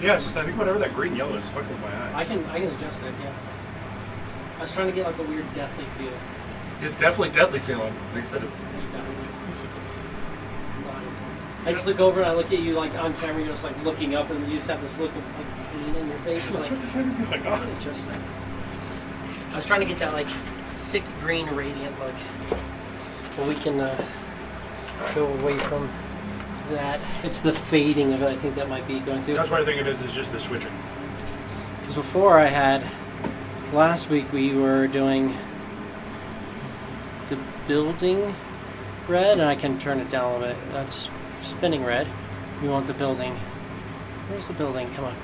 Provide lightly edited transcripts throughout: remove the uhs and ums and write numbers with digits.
Yeah, it's just I think whatever that green yellow is fucking with my eyes. I can adjust it. Yeah. I was trying to get like a weird deathly feel. It's definitely deadly feeling. They said it's. It's just, I just look over and I look at you like on camera. You're just like looking up, and you just have this look of like pain in your face. It's like, what the fuck is going on? Adjust that. I was trying to get that like sick green radiant look, but we can go away from that. It's the fading of it. I think that might be going through. That's what I think it is just the switching. Because before I had, last week we were doing the building red, and I can turn it down a little bit. That's spinning red. We want the building. Where's the building? Come on.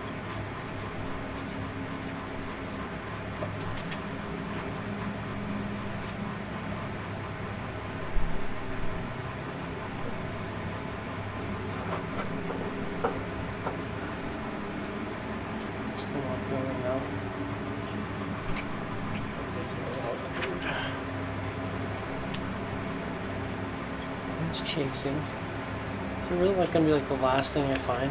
Still not building now. It's chasing. Is it really like gonna be like the last thing I find?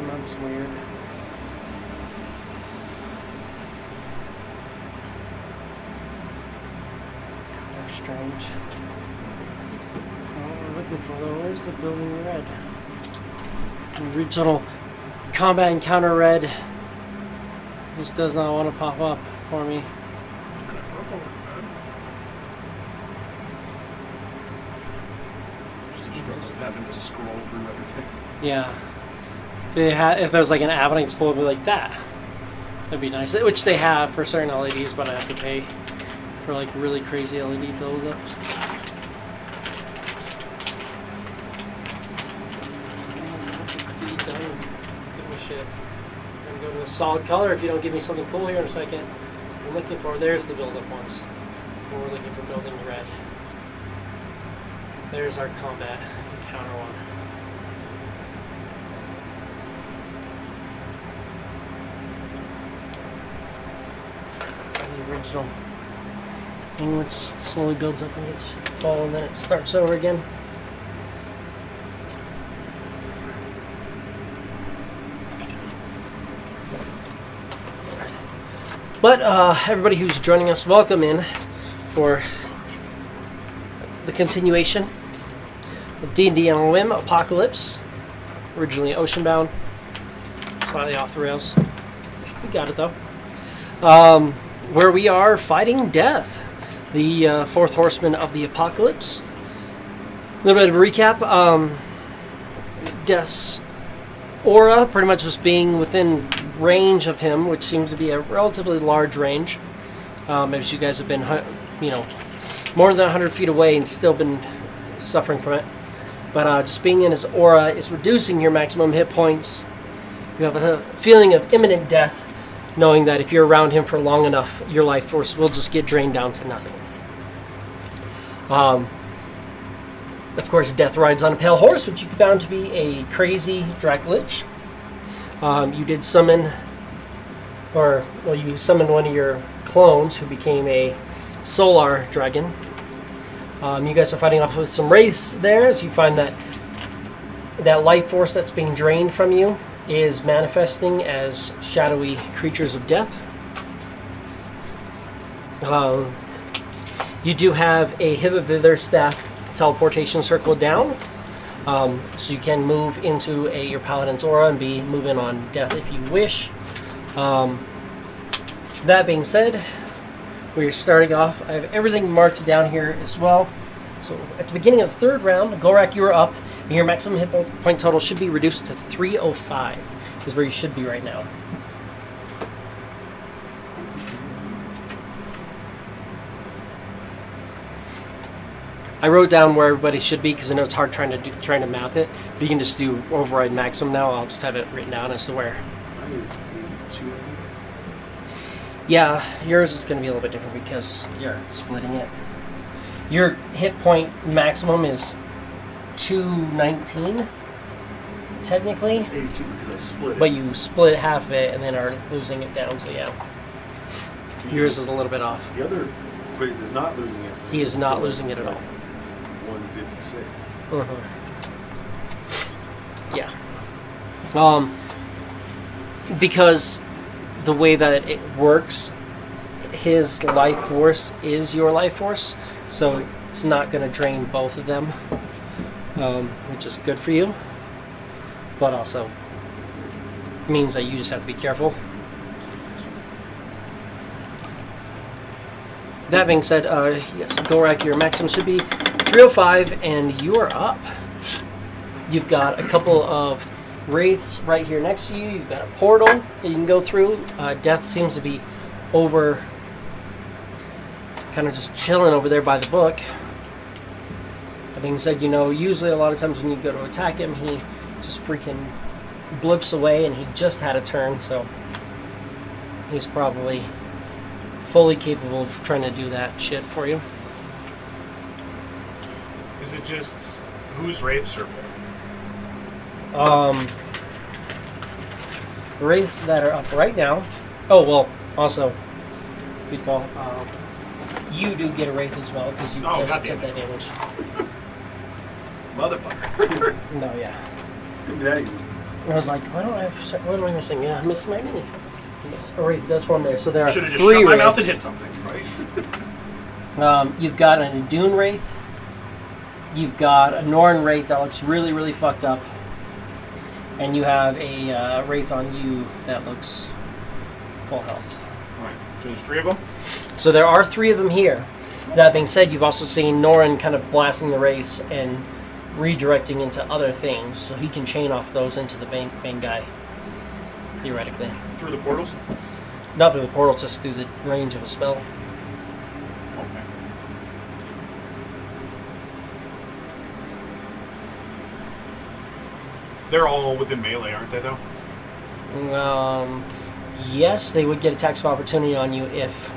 That's weird. Kind of strange. What we're looking for though, where's the building red? Original combat encounter red. Just does not want to pop up for me. Just the struggle of having to scroll through everything. Yeah. If there was like an avalanche explode, it'd be like that. That'd be nice. Which they have for certain LEDs, but I have to pay for like really crazy LED buildups. Go to a solid color if you don't give me something cool here in a second. I'm looking for, there's the build-up ones. We're looking for building red. There's our combat encounter one. The original thing which slowly builds up and gets fall, and then it starts over again. But everybody who's joining us, welcome in for the continuation of D&D on WIM Apocalypse. Originally ocean-bound, slightly off the rails. We got it though. Where we are fighting death, the fourth horseman of the apocalypse. A little bit of a recap. Death's aura pretty much just being within range of him, which seems to be a relatively large range. As you guys have been, more than 100 feet away and still been suffering from it. But just being in his aura is reducing your maximum hit points. You have a feeling of imminent death, knowing that if you're around him for long enough, your life force will just get drained down to nothing. Of course, Death rides on a pale horse, which you found to be a crazy Dracolich. You did summon, you summoned one of your clones who became a solar dragon. You guys are fighting off with some wraiths there, as you find that life force that's being drained from you is manifesting as shadowy creatures of death. You do have a hither-thither staff teleportation circle down, so you can move into your paladin's aura and be moving on death if you wish. That being said, we're starting off. I have everything marked down here as well. So at the beginning of the third round, Gorak, you are up, and your maximum hit point total should be reduced to 305, is where you should be right now. I wrote down where everybody should be because I know it's hard trying to math it. But you can just do override maximum now. I'll just have it written down as to where. Mine is 82. Yeah, yours is going to be a little bit different because you're splitting it. Your hit point maximum is 219, technically. 82 because I split it. But you split half of it and then are losing it down, so yeah. Yours is a little bit off. The other Quiz is not losing it. So He is he's not still losing it at all. 156. Yeah. Because the way that it works, his life force is your life force, so it's not going to drain both of them, which is good for you, but also means that you just have to be careful. That being said, yes, Gorak, your maximum should be 305, and you are up. You've got a couple of wraiths right here next to you. You've got a portal that you can go through. Death seems to be over, kind of just chilling over there by the book. That being said, you know, usually a lot of times when you go to attack him, he just freaking blips away, and he just had a turn, so he's probably fully capable of trying to do that shit for you. Is it just whose wraiths are? Wraiths that are up right now. Oh, well, also, good call. You do get a wraith as well, because you just took that damage. Motherfucker. No, yeah. Couldn't be that easy. I was like, what am I missing? Yeah, I'm missing my mini. A wraith does form there, so there are Should have just three shut my wraiths. mouth and hit something, right? You've got an Adun wraith. You've got a Norn wraith that looks really, really fucked up. And you have a wraith on you that looks full health. Alright, so there's 3 of them? So there are 3 of them here. That being said, you've also seen Norin kind of blasting the wraiths and redirecting into other things, so he can chain off those into the main guy, theoretically. Through the portals? Not through the portal, just through the range of a spell. Okay. They're all within melee, aren't they, though? Yes, they would get attacks of opportunity on you if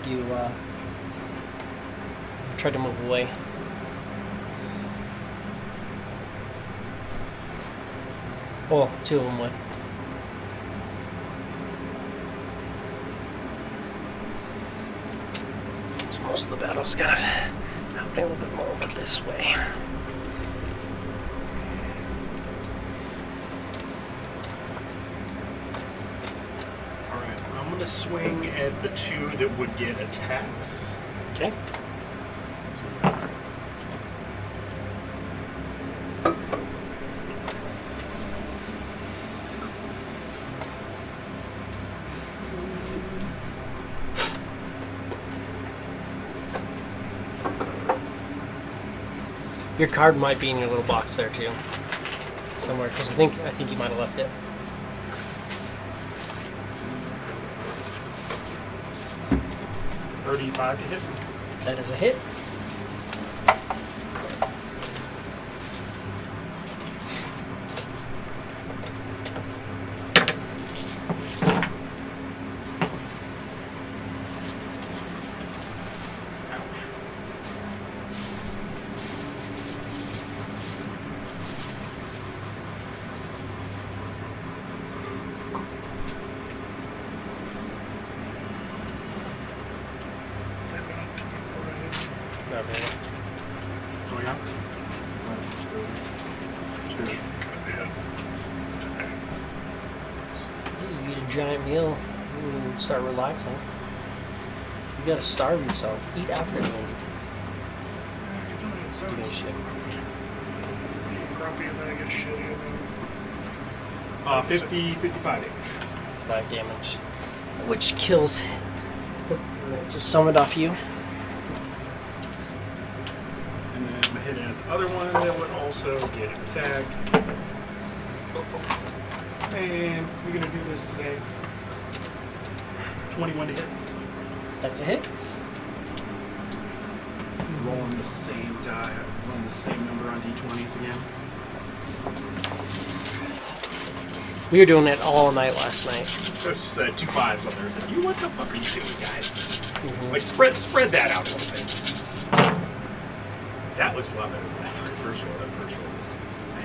you tried to move away. Well, 2 of them would. So most of the battle's kind of happening a little bit more over this way. Alright, I'm going to swing at the 2 that would get attacks. Okay. Your card might be in your little box there too, somewhere. Because I think you might have left it. $35 to hit. That is a hit. Okay. Going up. You eat a giant meal and start relaxing. You gotta starve yourself. Eat after Andy. Stupid shit. Grumpy and then I get shitty and then 55 damage. 5 damage. Which kills. Just sum it off you. And then I'm hitting at the other one that would also get an attack. And we're gonna do this today. 21 to hit. That's a hit. Rolling the same die, rolling the same number on d20s again. We were doing it all night last night. So it's just 2 5s on there. It's like, you what the fuck are you doing, guys? Mm-hmm. Like spread that out a little bit. That looks a lot better than that fucking first roll. That first roll was insane.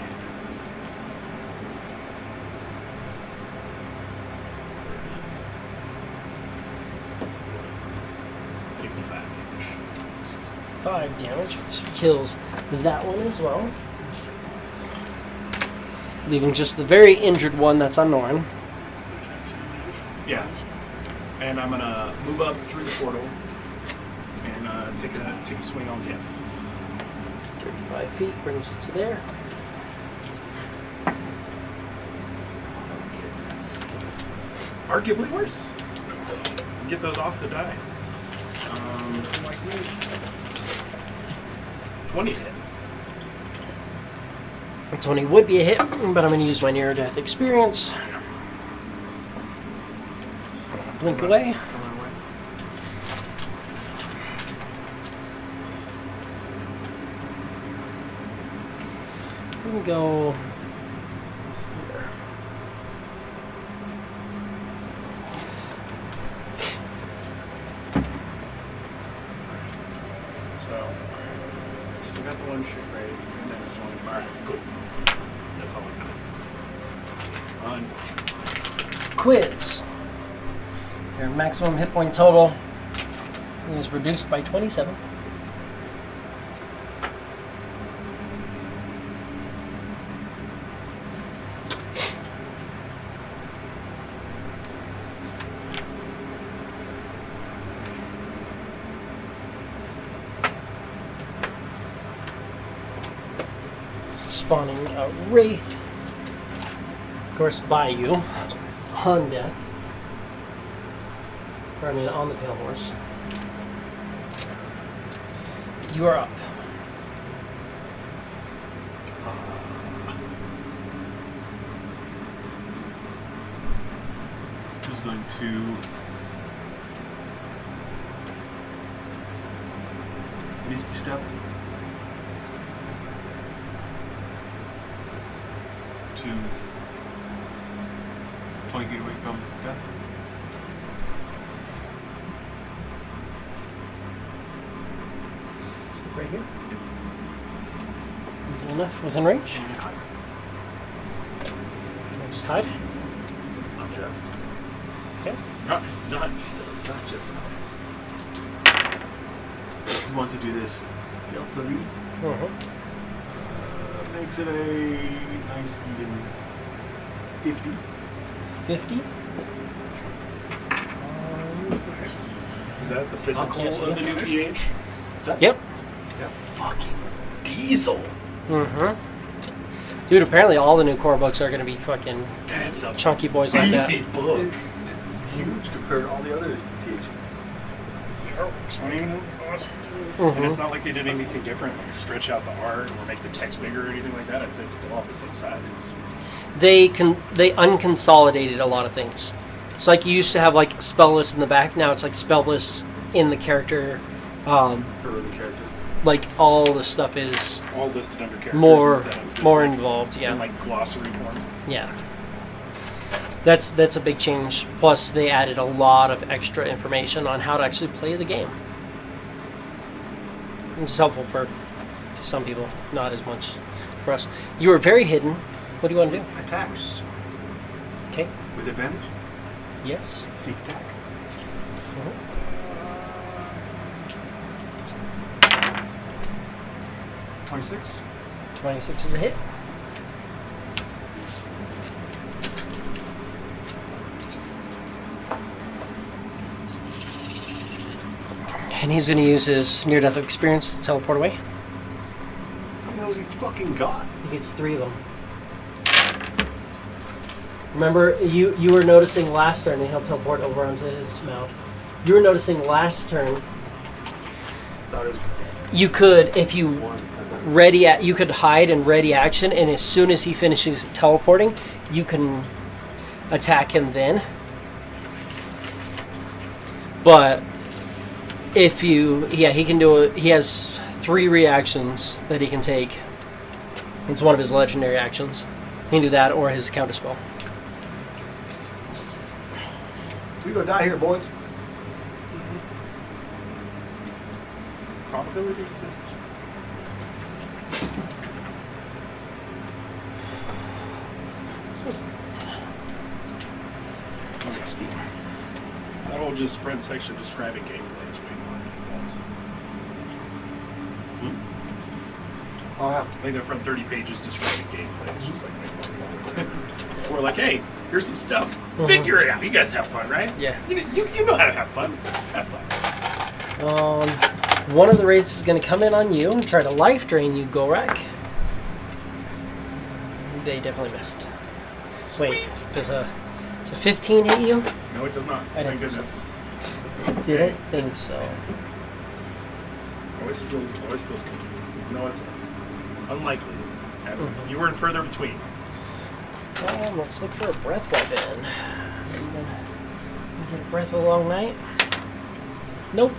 65 damage. 65 damage, which kills that one as well. Leaving just the very injured one that's on Norn. Yeah. And I'm gonna move up through the portal and take a swing on Hith. 35 feet brings it to there. Arguably worse. Get those off the die. 20 to hit. 20 would be a hit, but I'm going to use my near death experience. Blink away. Come away. Here we go. So, still got the one ship grave, and then this one. Alright, cool. That's all I got. Unfortunately. Quiz. Your maximum hit point total is reduced by 27. Spawning a wraith, of course, by you on death. Or, I mean, on the pale horse. You are up. Who's going to Misty Step to 20 feet away from death? Right here. Easy enough within range. Just hide. Not just. Okay. Not just. Not just. He wants to do this stealthily. Makes it a nice even 50. 50. Is that the physical Yes, of the new yes. PH? Is that? Yep. Yep. Fucking diesel. Dude, apparently all the new core books are going to be fucking That's a chunky boys like that. beefy book. It's huge compared to all the other PHs. Artwork's funny and awesome. And it's not like they did anything different, like stretch out the art or make the text bigger or anything like that. It's still all the same size. They unconsolidated a lot of things. It's like you used to have like spell lists in the back. Now it's like spell lists in the character. For the characters. Like all the stuff is All listed under characters more instead of just more like, involved. in Yeah, like glossary form. yeah. That's a big change. Plus, they added a lot of extra information on how to actually play the game. It's helpful for some people, not as much for us. You are very hidden. What do you want to do? Attacks. Okay. With advantage? Yes. Sneak attack. 26. 26 is a hit. And he's going to use his near-death experience to teleport away. How many of those you fucking got? He gets 3 of them. Remember, you were noticing last turn, and he'll teleport over onto his mount. You were noticing last turn, you could, if you you could hide and ready action, and as soon as he finishes teleporting, you can attack him then. But if you, he can do it. He has 3 reactions that he can take. It's one of his legendary actions. He can do that or his counterspell. We gonna die here, boys. Probability exists. This was 60. That whole just front section describing gameplay is way more. I'll have Like they're from 30 pages describing gameplay. It's just like if we're like, hey, here's some stuff. Figure it out. You guys have fun, right? Yeah. You know how to have fun. Have fun. One of the raids is going to come in on you and try to life drain you, Gorak. They definitely missed. Wait, does a 15 hit you? No, it does not. I Thank didn't goodness. Didn't think so. Always feels good. No, it's unlikely. If you were further between. Well, let's look for a breath weapon. Get a breath of the long night? Nope.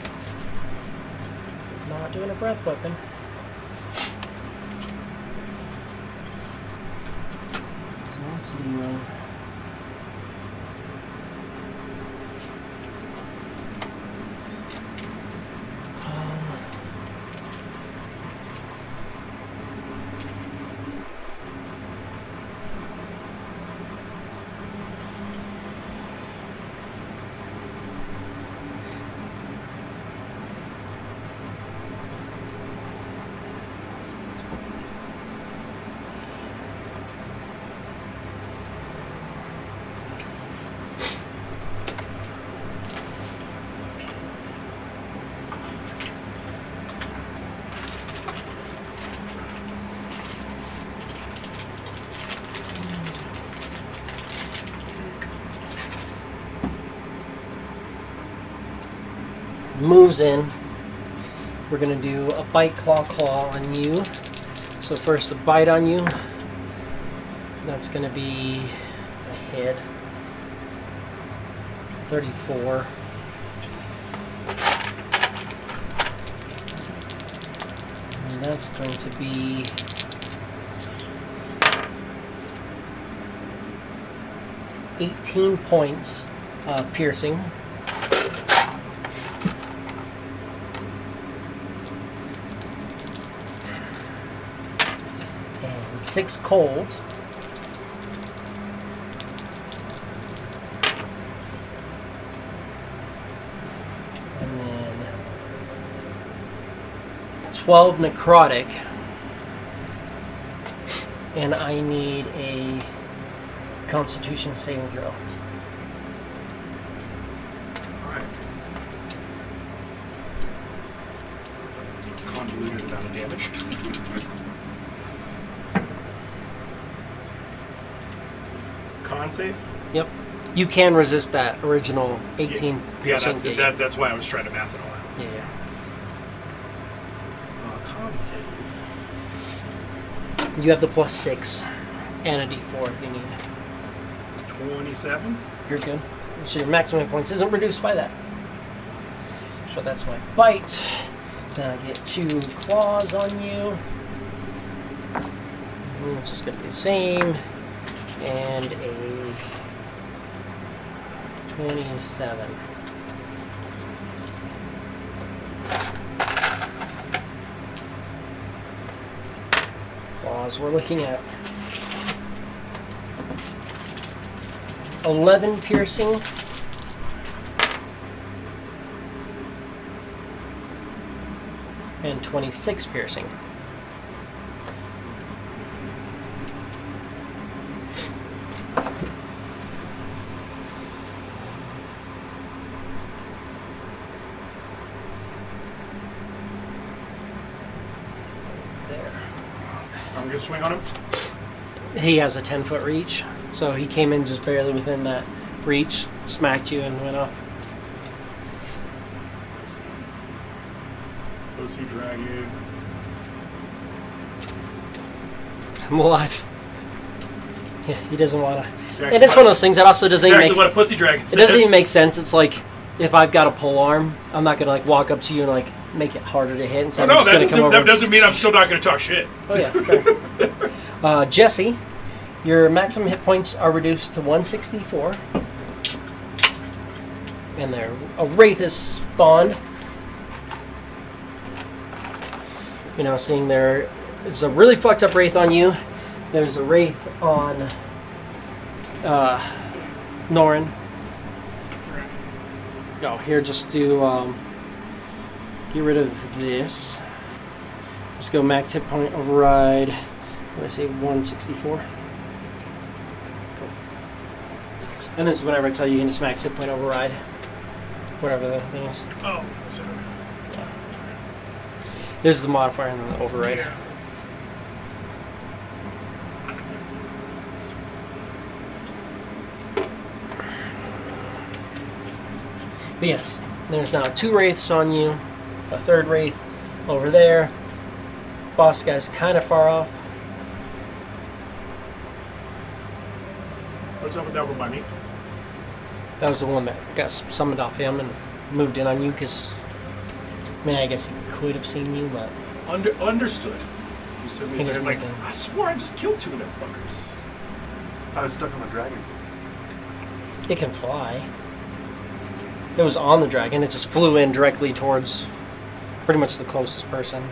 Not doing a breath weapon. So let's do. Moves in. We're going to do a bite claw on you. So first a bite on you. That's going to be a hit. 34. And that's going to be 18 points piercing. And 6 cold. And then 12 necrotic. And I need a Constitution saving throw. Alright. It's a convoluted amount of damage. Con save? Yep. You can resist that original 18 Yeah, piercing. that's why I was trying to math it all out. Yeah. Con save. You have the +6 and a D4 if you need. 27. You're good. So your maximum hit points isn't reduced by that. So that's my bite. Then I get 2 claws on you. It's just going to be the same. And a 27. Claws, we're looking at 11 piercing. And 26 piercing. There. I'm going to swing on him. He has a 10-foot reach, so he came in just barely within that reach, smacked you, and went off. Let's see. Pussy dragon. I'm alive. Yeah, he doesn't want to. Exactly And it's one of those things that also doesn't exactly even what make. a pussy dragon It says. doesn't even make sense. It's like if I've got a pole arm, I'm not gonna like walk up to you and like make it harder to hit. Oh, I'm no, just that gonna come doesn't, over that and doesn't mean I'm still not going to talk shit. Oh yeah. Sure. Jesse, your maximum hit points are reduced to 164. And there, a wraith is spawned. You know, seeing there's a really fucked up wraith on you. There's a wraith on Norin. Oh, here, just do get rid of this. Let's go max hit point override. What did I say? 164. Cool. And then whenever I tell you, you can just max hit point override. Whatever the thing is. Oh, sorry. Yeah. There's the modifier and then the override. Yeah. But yes, there's now 2 wraiths on you, a 3rd wraith over there. Boss guy's kind of far off. What's up with that one by me? That was the one that got summoned off him and moved in on you because, I mean, I guess he could have seen you, but Understood. You stood me He there. just It's like, moved in. I swore I just killed 2 of them fuckers. I was stuck on the dragon. it can fly. It was on the dragon. It just flew in directly towards pretty much the closest person.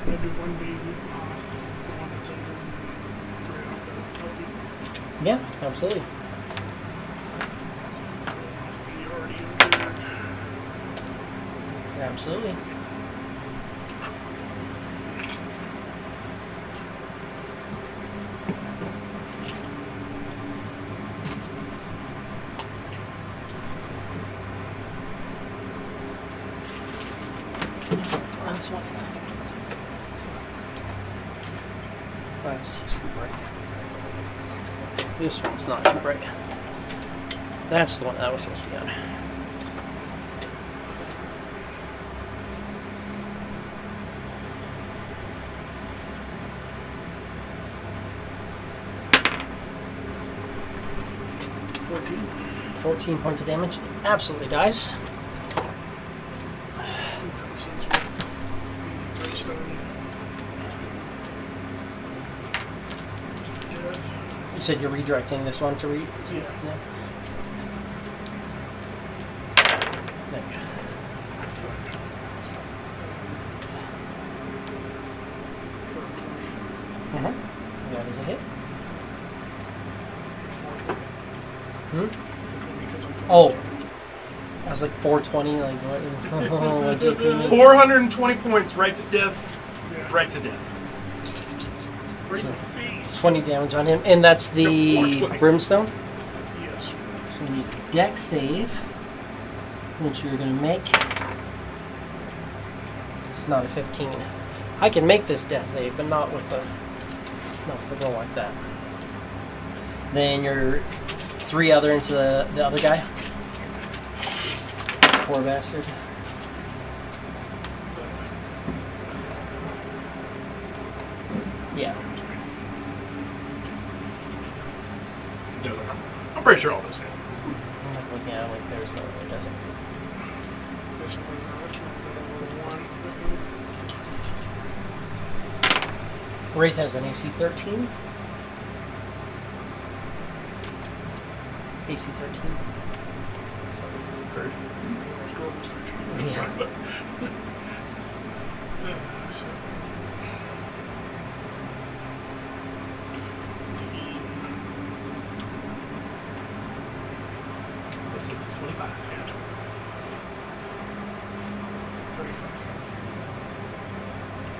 I'm gonna do one beam off the one that's under, 3 off the trophy. Yeah, absolutely. Off the already injured. Absolutely. That's one. That's just too bright. This one's not too bright. That's the one that was supposed to be on. $14. 14 points of damage. Absolutely dies. You said you're redirecting this one to Yeah. There you go. That is a hit. Hmm? Oh. I was like 420, like what? What did you mean? 420 points, right to death. Yeah. Right to death. Right in So- the face. 20 damage on him, and that's the 420. brimstone. Yes. So we need a deck save, which we're going to make. It's not a 15. I can make this deck save, but not with a roll like that. Then your 3 other into the other guy. Poor bastard. Yeah. Doesn't. I'm pretty sure all those hit. I'm like looking at it like there's no way it doesn't. This one was level 1. Wraith has an AC 13. AC 13. So, Heard. yeah. The 6 is 25. 35.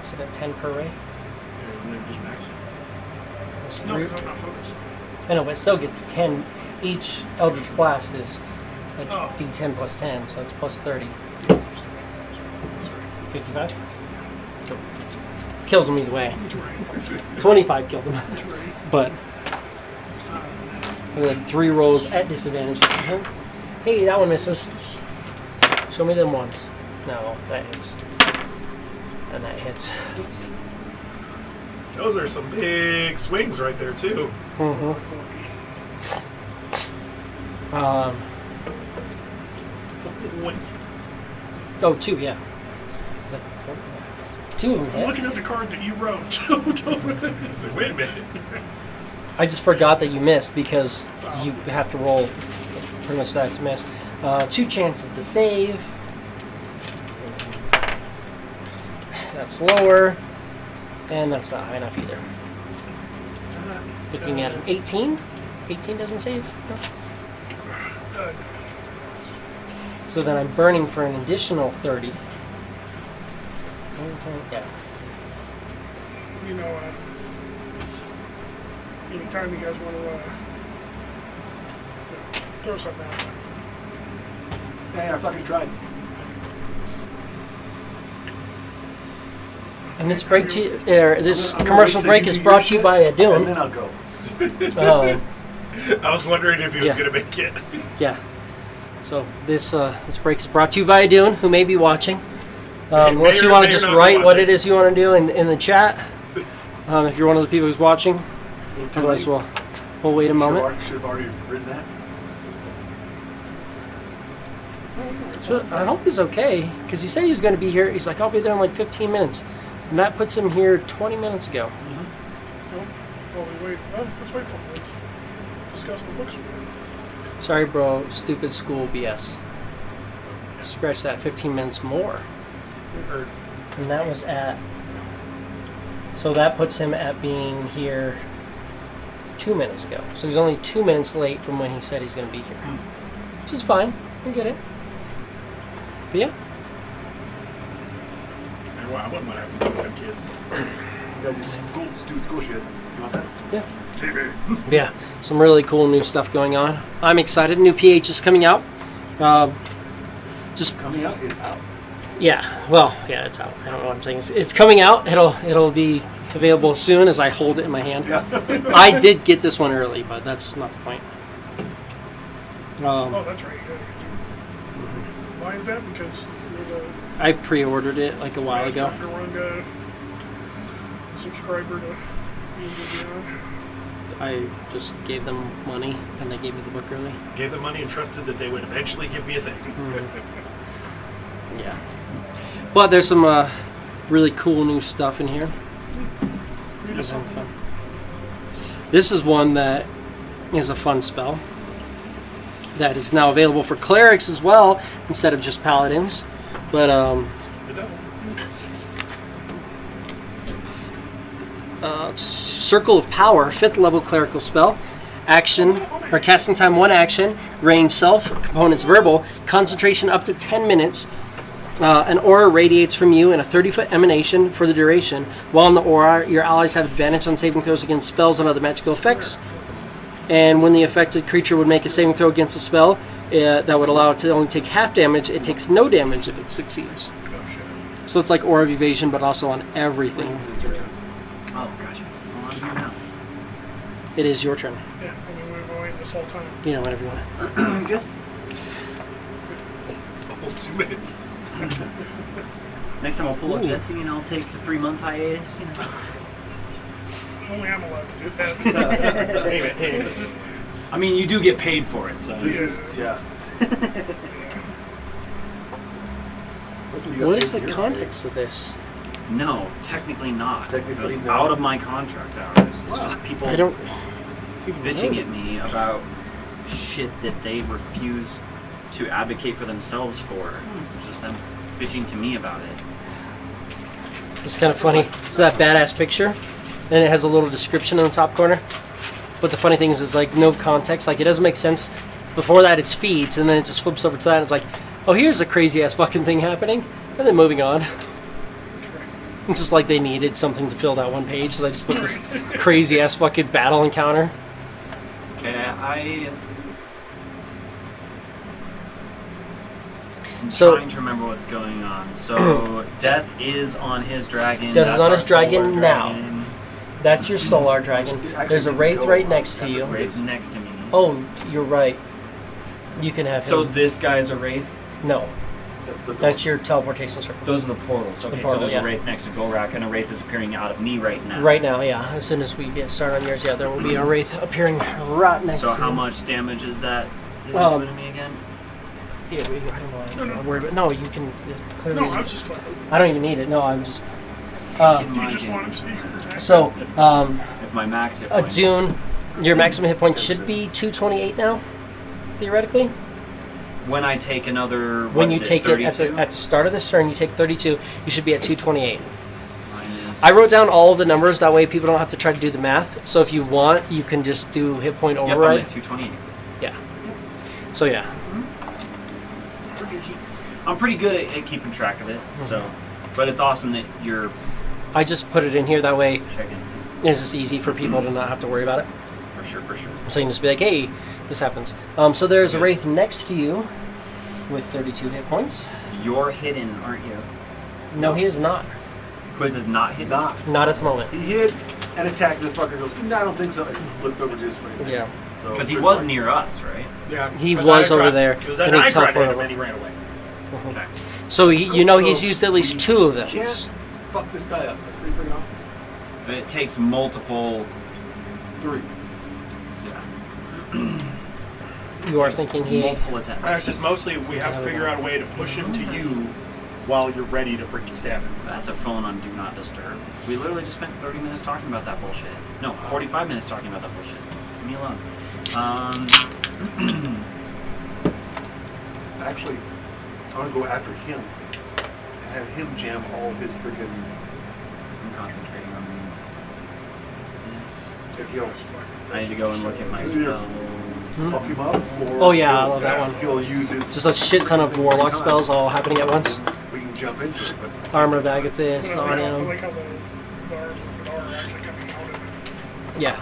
So that 10 per ray. And then just max. That's No, 3. because I'm not focused. I know, but it still gets 10. Each Eldritch Blast is a Oh. D10 plus 10, so it's plus 30. Sorry. 55? Cool. Kills him either way. It's right. 25 killed him. It's right. But we had 3 rolls at disadvantage. Hey, that one misses. Show me them ones. No, that hits. And that hits. Those are some big swings right there, too. Mm-hmm. 40. Wait. Oh, 2, yeah. Is that 4? 2 of them I'm hit. looking at the card that you wrote. Wait a minute. I just forgot that you missed because you have to roll pretty much that to miss. 2 chances to save. That's lower. And that's not high enough either. Looking at an 18. 18 doesn't save? No. So then I'm burning for an additional 30. Yeah. You know, anytime you guys want to throw something out there. Hey, I fucking tried. And this break this I'm gonna commercial wait till break you is do brought your to you shit, by And Adune. then I'll go. I was wondering if he was Yeah. going to make it. Yeah. So this break is brought to you by Adune, who may be watching. May Unless you or want may to just not be write what watching. it is you want to do in the chat. If you're one of the people who's watching. Otherwise, we'll wait a moment. Should have already written that. So I hope he's okay, because he said he was going to be here. He's like, I'll be there in like 15 minutes. And that puts him here 20 minutes ago. So, while we wait, let's wait for him. Let's discuss the books. Sorry, bro. Stupid school BS. Scratch that 15 minutes more. We heard. And that was at... So that puts him at being here 2 minutes ago. So he's only 2 minutes late from when he said he's going to be here. Which is fine. I get it. But yeah. I wouldn't want to have to deal with them kids. You gotta do stupid school shit. You want that? Yeah. TV. Yeah. Some really cool new stuff going on. I'm excited. New PH is coming out. Just Coming out is out. Yeah, well, yeah, it's out. I don't know what I'm saying. It's coming out. It'll be available soon as I hold it in my hand. Yeah. I did get this one early, but that's not the point. Oh, that's right. You gotta get your... Why is that? Because you're the I pre-ordered it like a while ago. Dr. Runga subscriber to Beyond. I just gave them money, and they gave me the book early. Gave them money and trusted that they would eventually give me a thing. Yeah. But there's some really cool new stuff in here. Read us something. This is one that is a fun spell that is now available for clerics as well instead of just paladins. But Circle of Power, 5th level clerical spell. Action, or casting time 1 action, range self, components verbal, concentration up to 10 minutes. An aura radiates from you in a 30-foot emanation for the duration. While in the aura, your allies have advantage on saving throws against spells and other magical effects. And when the affected creature would make a saving throw against a spell that would allow it to only take half damage, it takes no damage if it succeeds. So it's like aura of evasion, but also on everything. Oh, gotcha. Well, I'm here now. It is your turn. Yeah, I mean, we've been waiting this whole time. You know, whenever you want. Good. A whole 2 minutes. Next time I'll pull a Ooh. Jesse and I'll take the 3-month hiatus. You know. Only I'm allowed to do that. Hey. I mean, you do get paid for it, so. This is, yeah. Hopefully you got What is paid the here. context of this? No, technically not. Technically it was not. out of my contract hours. It's just people I don't even bitching know. at me about shit that they refuse to advocate for themselves for. It's just them bitching to me about it. It's kind of funny. It's that badass picture, and it has a little description in the top corner. But the funny thing is, it's like no context. Like, it doesn't make sense. Before that, it's feeds, and then it just flips over to that, and it's like, oh, here's a crazy ass fucking thing happening, and then moving on. It's just like they needed something to fill that one page, so they just put this crazy ass fucking battle encounter. Okay, I'm So- trying to remember what's going on. So, Death is on his dragon. Death is That's on our his dragon solar now. dragon. That's your solar dragon. There's a wraith right next to you. Wraith next to me. Oh, you're right. You can have So him. this guy's a Wraith? No, that's your teleportation circle. Those are the portals. Okay, portal, so there's yeah. a Wraith next to Golrak, and a Wraith is appearing out of me right now. Right now, yeah. As soon as we get started on yours, yeah, there will be a wraith appearing right next So to how you. much damage is that? Is Um, with me again? Yeah, I don't know. No. Worry about, no, you can clearly. No, I was just like, I don't even need it. No, I'm just. Taking you my just want him damage. so you can protect So, him. It's my max hit a points. Dune, your maximum hit point should be 228 now, theoretically. When I take another, When what you is take it at 32? the start of this turn, you take 32. You should be at 228. Minus- I wrote down all of the numbers. That way, people don't have to try to do the math. So if you want, you can just do hit point Yep, I'm override. at 228. Yeah. So yeah. for Gucci. I'm pretty good at keeping track of it, so. But it's awesome that you're I just put it in here that way. checking it too. It's just easy for people to not have to worry about it. For sure, for sure. So you can just be like, hey, this happens. So there's a Wraith next to you with 32 hit points. You're hidden, aren't you? No, he is not. Quiz is not hidden. Not at the moment. He hit and attacked, and the fucker goes, no, I don't think so. And flipped over to his friend. Yeah. So Because he Chris was like, near us, right? Yeah. He 'cause was I over tried- there, It was and and he I tried to hit teleported him and he ran away. Okay. So you know he's So used at least 2 of You those. can't fuck this guy up. That's pretty freaking awesome. But it takes multiple. 3. Yeah. You are thinking he... Multiple attempts. It's just mostly we have to figure out a way to push him to you while you're ready to freaking stab him. That's a phone on Do Not Disturb. We literally just spent 30 minutes talking about that bullshit. No, 45 minutes talking about that bullshit. Leave me alone. Actually, I want to go after him and have him jam all his freaking I'm concentrating on this. kills. I need to go and look at my Either spells. Fuck him up, or Oh, yeah, I love that one. He'll use his Just a shit ton of warlock spells all happening at once. We can jump into it, but Armor of Agathis I on like him. how the arms of Fedora are actually coming out of it. Yeah.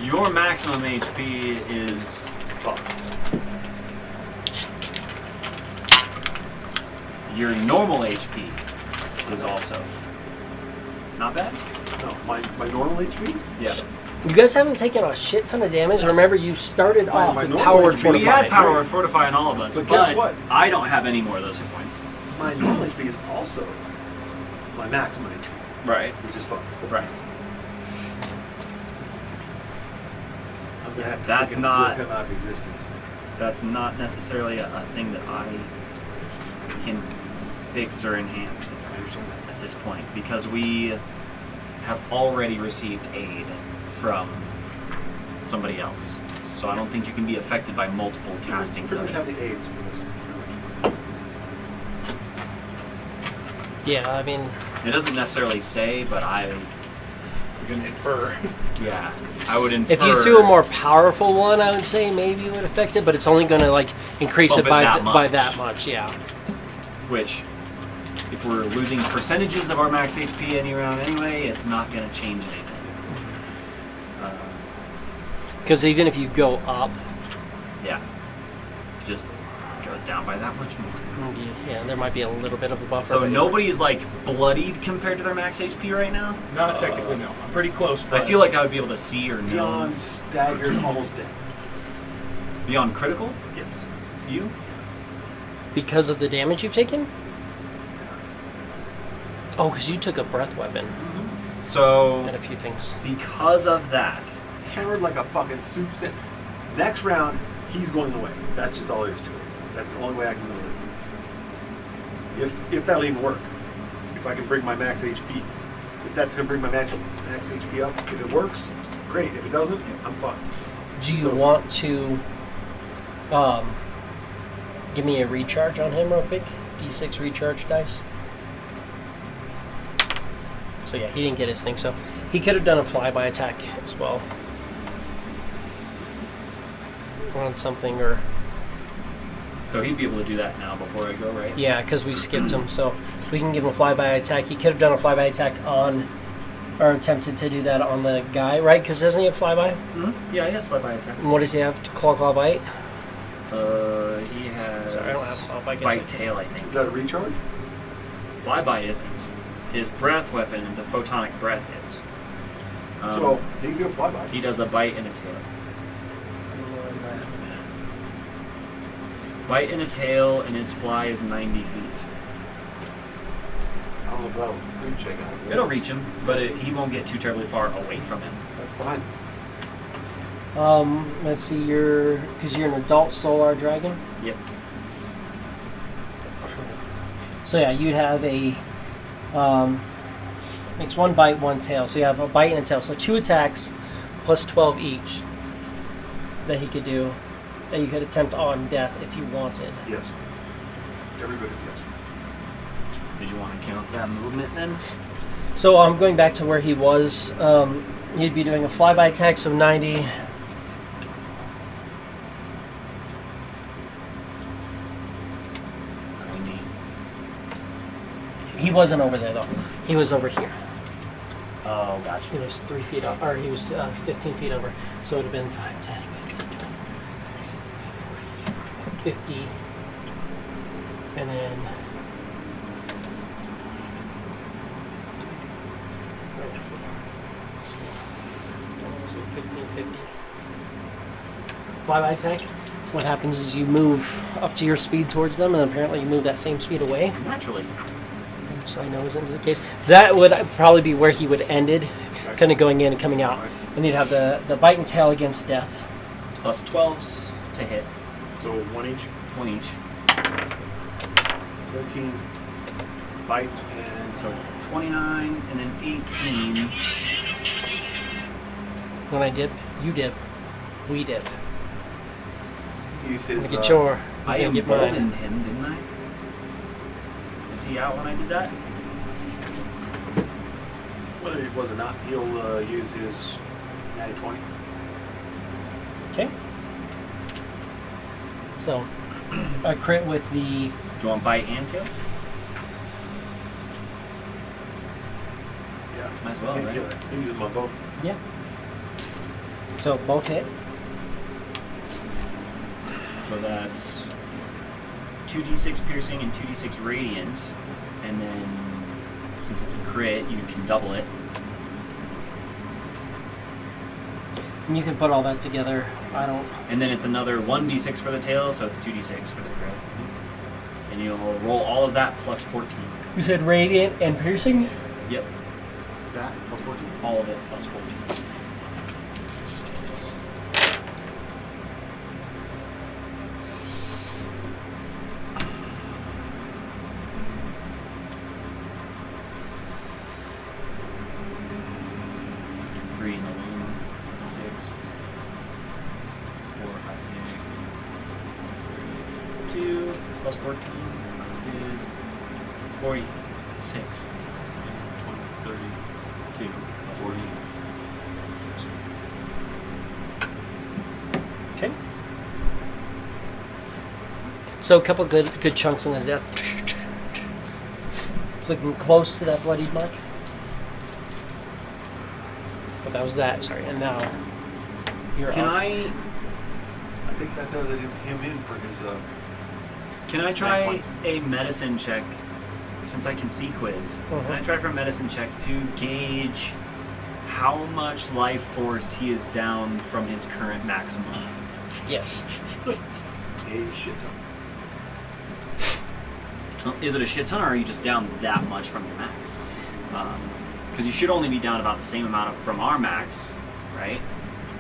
Your maximum HP is fuck. your normal HP is also not bad. No, my normal HP. Yeah. You guys haven't taken a shit ton of damage. Remember, you started My off with normal Power Word HP Fortify. We had Power Word Fortify on all of us, But but, guess what? I don't have any more of those hit points. My normal HP is also my maximum HP, Right. which is fun. Right. I'm gonna have to That's freaking not- whip him out of existence. That's not necessarily a thing that I can fix or enhance I understand that. at this point because we have already received aid from somebody else. So I don't think you can be affected by multiple castings Pretty of much have it. the AIDS. Yeah, I mean, It doesn't necessarily say, but You can infer. yeah, I would infer. if you threw a more powerful one, I would say maybe it would affect it, but it's only going to like increase Bump it it by that by much. that much. Yeah. Which, if we're losing percentages of our max HP any round anyway, it's not going to change anything. Because even if you go up, Yeah, it just goes down by that much more. yeah, there might be a little bit of a buffer. So but- nobody's like bloodied compared to their max HP right now. Not technically, no. I'm pretty close, I but feel like I would be able to see or know Beyond staggered, almost dead. beyond critical. Yes. You? because of the damage you've taken. Oh, because you took a breath weapon So and a few things. because of that, Hammered like a fucking soup set. Next round, he's going away. That's just all there is to it. That's the only way I can really live. If that'll even work. If I can bring my max HP. If that's going to bring my max HP up. If it works, great. If it doesn't, I'm fucked. Do you So- want to give me a recharge on him real quick? D6 recharge dice. So yeah, he didn't get his thing, so he could have done a flyby attack as well. On something, or so he'd be able to do that now before I go, right? yeah, because we skipped him, so we can give him a flyby attack. He could have done a flyby attack on, or attempted to do that on the guy, right? Because doesn't he have flyby? Mm-hmm. Yeah, he has flyby attack. And what does he have? Claw bite? He has Sorry, I don't have claw bite. bite tail, I think. Is that a recharge? Flyby isn't. His breath weapon, the photonic breath is. So, he can do a flyby. He does a bite and a tail. Bite and a tail, and his fly is 90 feet. I don't know if that'll food check out. It'll reach him, but he won't get too terribly far away from him. That's fine. Let's see, because you're an adult solar dragon. Yep. So yeah, you'd have a makes one bite, one tail. So you have a bite and a tail. So 2 attacks plus 12 each that he could do, that you could attempt on death if you wanted. Yes. Everybody, yes. Did you want to count that movement then? So I'm going back to where he was. He'd be doing a flyby attack, so 90. He wasn't over there though. He was over here. Oh, gotcha. He was 3 feet up, or he was 15 feet over. So it would have been 5, 10, 15, 20, 50, and then right so 15, 50. Flyby tech. What happens is you move up to your speed towards them, and apparently you move that same speed away. Naturally. Which I know isn't the case. That would probably be where he would ended, kind of going in and coming out. And you'd have the bite and tail against death. Plus 12s to hit. So 1 each. 1 each. 13 bite and So 29 and then 18. When I dip, you dip, we dip. use his. Look at your. I you get mine. emboldened him, didn't I? Was he out when I did that? Well, it was not. He'll use his natty 20. Okay. So, a crit with the. Do you want bite and tail? Yeah. Might as well, right? He'll use them on both. Yeah. So both hit. So that's 2d6 piercing and 2d6 radiant, and then since it's a crit, you can double it. And you can put all that together. I don't. And then it's another 1d6 for the tail, so it's 2d6 for the crit. And you'll roll all of that plus 14. You said radiant and piercing? Yep, That plus 14. all of it plus 14. Three in the loom, 6, 4, 5, 6, 2 plus 14 is 46. 20, 30, 2 plus 14. Okay. So a couple good chunks in the death. It's looking close to that bloodied mark. But that was that, sorry. And now you're Can up. I think that does it him in for his. can I try a medicine check since I can see quiz? Can I try for a medicine check to gauge how much life force he is down from his current maximum? Yes. A shit ton. Is it a shit ton, or are you just down that much from your max? Because you should only be down about the same amount from our max, right?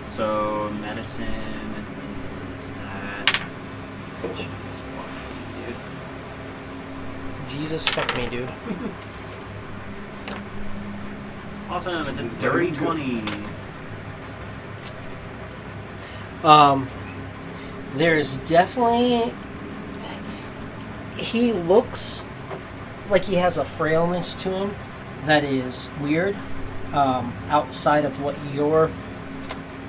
So medicine is that. Jesus fuck me, dude. Jesus fuck me, dude. Awesome, it's a Jesus, dirty that's good. 20. There's definitely. He looks like he has a frailness to him that is weird, outside of what you're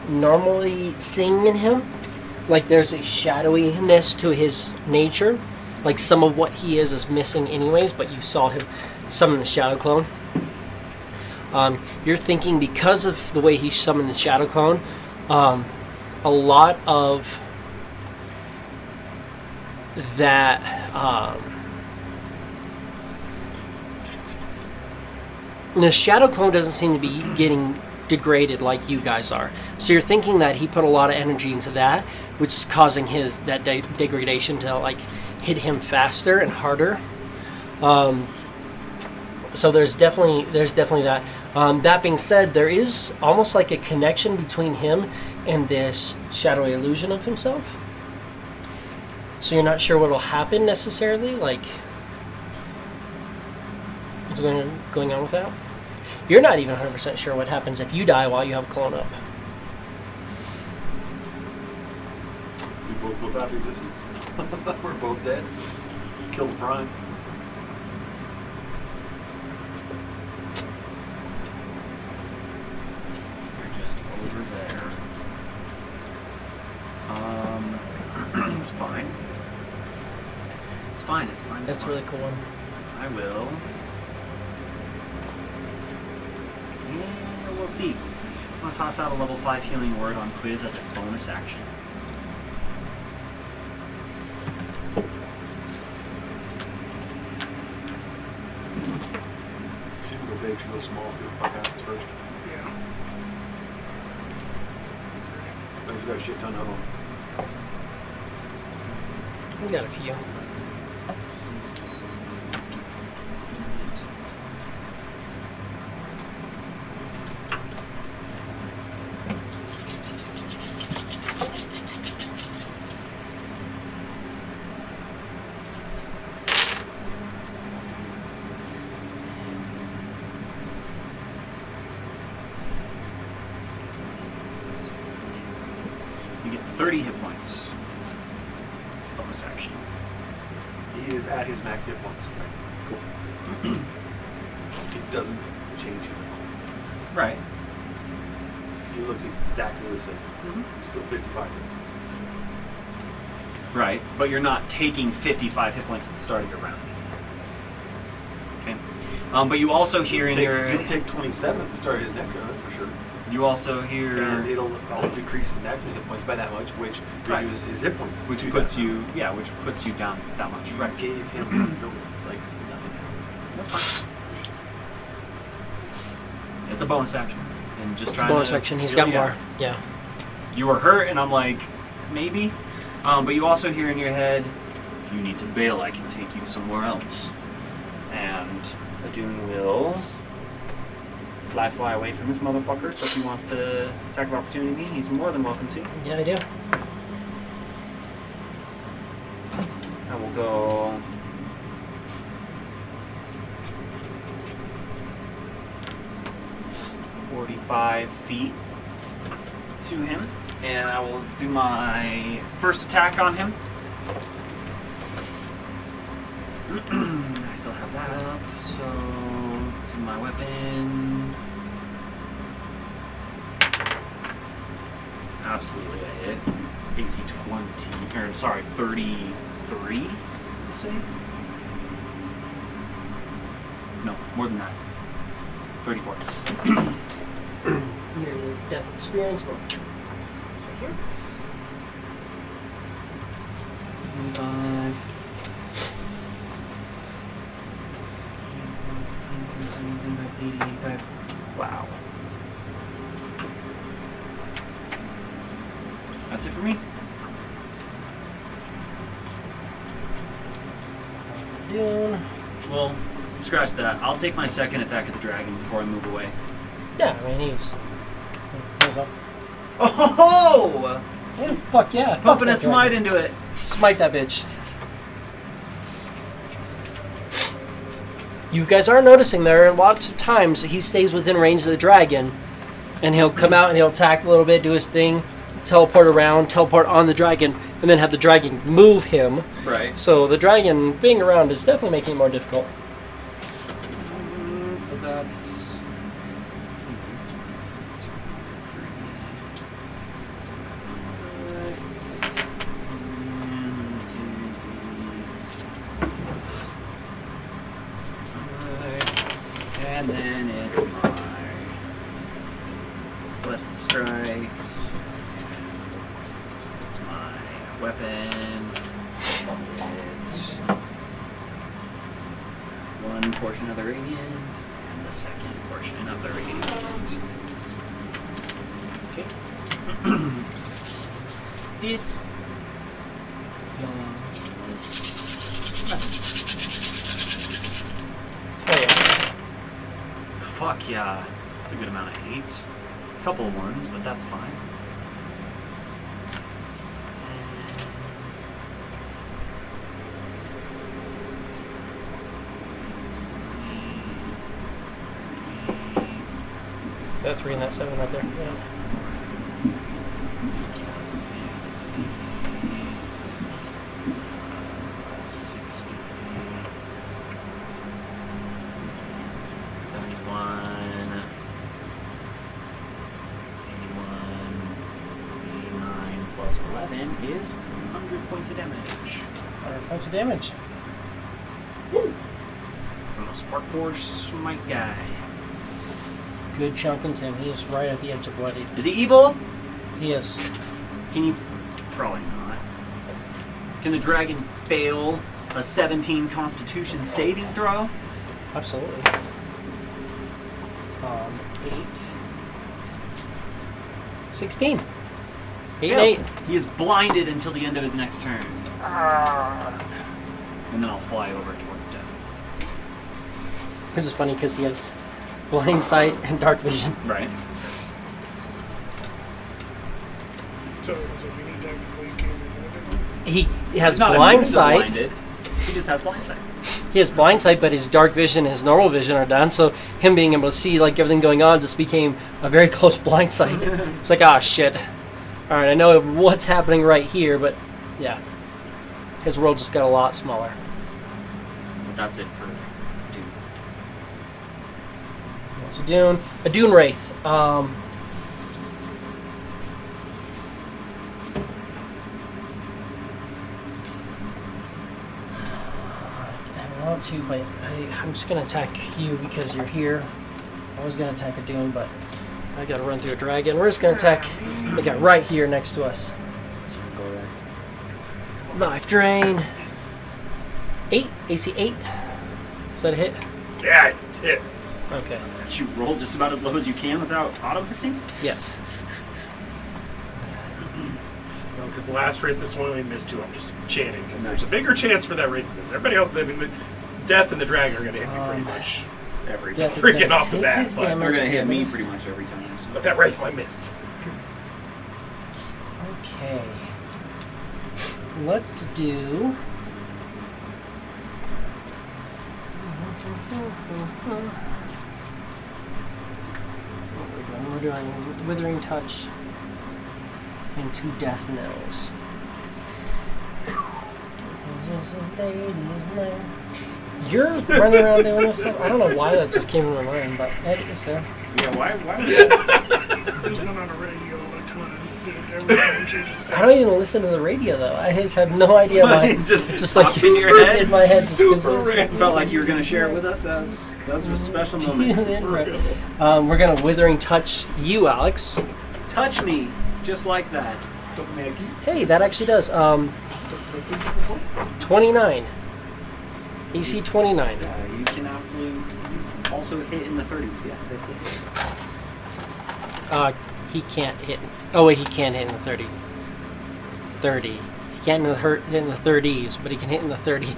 normally seeing in him. Like there's a shadowiness to his nature. Like some of what he is missing anyways, but you saw him summon the shadow clone. You're thinking because of the way he summoned the shadow clone, a lot of that the shadow clone doesn't seem to be getting degraded like you guys are. So you're thinking that he put a lot of energy into that, which is causing his that degradation to like hit him faster and harder. So there's definitely that. That being said, there is almost like a connection between him and this shadowy illusion of himself. So you're not sure what will happen necessarily, like what's going on with that? You're not even 100% sure what happens if you die while you have a clone up. We both go out of existence. We're both dead. Kill the prime. You're just over there. It's fine. It's fine. That's fine. really cool. I will we'll see. I'm going to toss out a level 5 healing word on quiz as a bonus action. She can go big, she can go small, see what the fuck happens first. Yeah. But you got a shit ton of them. We got a few. You get 30 hit points. Bonus action. He is at his max hit points. Right? Cool. It doesn't change him. Right. He looks exactly the same. Mm-hmm. He's still 55 hit points. Right, but you're not taking 55 hit points at the start of your round. Okay. But you also hear in your... He'll take 27 at the start of his next round, that's for sure. You also hear... And it'll also decrease his maximum hit points by that much, which Right. reduces his hit points. Which to puts that you... Yeah, which puts you down that much. amount. Right. Gave him no, it's like nothing happened. That's fine. It's a bonus action. And just It's trying bonus to... action. He's heal got you more. out. Yeah. You were hurt, and I'm like, maybe. But you also hear in your head, if you need to bail, I can take you somewhere else. And Adun will fly away from this motherfucker. So if he wants to attack of opportunity me, he's more than welcome to. Yeah, I do. I will go. "45 feet to him, and I will do my first attack on him. I still have that up, so this is my weapon. Absolutely a hit. AC 20, or sorry, 33, let's say? No, more than that. 34. Your death experience. Well, here. 25. 85. Wow. That's it for me. Dune. Well, scratch that. I'll take my second attack at the dragon before I move away. Yeah, I mean he's. He's up. Oh! Yeah, fuck yeah. Fuck Pumping a that smite dragon. into it. Smite that bitch. You guys are noticing there are lots of times he stays within range of the dragon, and he'll come out and he'll attack a little bit, do his thing, teleport around, teleport on the dragon, and then have the dragon move him. Right. So the dragon being around is definitely making it more difficult. So that's... And then it's my Blessed Strikes. It's my weapon. It's one portion of the radiant and the second portion of the radiant. Okay. This Oh yeah. fuck yeah. It's a good amount of 8s. A couple of 1s, but that's fine. 10, That 3 and that 7 right there. Yeah. Plus 11 is 100 points of damage. 100 points of damage. From the Spark Force Smite guy. good chunk into him. He is right at the edge of bloodied. Is he evil? He is. Can you? Probably not. Can the dragon fail a 17 Constitution saving throw? Absolutely. 8. 16. 8 and 8. He is blinded until the end of his next turn. And then I'll fly over towards death. This is funny because he has blind sight and dark vision. Right. So we need technically can't He has He's not blind immune to sight. blinded. He just has blind sight. He has blind sight, but his dark vision and his normal vision are done. So him being able to see like everything going on just became a very close blind sight. It's like, ah, shit. All right, I know what's happening right here, but yeah, his world just got a lot smaller. But that's it for Dune. What's a Dune? A Dune Wraith. I want to, but I'm just gonna attack you because you're here. I was gonna attack a Dune, but I gotta run through a dragon. We're just gonna attack the guy right here next to us. Life drain. 8, AC 8. Is that a hit? Yeah, it's hit. Okay. Did you roll just about as low as you can without auto-missing? Yes. No, because the last wraith this one we missed too. I'm just chanting because there's a bigger chance for that wraith to miss. Everybody else, I mean, the death and the dragon are going to hit me pretty much every Death is freaking gonna off the take bat. his But, damage. They're going to hit me pretty much every time. So. but that wraith might miss. Okay. Let's do. We're doing Withering Touch and 2 Death Knells. You're running around doing this stuff? I don't know why that just came in my mind, but it's there. Yeah, why There's none on the radio a ton. Every time changes. I don't even listen to the radio though. I just have no idea why. just It's just like in your just head. in my head. Just 'cause Super it's- random. Felt like you were going to share it with us. That was a special moment. We're gonna Withering Touch you, Alex. Touch me, just like that. Hey, that actually does. 29. AC 29. You can absolutely also hit in the 30s. Yeah, that's it. He can't hit. Oh wait, he can hit in the 30. 30. He can't hit in the 30s, but he can hit in the 30.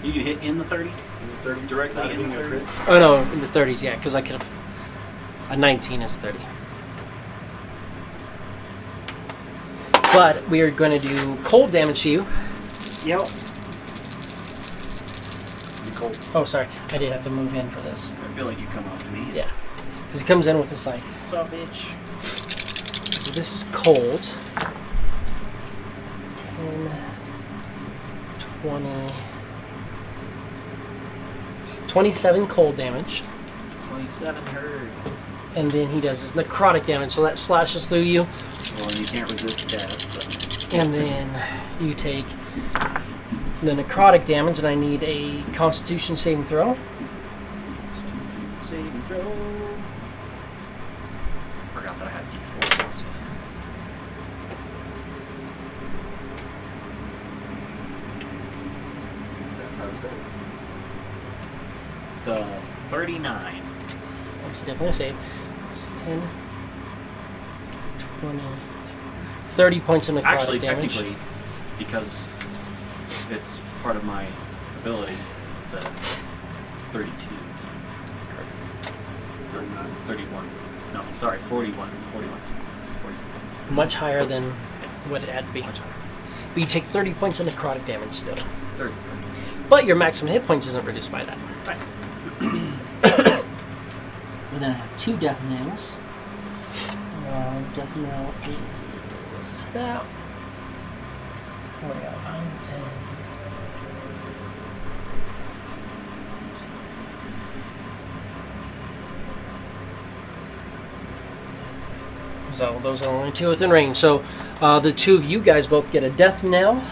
You can hit in the 30? Directly in the 30? Oh no, in the 30s, yeah, because I could have. A 19 is a 30. But we are going to do cold damage to you. Yep. Oh, sorry, I did have to move in for this. I feel like you come up to me. Yeah, because he comes in with a scythe. Sup, bitch? So this is cold. 10, 20, 27 cold damage. 27 hurt. And then he does his necrotic damage, so that slashes through you. Well, you can't resist death, so. And then you take the necrotic damage, and I need a Constitution saving throw. Save and throw. Forgot that I had D4s also. That's how to say it. It's 39. That's definitely a save. So 10, 20, 30 points of necrotic Actually, damage. technically, because it's part of my ability, it's 32. 39. 31. No, sorry, 41. 41. Much higher than what it had to be. Much higher. But you take 30 points of necrotic damage still. 30. But your maximum hit points isn't reduced by that. Right. And then I have 2 death nails. Death nail is that. What do we got? 10. So those are only 2 within range. So the 2 of you guys both get a death nail.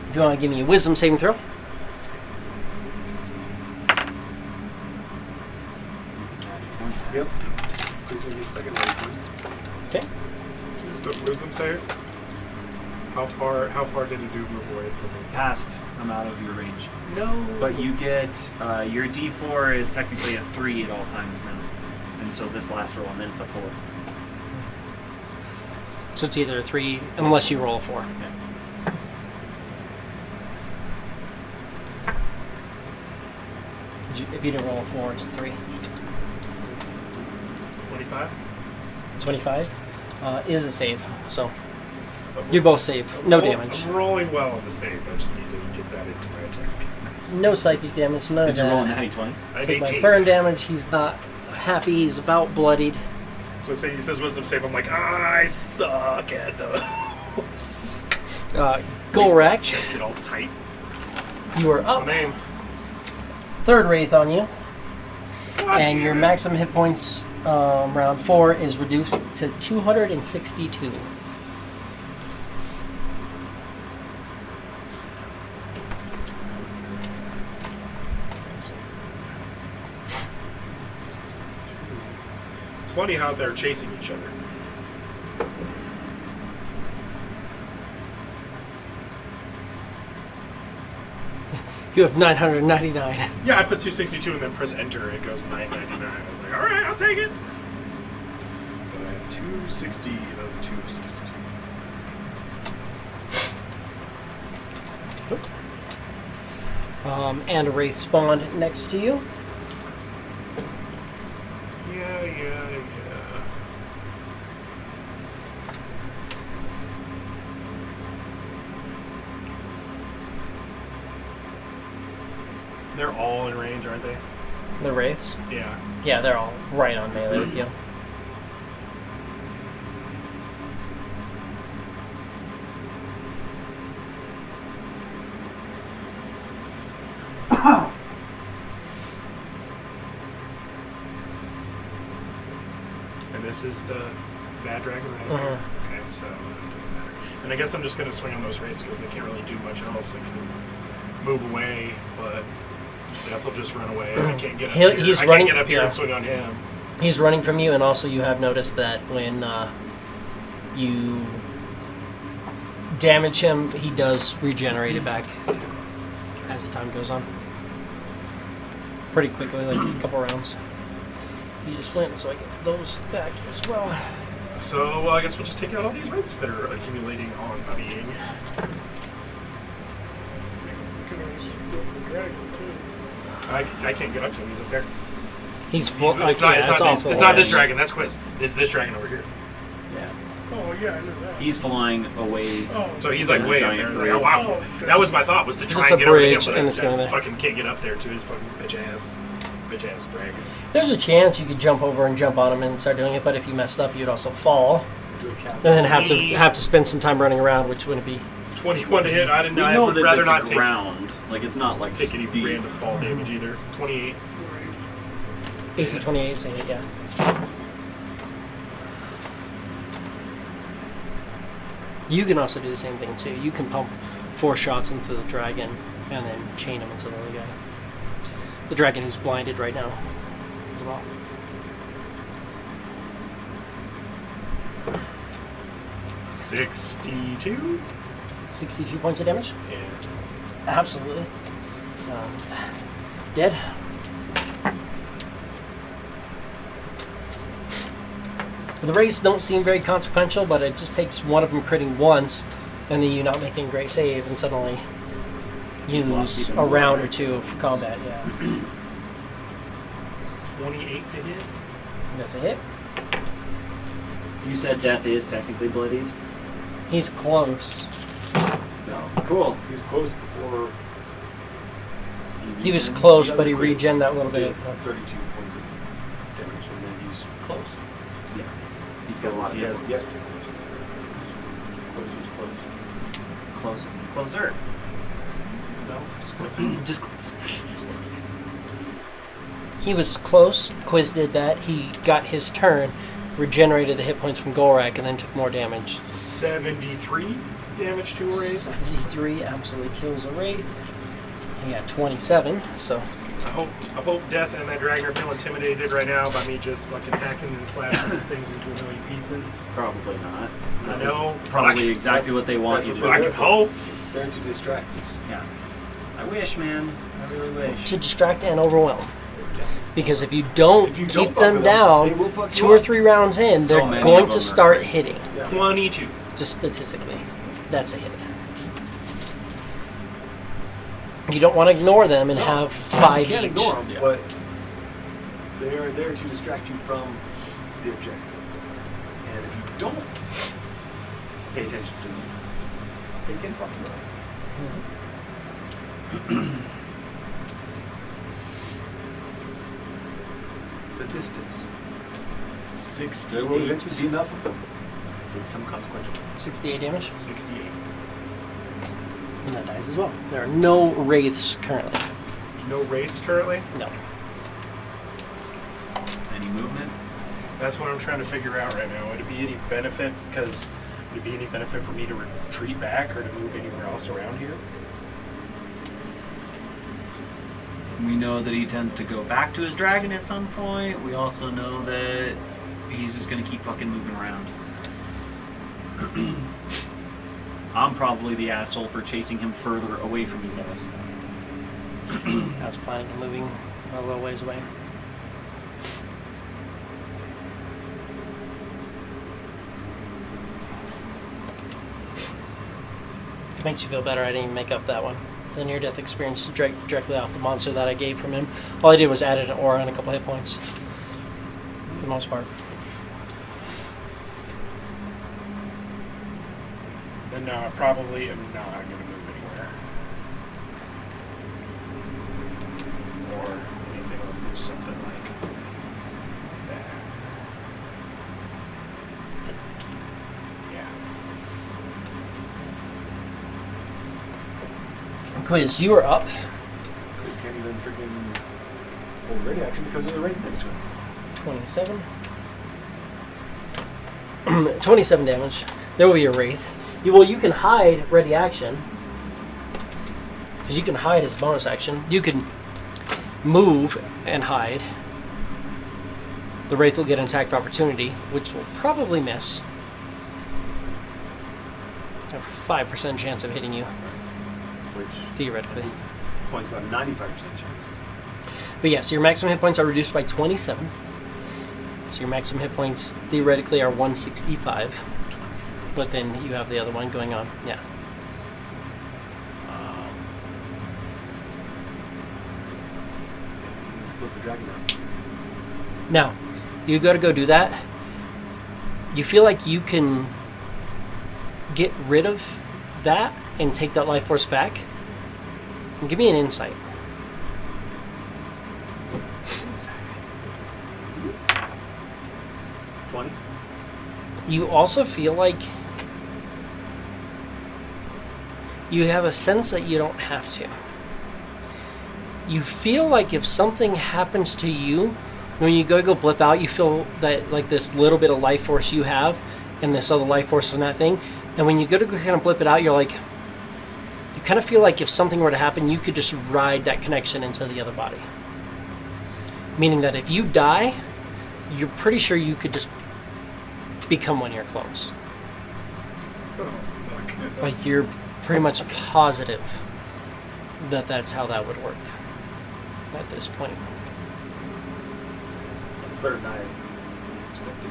If you want to give me a wisdom saving throw. Yep. How far did it do move away from me? Past, I'm out of your range. No. But you get your D4 is technically a 3 at all times now until this last roll, and then it's a 4. So it's either a 3, unless you roll a 4. Yeah. If you didn't roll a 4, it's a 3. 25. 25 is a save, so you both save. No damage. I'm rolling well on the save. I just need to get that into my attack. Nice. No psychic damage, none Did of you roll a that. natty 20? I have Take my 18. burn damage, he's not happy, he's about bloodied. So say he says wisdom save. I'm like, I suck at those. Golrak, Chest get all tight. you are That's my up. name. Third Wraith on you, God and damn your it. maximum hit points round 4 is reduced to 262. It's funny how they're chasing each other. You have 999. Yeah, I put 262 and then press enter. It goes 999. I was like, all right, I'll take it. But I have 260 of 262. And a Wraith spawned next to you. Yeah. They're all in range, aren't they? The Wraiths. Yeah. Yeah, they're all right on melee with you. And this is the bad dragon, right? Mhm. Okay, so it doesn't matter. And I guess I'm just going to swing on those wraiths because they can't really do much else. They can move away, but Death will just run away. I can't get up He'll- here. he's I running- can't get up here yeah. and swing on him. He's running from you, and also you have noticed that when you damage him, he does regenerate it back as time goes on. Pretty quickly, like a couple rounds. You just went, so I get those back as well. So, well, I guess we'll just take out all these wraiths that are accumulating on a being. We can always go for the dragon, too. I can't get up to him. He's up there. He's full. It's Like, not, yeah, it's not, all this, full it's not this range. dragon. That's Quiz. It's this dragon over here. Yeah. Oh, yeah, I know that. He's flying away. So he's like Yeah, way up giant there. Like, bridge. oh, wow. That was my thought, was to It's try just and a get over to him, bridge, but and it's I going there. fucking can't get up there to his fucking bitch ass dragon. There's a chance you could jump over and jump on him and start doing it, but if you messed up, you'd also fall, Do a cat. and then have to spend some time running around, which wouldn't be. 21 to hit. I didn't We know. I know would that rather it's not take ground. Like, it's not like any deep. random fall damage either. 28. AC 28, saying it, yeah. You can also do the same thing too. You can pump 4 shots into the dragon and then chain him into the other guy. The dragon who's blinded right now as well. $62. 62 points of damage? Yeah. Absolutely. Dead. The Wraiths don't seem very consequential, but it just takes one of them critting once, and then you not making a great save, and suddenly you You've lost lose even a more round or range. two of combat. Yeah, 28 to hit. that's a hit. You said Death is technically bloodied? He's close. No. Cool. He's close before. He was close, the but he other regen that little did bit. 32 points of damage, and then he's close. Yeah. He's got a lot of He hit has points. yet to. Close is close. Closer. No, just close. Just close. He was close. Quiz did that. He got his turn, regenerated the hit points from Golrak, and then took more damage. 73 damage to a wraith. 73 absolutely kills a Wraith. He got 27, so I hope Death and that Dragger feel intimidated right now by me just fucking hacking and slashing these things into a million pieces. Probably not. I know. It's probably exactly what they want you to But I do. can hope. It's there to distract us. Yeah. I wish, man. I really wish. To distract and overwhelm. Because if you don't If you keep don't fuck them with them, down they will fuck you 2 or up. 3 rounds in, So they're many going of them to are start crazy. hitting. Yeah. 22. Just statistically, that's a hit. You don't want to ignore them and have 5 You can't each. ignore them, Yeah. but they are there to distract you from the objective. And if you don't pay attention to them, they can fuck you up. Statistics. 68. There will eventually be enough of them. They become consequential. 68 damage, 68. and that dies as well. There are no wraiths currently. No wraiths currently? No. Any movement? That's what I'm trying to figure out right now. Would it be any benefit? Because would it be any benefit for me to retreat back or to move anywhere else around here? We know that he tends to go back to his dragon at some point. We also know that he's just gonna keep fucking moving around. I'm probably the asshole for chasing him further away from you guys. I was planning on moving a little ways away. If it makes you feel better, I didn't even make up that one. The near-death experience directly off the monster that I gave from him. All I did was added an aura and a couple hit points. For the most part. Then no, I probably am not going to move anywhere. Or if anything, I'll do something like that. Yeah. Quiz, you are up. You can't even freaking hold ready action because of the right thing to it. 27. 27 damage. There will be a wraith. You can hide ready action. Because you can hide as a bonus action. You can move and hide. The wraith will get an attack of opportunity, which will probably miss. A 5% chance of hitting you, Which theoretically. points about 95% chance. But yeah, so your maximum hit points are reduced by 27. So your maximum hit points theoretically are 165. But then you have the other one going on. Yeah. Put the dragon down. Now, you got to go do that. You feel like you can get rid of that and take that life force back? And give me an insight. Inside. 20. You also feel like you have a sense that you don't have to. You feel like if something happens to you, when you go blip out, you feel that like this little bit of life force you have and this other life force from that thing. And when you go to kind of blip it out, you're like, you kind of feel like if something were to happen, you could just ride that connection into the other body. Meaning that if you die, you're pretty sure you could just become one of your clones. Oh, my goodness. Like you're pretty much positive that that's how that would work at this point. It's better than I expected.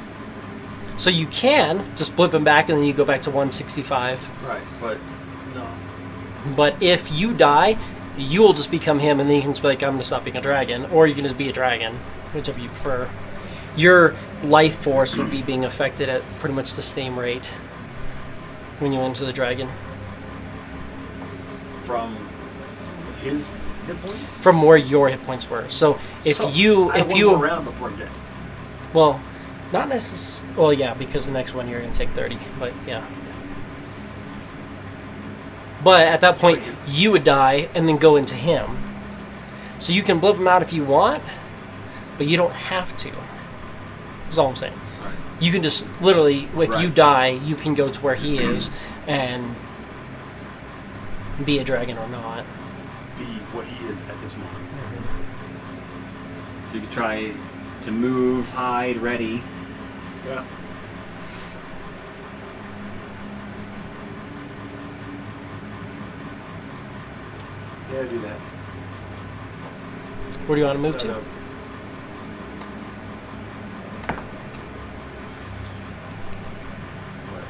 So you can just blip him back and then you go back to 165. Right, but no. But if you die, you will just become him and then you can just be like, I'm going to stop being a dragon. Or you can just be a dragon, whichever you prefer. Your life force would be being affected at pretty much the same rate when you enter the dragon. From his hit points? From where your hit points were. So if So, you... I have one more round before I'm dead. Well, not necessarily... Well, yeah, because the next one you're going to take 30. But, yeah. But at that point, you would die and then go into him. So you can blip him out if you want, but you don't have to. That's all I'm saying. Right. You can just literally, if you Right. die, you can go to where he is and be a dragon or not. be what he is at this moment. So you could try to move, hide, ready. Yeah. Yeah, do that. Where do you want to move Set to? up. What?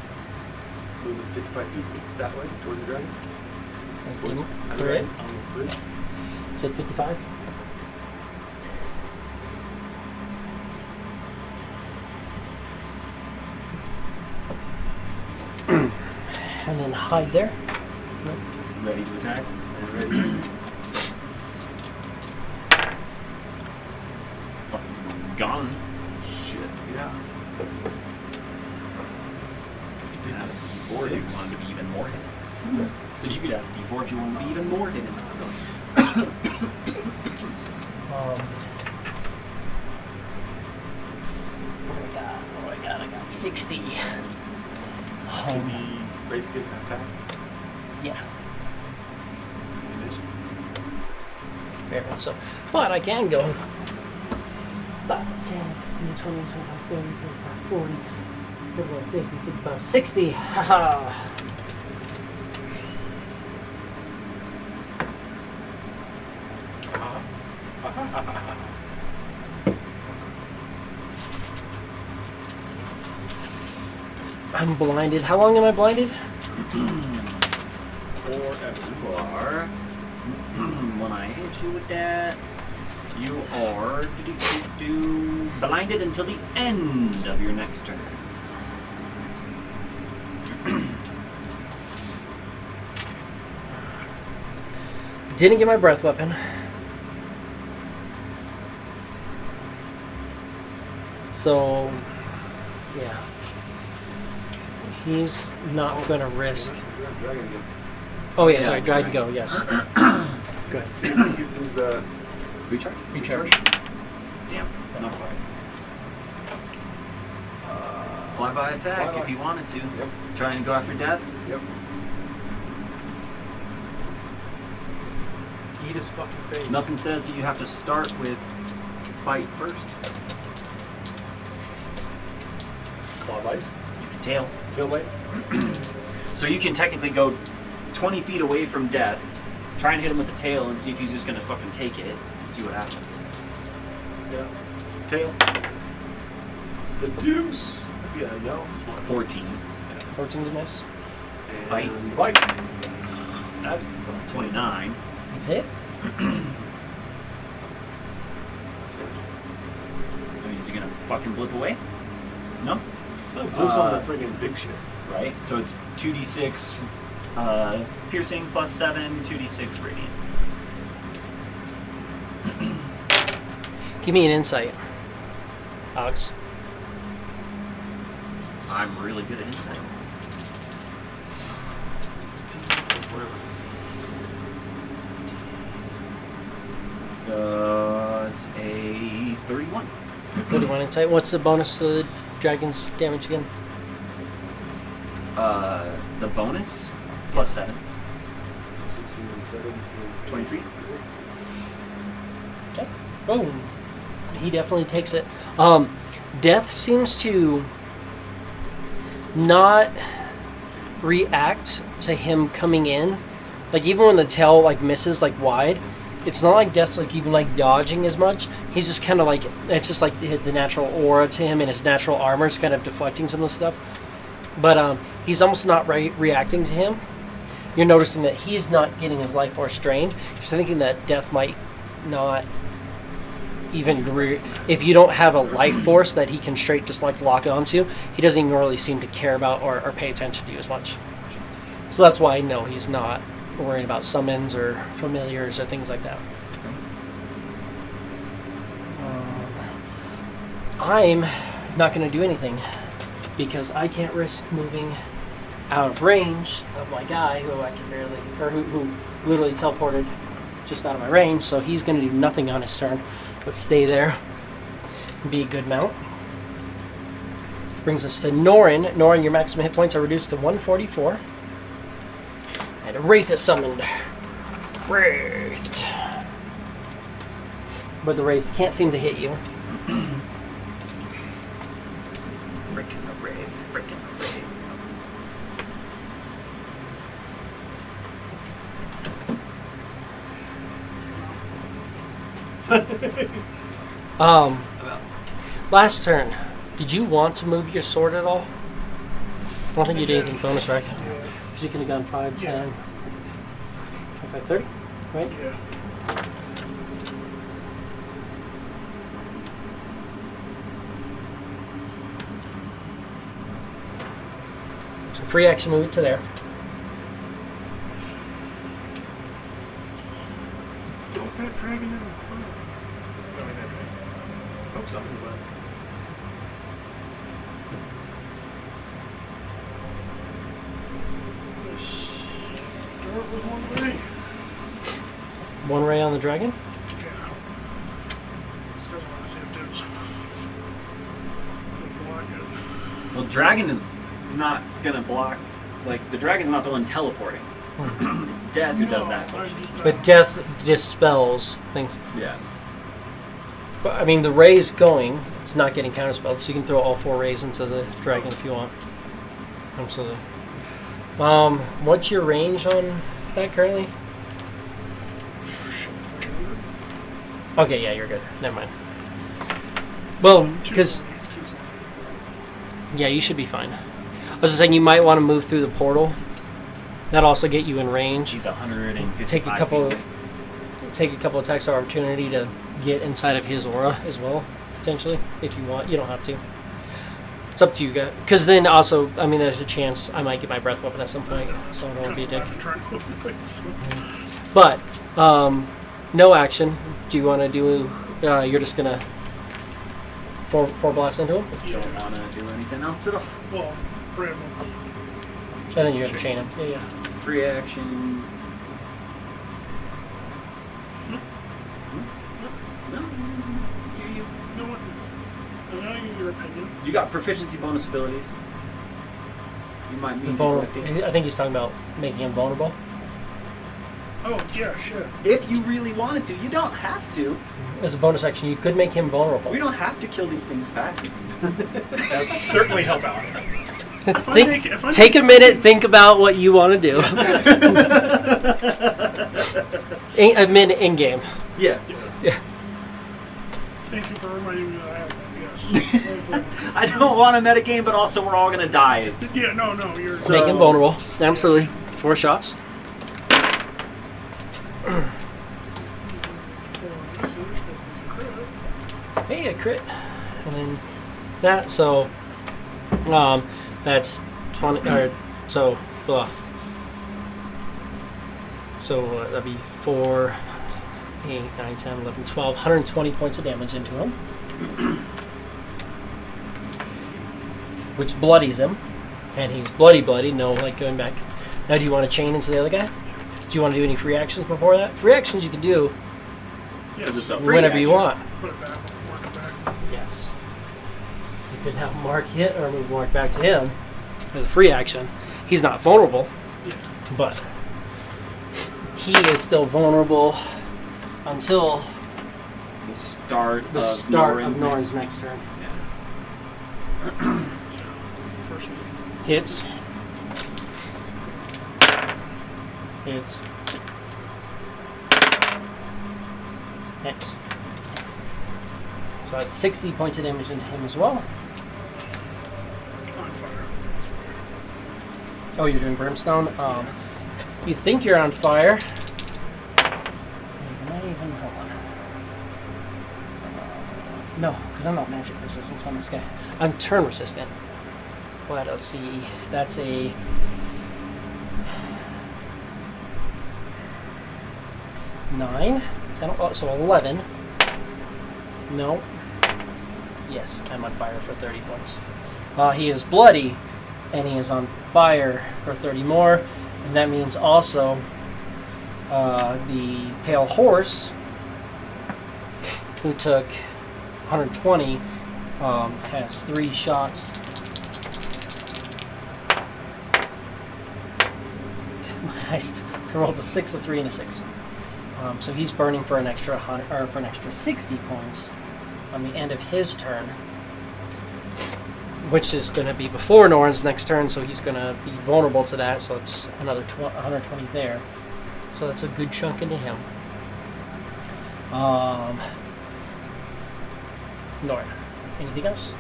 Moving 55 feet that way towards the dragon? Correct. On the bridge? You said 55? And then hide there. Ready to attack. And ready. Fucking gone. Shit, yeah. Add a 54 6. hits. Wanted to be even more hidden. What's that? So you could add a D4 if you want to be even more hidden. What do I got? I got 60. Can the Wraith get an attack? Yeah, It is. very much so. But I can go 5, 10, 15, 20, 25, 30, 35, 40, 41, 50, 55, 60. Haha. I'm blinded. How long am I blinded? Forever. You are. When I hit you with that, you are blinded until the end of your next turn. Didn't get my breath weapon. So, yeah. He's not going to risk. Dragon again. Oh, yeah, Yeah, sorry. Dragon dragon. go, yes. Good. See if he gets his Recharge? Recharge. Damn, not quite. Flyby attack Flyby. if you wanted to. Yep. Try and go after death. Yep. Eat his fucking face. Nothing says that you have to start with bite first. Claw bite. You can tail. Kill bite. So you can technically go 20 feet away from death, try and hit him with the tail and see if he's just gonna fucking take it and see what happens. Yeah. Tail. The deuce. Yeah, no. 14. 14's a miss. And Bite. Bite. That's 29. That's hit. I mean, is he gonna fucking blip away? No? No, blips on the friggin' big shit. Right? So it's 2d6 piercing plus 7, 2d6 radiant. Give me an insight. Alex. I'm really good at insight. 16 whatever. It's a 31. 31 insight. What's the bonus to the dragon's damage again? The bonus plus 7. So 16 and 7 is 23. Okay. Boom. He definitely takes it. Death seems to not react to him coming in. Like even when the tail like misses like wide, it's not like Death's like even like dodging as much. He's just kind of like, it's just like the natural aura to him and his natural armor is kind of deflecting some of the stuff. But he's almost not reacting to him. You're noticing that he's not getting his life force drained. Just thinking that Death might not even if you don't have a life force that he can straight just like lock onto, he doesn't even really seem to care about or pay attention to you as much. So that's why I know he's not worrying about summons or familiars or things like that. I'm not going to do anything because I can't risk moving out of range of my guy who I can barely, or who literally teleported just out of my range. So he's going to do nothing on his turn but stay there and be a good mount. Brings us to Norin. Norin, your maximum hit points are reduced to 144. And a Wraith is summoned. Breathed. But the rays can't seem to hit you. Breaking the rave, breaking the rave. Last turn, did you want to move your sword at all? I don't think you did anything bonus, right? Because you could have gone 5, 10, 25, 30, right? Yeah. So free action, move it to there. Don't that dragon in the butt. I mean, that dragon. Oh, something butt. Let's start with one way. One ray on the dragon. Yeah. Just because I want to see if dudes block it. Well, dragon is not gonna block. Like the dragon's not the one teleporting. It's death who does that. I just, But death dispels things. Yeah. But I mean, the ray's going. It's not getting counterspelled, so you can throw all 4 rays into the dragon if you want. Absolutely. What's your range on that currently? Okay, yeah, you're good. Never mind. Well, because yeah, you should be fine. I was just saying you might want to move through the portal. That'll also get you in range. She's 155 Take a couple. feet away. Take a couple attacks of opportunity to get inside of his aura as well, potentially, if you want. You don't have to. It's up to you guys. Because then also, I mean, there's a chance I might get my breath weapon at some point, so I don't want to be a dick. I'm trying to avoid it, so. But, no action. Do you want to do, you're just going to four blast into him? Don't want to do anything else at all. Well, Brad will. And then you're going to chain him. Yeah, yeah. Free action. No. You No one. I know your opinion. You got proficiency bonus abilities. You might be Vulnerable. neglecting. I think he's talking about making him vulnerable. Oh, yeah, shit. If you really wanted to, you don't have to. As a bonus action, you could make him vulnerable. We don't have to kill these things fast. That'd certainly help out. Take a minute, think about what you want to do. A minute in game. Yeah. Yeah. Thank you for reminding me that I have that, yes. I don't want a metagame, but also we're all gonna die. Yeah, no, you're... So- Make him vulnerable. Absolutely. 4 shots. 4 misses, but crit. Hey, a crit. And then that, so that's 20, or so, blah. So that'd be 4, 8, 9, 10, 11, 12, 120 points of damage into him. Which bloodies him. And he's bloody, no like going back. Now do you want to chain into the other guy? Do you want to do any free actions before that? Free actions you can do Yes. It's a free whenever you action. want. Put it back, work it back. Yes. You could have Mark hit or move Mark back to him as a free action. He's not vulnerable, Yeah. but he is still vulnerable until The start the of start Norin's of Norin's next turn. Yeah. So, first one. Hits. Hits. Hits. So that's 60 points of damage into him as well. On fire. Oh, you're doing Brimstone? You think you're on fire. You might even hold on. No, because I'm not magic resistant on this guy. I'm turn resistant. But let's see. That's a 9, 10, oh, so 11. No. Yes, I'm on fire for 30 points. He is bloody, and he is on fire for 30 more, and that means also the Pale Horse, who took 120, has 3 shots. I rolled a 6, a 3, and a 6. So he's burning for an extra 100 or for an extra 60 points on the end of his turn, which is going to be before Norin's next turn. So he's going to be vulnerable to that. So it's another 120 there. So that's a good chunk into him. Norin, anything else?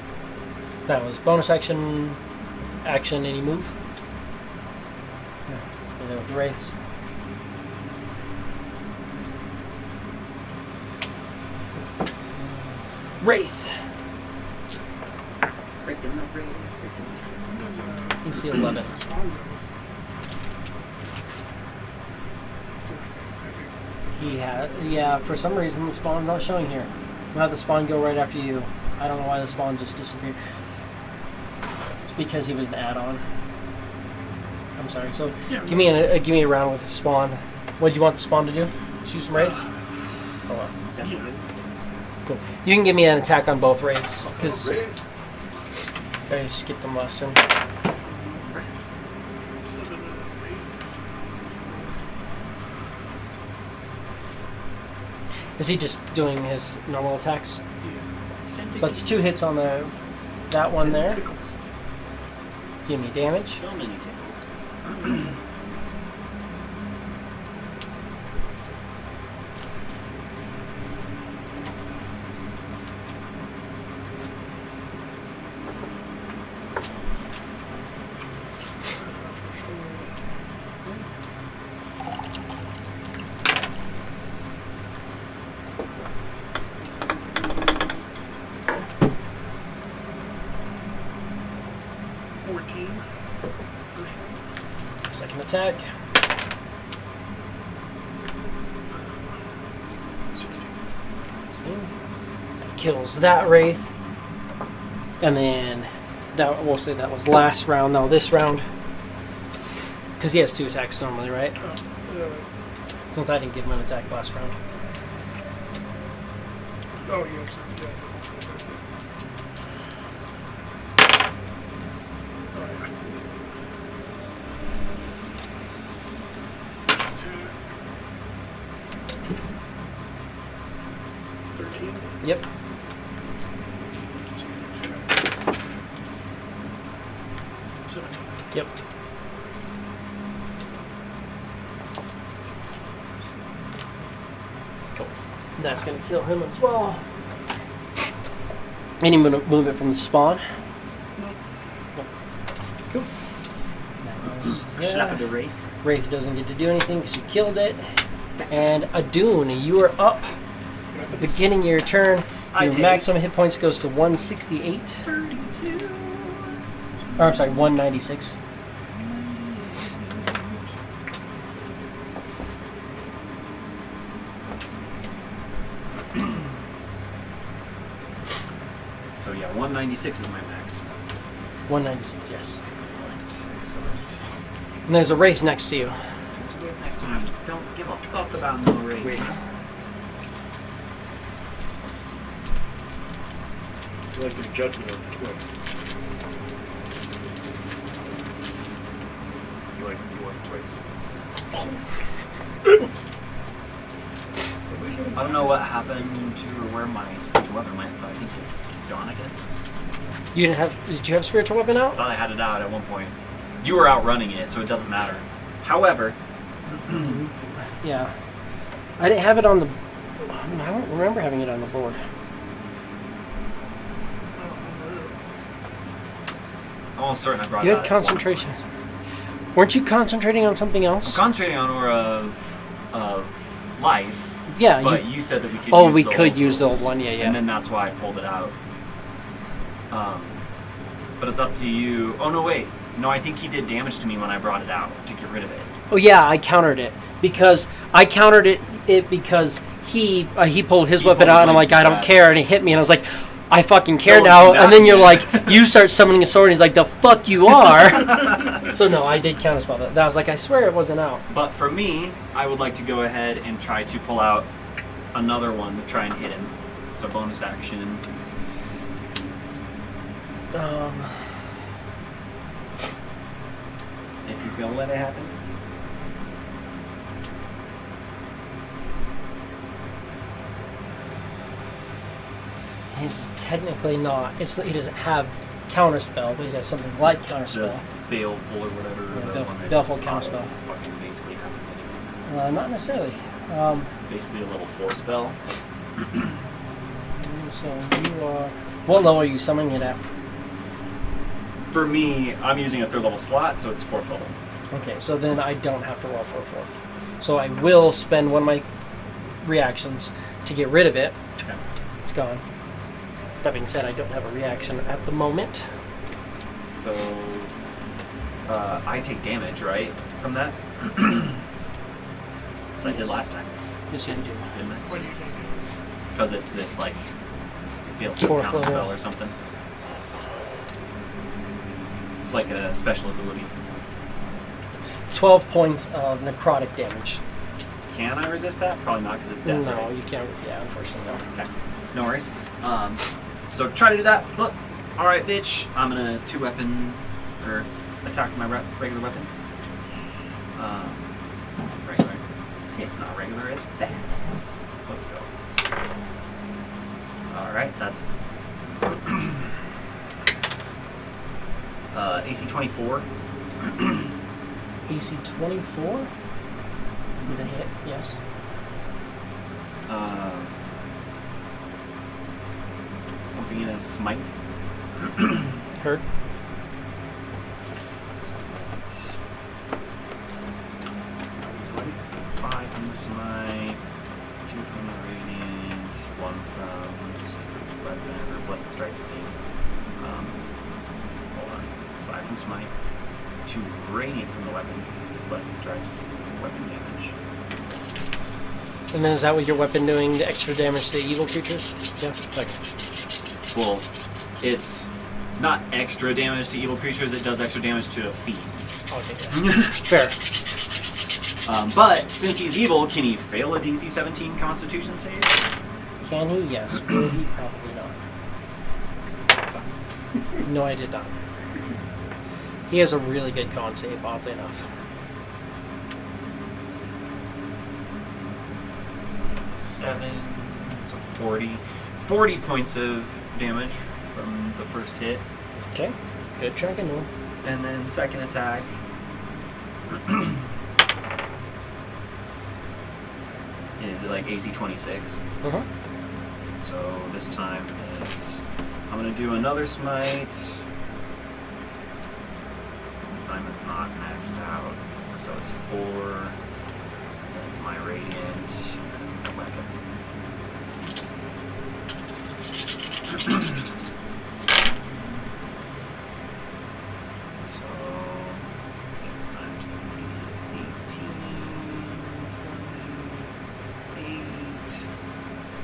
That was bonus action, any move? No, stay there with the wraiths. Wraith. Breaking the ring. DC 11. Yeah, for some reason the spawn's not showing here. We'll have the spawn go right after you. I don't know why the spawn just disappeared. It's because he was an add-on. I'm sorry. So give me a round with the spawn. What do you want the spawn to do? Shoot some wraiths? Hold on. Cool. You can give me an attack on both wraiths because I skipped them last turn. Is he just doing his normal attacks? So that's 2 hits on that one there. Give me damage. So many tickles. Second attack. 16. That kills that wraith. And then that we'll say that was last round. Now this round, because he has 2 attacks normally, right? Since I didn't give him an attack last round. Oh, yes. Yep. Yep. Cool. That's going to kill him as well. Any movement from the spawn? Nope. Cool. What happened to Wraith? Wraith doesn't get to do anything because you killed it. And Adun, you are up. Beginning of your turn, your maximum hit points goes to 168. 32. Or I'm sorry, 196. So yeah, 196 is my max. 196, yes. Excellent. And there's a wraith next to you. Next time, don't give a fuck about no Wraith. Wait. I like your judgment of the Twix. You want the Twix? I don't know what happened to or where my spiritual weapon went, but I think it's gone, I guess. You didn't have? Did you have spiritual weapon I out? thought I had it out at one point. You were outrunning it, so it doesn't matter. However, Yeah. I didn't have it on the. I don't remember having it on the board. I'm almost certain I brought You it had out. concentration. Weren't you concentrating on something I'm else? concentrating on Aura of Life, Yeah. but you said that we could Oh, use we the could old use the rules, old one, yeah. And then that's why I pulled it out. But it's up to you. Oh, no, wait. No, I think he did damage to me when I brought it out to get rid of it. Oh yeah, I countered it because because he pulled his He weapon pulled out his and I'm like, weapon I don't fast. care, and he hit me and I was like, I fucking care Don't now. do that And then you're again. like, you start summoning a sword and he's like, the fuck you are. So no, I did counterspell that. That was like, I swear it wasn't out. But for me, I would like to go ahead and try to pull out another one to try and hit him. So bonus action. If he's gonna let it happen. He's technically not. He doesn't have counterspell, but he has something like counterspell. The baleful or whatever. Yeah, the one that baleful just counterspell. Fucking basically happens anyway. Not necessarily. Basically a level 4 spell. So you are. What level are you summoning it at? For me, I'm using a 3rd level slot, so it's 4th level. Okay, so then I don't have to roll for a 4th. So I will spend one of my reactions to get rid of it. Okay. It's gone. That being said, I don't have a reaction at the moment. So I take damage, right, from that? So I did last time, Yes, you do. didn't I? What do you think? Because it's this like Fourth counter level. spell or something. It's like a special ability. 12 points of necrotic damage. Can I resist that? Probably not, because it's death. No, right? you can't. Yeah, unfortunately, no. Okay, no worries. So try to do that. Look, all right, bitch. I'm gonna 2-weapon or attack with my regular weapon. Regular. It's not regular. It's badass. Let's go. All right, that's AC 24. AC 24 is a hit. Yes. Pumping in a smite. Heard. That's 5 from the smite, 2 from the radiant, 1 from weapon or blessed strikes again. Hold on. 5 from smite, 2 radiant from the weapon, blessed strikes, weapon damage. And then is that what your weapon doing? The extra damage to evil creatures? Yeah. Okay. Well, it's not extra damage to evil creatures. It does extra damage to a fiend. Okay. Yeah. Fair. But since he's evil, can he fail a DC 17 Constitution save? Can he? Yes. Will he? Probably not. No, I did not. He has a really good con save, oddly enough. 7, so 40. 40 points of damage from the first hit. Okay. Good chunk into him. And then second attack. Is it like AC 26? Uh-huh. So this time it's... I'm going to do another smite. This time it's not maxed out. So it's 4. That's my radiant. That's my weapon. So 6 times 3 is 18, 28.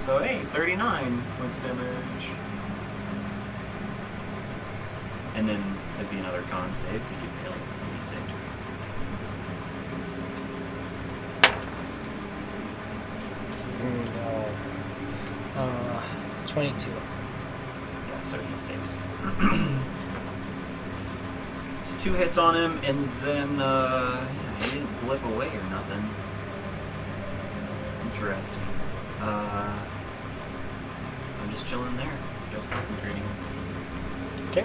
So hey, 39 points of damage. And then there'd be another con save if you fail it. It'd be saved. No. 22. Yeah, so he saves. So 2 hits on him, and then yeah, he didn't blip away or nothing. Interesting. I'm just chilling there. Just concentrating. Okay.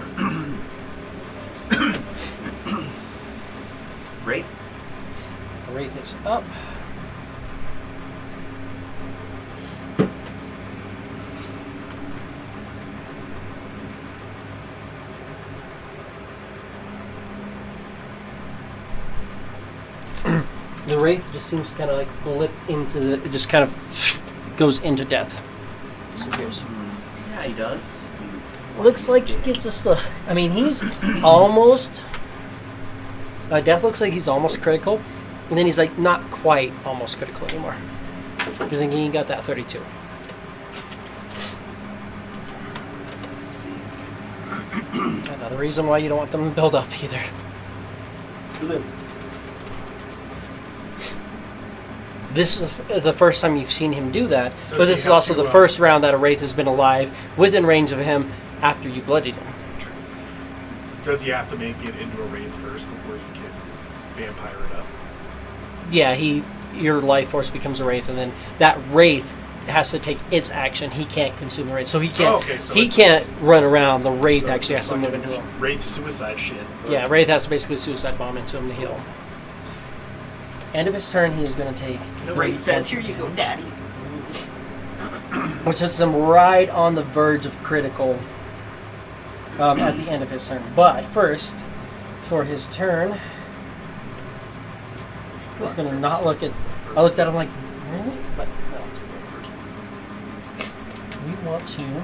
Wraith. Wraith is up. The Wraith just seems to kind of like blip into the... It just kind of goes into death. Disappears. Yeah, he does. Looks like he gets us the... I mean, he's almost... death looks like he's almost critical. And then he's like not quite almost critical anymore. You're thinking he got that 32. Another reason why you don't want them to build up either. This is the first time you've seen him do that, So but you this is have also to, the first round that a Wraith has been alive within range of him after you bloodied him. Does he have to make it into a wraith first before he can vampire it up? Yeah, your life force becomes a Wraith, and then that Wraith has to take its action. He can't consume the wraith, so he can't. Oh, okay, so he it's can't a run around. The wraith So actually has to move fucking into him. Wraith suicide shit. Yeah, wraith has to basically suicide bomb into him to heal. End of his turn, he is going to take. The 3 Wraith says, points "Here of you go, damage, daddy." which puts him right on the verge of critical at the end of his turn. But first, for his turn, we're going to not look at. I looked at him like, really? But no. We want to.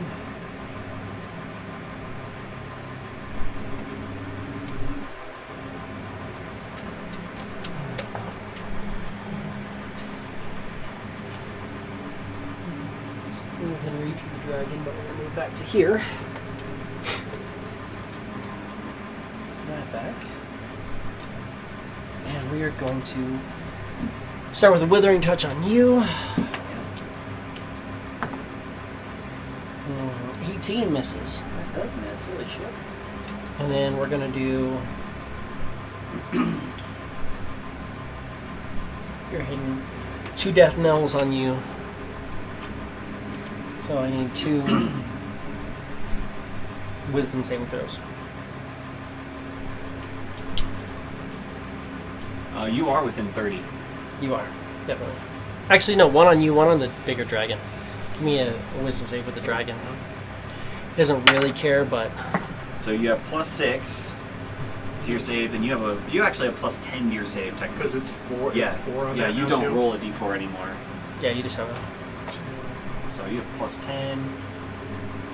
Within reach of the dragon, but we're going to move back to here. That back. And we are going to start with a withering touch on you. 18 misses. That does miss. Holy shit. And then we're going to do. You're hitting 2 death knells on you. So I need 2 wisdom saving throws. You are within 30. You are, definitely. Actually, no, 1 on you, 1 on the bigger dragon. Give me a wisdom save with the dragon. He doesn't really care, but So you have +6 to your save, and you actually have +10 to your save. Technically, Because it's 4. yeah, It's 4 on yeah. that You now, don't too. roll a d4 anymore. yeah, you just have a. So you have +10.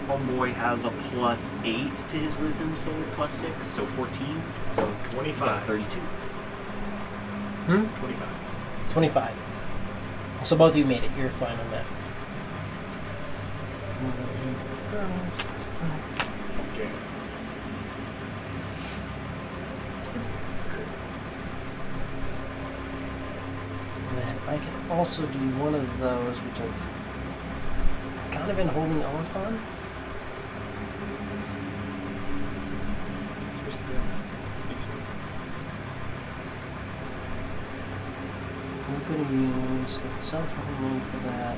Homeboy has a +8 to his wisdom save, +6, so 14. So 25. 32. 25. 25. So both of you made it. You're fine on that. Okay. And then I can also do one of those, which I've kind of been holding off on. I'm going to use self-healing for that.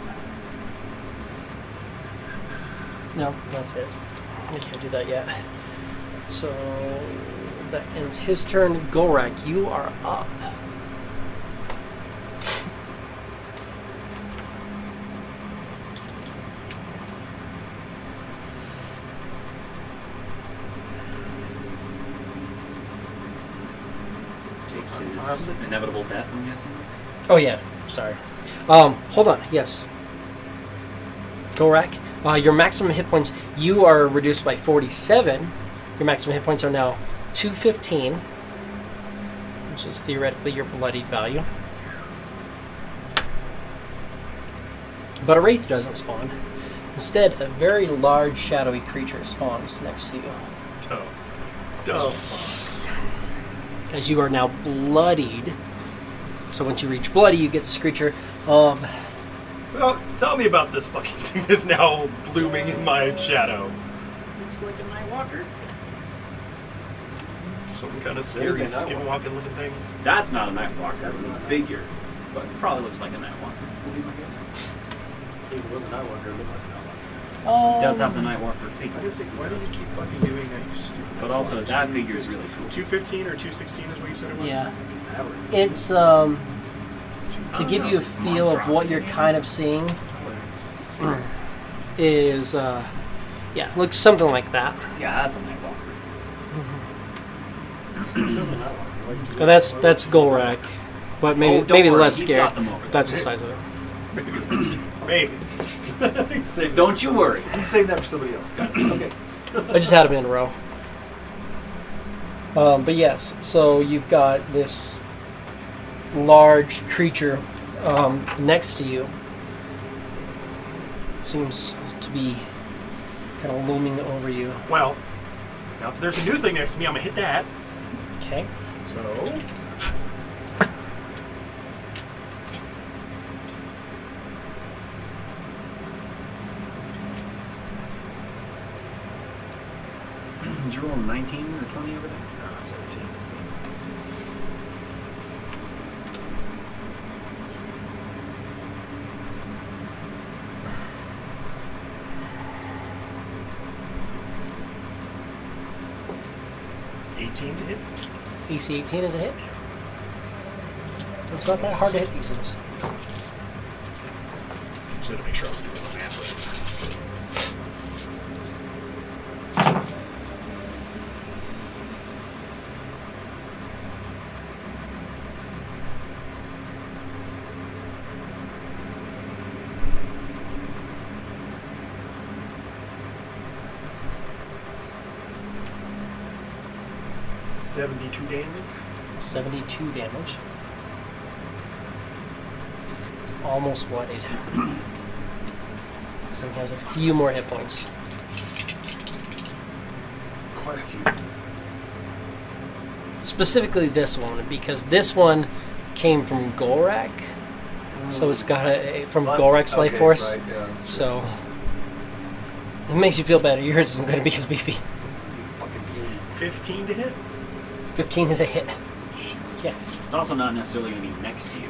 No, that's it. I can't do that yet. So that ends his turn. Gorak, you are up. Takes his inevitable death, I'm guessing. Oh yeah, sorry. Hold on. Yes. Gorak, your maximum hit points. You are reduced by 47. Your maximum hit points are now 215, which is theoretically your bloodied value. But a wraith doesn't spawn. Instead, a very large shadowy creature spawns next to you. Dope. As you are now bloodied. So once you reach bloody, you get this creature. So tell me about this fucking thing that's now looming in my shadow. Looks like a Night Walker. Some kind of There's scary a Night skinwalking looking thing. That's not a Night Walker. That's It's a not. figure, but probably looks like a Night Walker. If it was a Nightwalker, it looked like a Nightwalker. It does have the Night Walker I figure. just think, why did you keep fucking doing that, you stupid? But also, that figure is really cool. 215 or 216 is what you said it was? Yeah. It's an average. It's to give you a feel of what you're kind of seeing is yeah, looks something like that. Yeah, that's a Night Walker. It's still a Nightwalker. And that's Golrak, but maybe Oh, don't worry, less he's scared. got them over there. That's the size of it. Maybe. Don't you worry. He's saving that for somebody else. Got it. Okay. I just had them in a row. But yes, so you've got this large creature next to you. Seems to be kind of looming over you. Well, now if there's a new thing next to me, I'm gonna hit that. Okay. So. Did you roll a 19 or 20 over there? 17. 18 to hit. AC 18 is a hit. It's not that hard to hit these things. Just had to make sure I was doing the math right. 72 damage. 72 damage. It's almost bloodied. Because he has a few more hit points. Quite a few. Specifically this one, because this one came from Golrak. So it's got from Golrak's life Okay, force. right, yeah, that's So it makes you feel better. Yours isn't going to be as beefy. fucking idiot. 15 to hit. 15 is a hit. Yes. It's also not necessarily going to be next to you.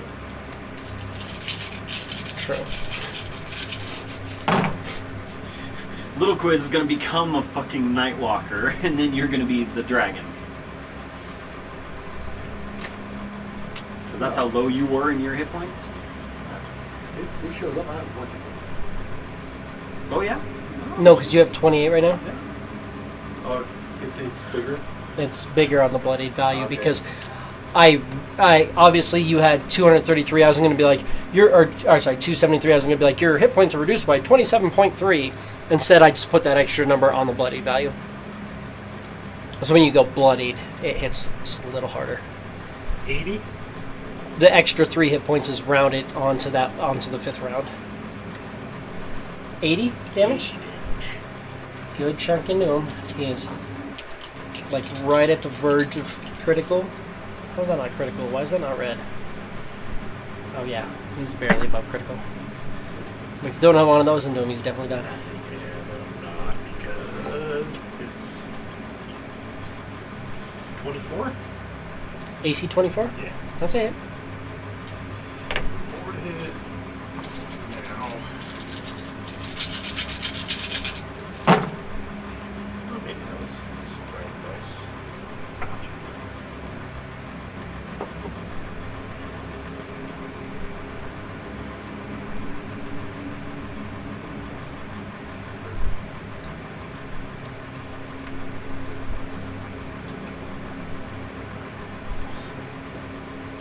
True. Little Quiz is going to become a fucking Nightwalker, and then you're going to be the dragon. Because that's how low you were in your hit points? It shows up. I have a bunch of Oh, yeah? No, because you have 28 right now. them. Yeah. Oh, it's bigger. It's bigger on the bloodied value Okay. because I obviously you had 233. I was going to be like or sorry 273. I was going to be like your hit points are reduced by 27.3. Instead, I just put that extra number on the bloodied value. So when you go bloodied, it hits just a little harder. 80. The extra 3 hit points is rounded onto the 5th round. 80 damage. Good chunk into him. He is like right at the verge of critical. How is that not critical? Why is that not red? Oh yeah, he's barely above critical. If you don't have one of those into him, he's definitely done. Yeah, but I'm not because it's 24. AC 24? Yeah. That's it. 4 to hit. Now. Oh, maybe that was the right dice.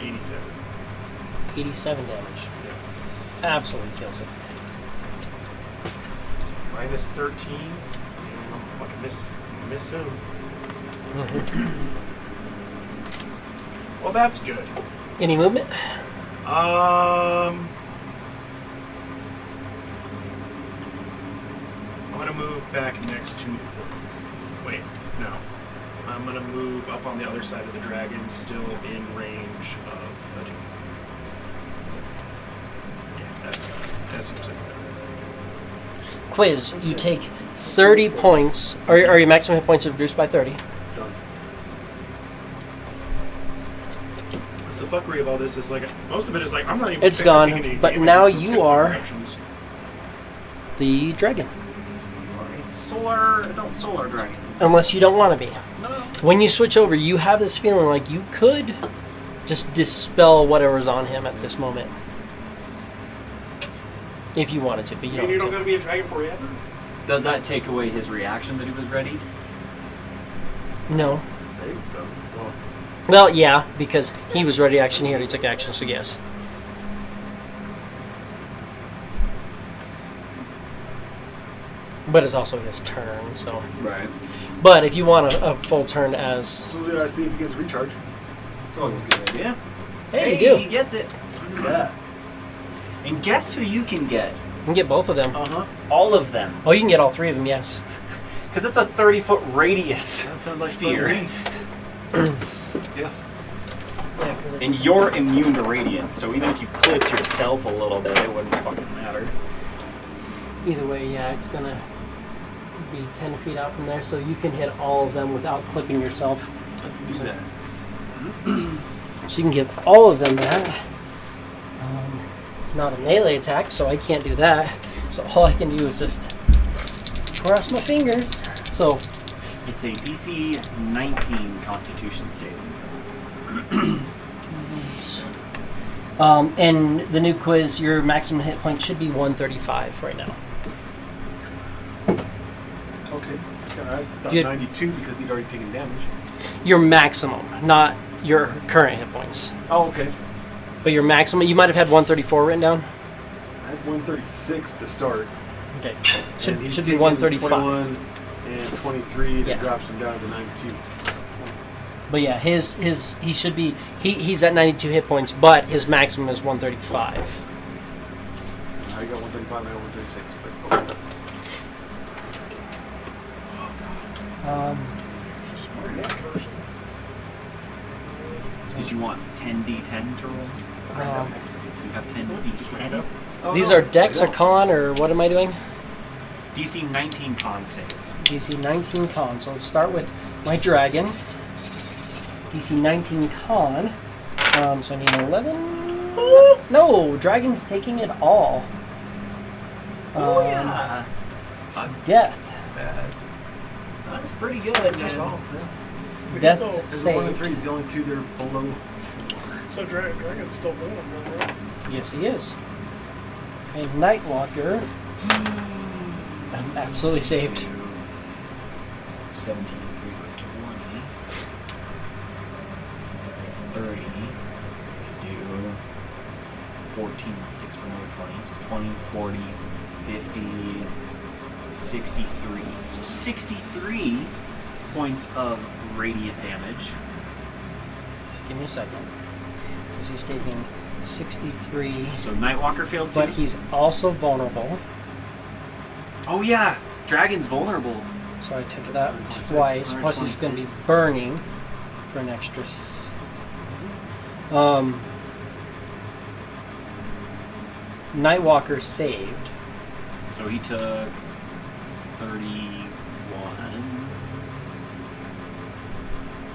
87. 87 damage. Yeah. Absolutely kills it. Minus 13. I'm gonna fucking miss soon. Well, that's good. Any movement? I'm gonna move back next to. Wait, no. I'm gonna move up on the other side of the dragon, still in range of. Yeah, that seems like a better move. Quiz. You take 30 points. Are your maximum hit points reduced by 30? Done. Because the fuckery of all this is like most of it is like I'm not even. It's taking gone, any but damage, now it's just you skipping are- actions. The dragon. Or a solar dragon. Unless you don't want to be. No. When you switch over, you have this feeling like you could just dispel whatever's on him at this moment. If you wanted to, but you I mean, you don't don't have gotta be a dragon forever. Does that take away his reaction that he was ready? to. No. Say so. Well, Well, yeah, because he was ready action, he already took action, so yes. But it's also his turn, so. Right. But if you want a full turn as. so we gotta see if he gets recharge. It's always a good idea. Hey, you do. He gets it. Yeah. And guess who you can get? You can get both of them. Uh huh. All of them. Oh, you can get all 3 of them, yes. Because it's a 30-foot radius That sounds like sphere. fun to Yeah. Yeah, because And you're immune to radiance, so even if you clipped yourself a little bit, it wouldn't fucking matter. either way, yeah, it's going to be 10 feet out from there, so you can hit all of them without clipping yourself. Let's do that. So you can give all of them that. It's not a melee attack, so I can't do that. So all I can do is just cross my fingers. So It's a DC 19 Constitution saving throw. And the new quiz, your maximum hit point should be 135 right now. Okay. I thought You- 92 because he'd already taken damage. Your maximum, not your current hit points. Oh, okay. But your maximum, you might have had 134 written down. I had 136 to start. Okay. and Should he's be taken 135. 21 and 23 that Yeah. drops him down to 92. But yeah, his he should be he's at 92 hit points, but his maximum is 135. I got 135 and I got 136. But okay. Did you want 10d10 to roll? You have 10d10. Oh, These no, are Dex I or don't. Con or what am I doing? DC 19 con save. DC 19 Con. So let's start with my dragon. DC 19 Con. So I need an 11. No, dragon's taking it all. Oh yeah, Death. that's pretty good, Just man. all. Death Still, There's the 1 and save. 3. The only two that are below 4. so Dragon's still moving, right? Yes, he is. A Nightwalker. Absolutely saved. 17 and 3 for 20. So 30. Do 14 and 6 for another 20. So 20, 40, 50, 63. So 63 points of radiant damage. Just give me a second. Because he's taking 63. So Nightwalker failed too. But he's also vulnerable. Oh yeah, Dragon's vulnerable. So I took that twice. Plus he's going to be burning for an extra. Nightwalker saved. So he took 31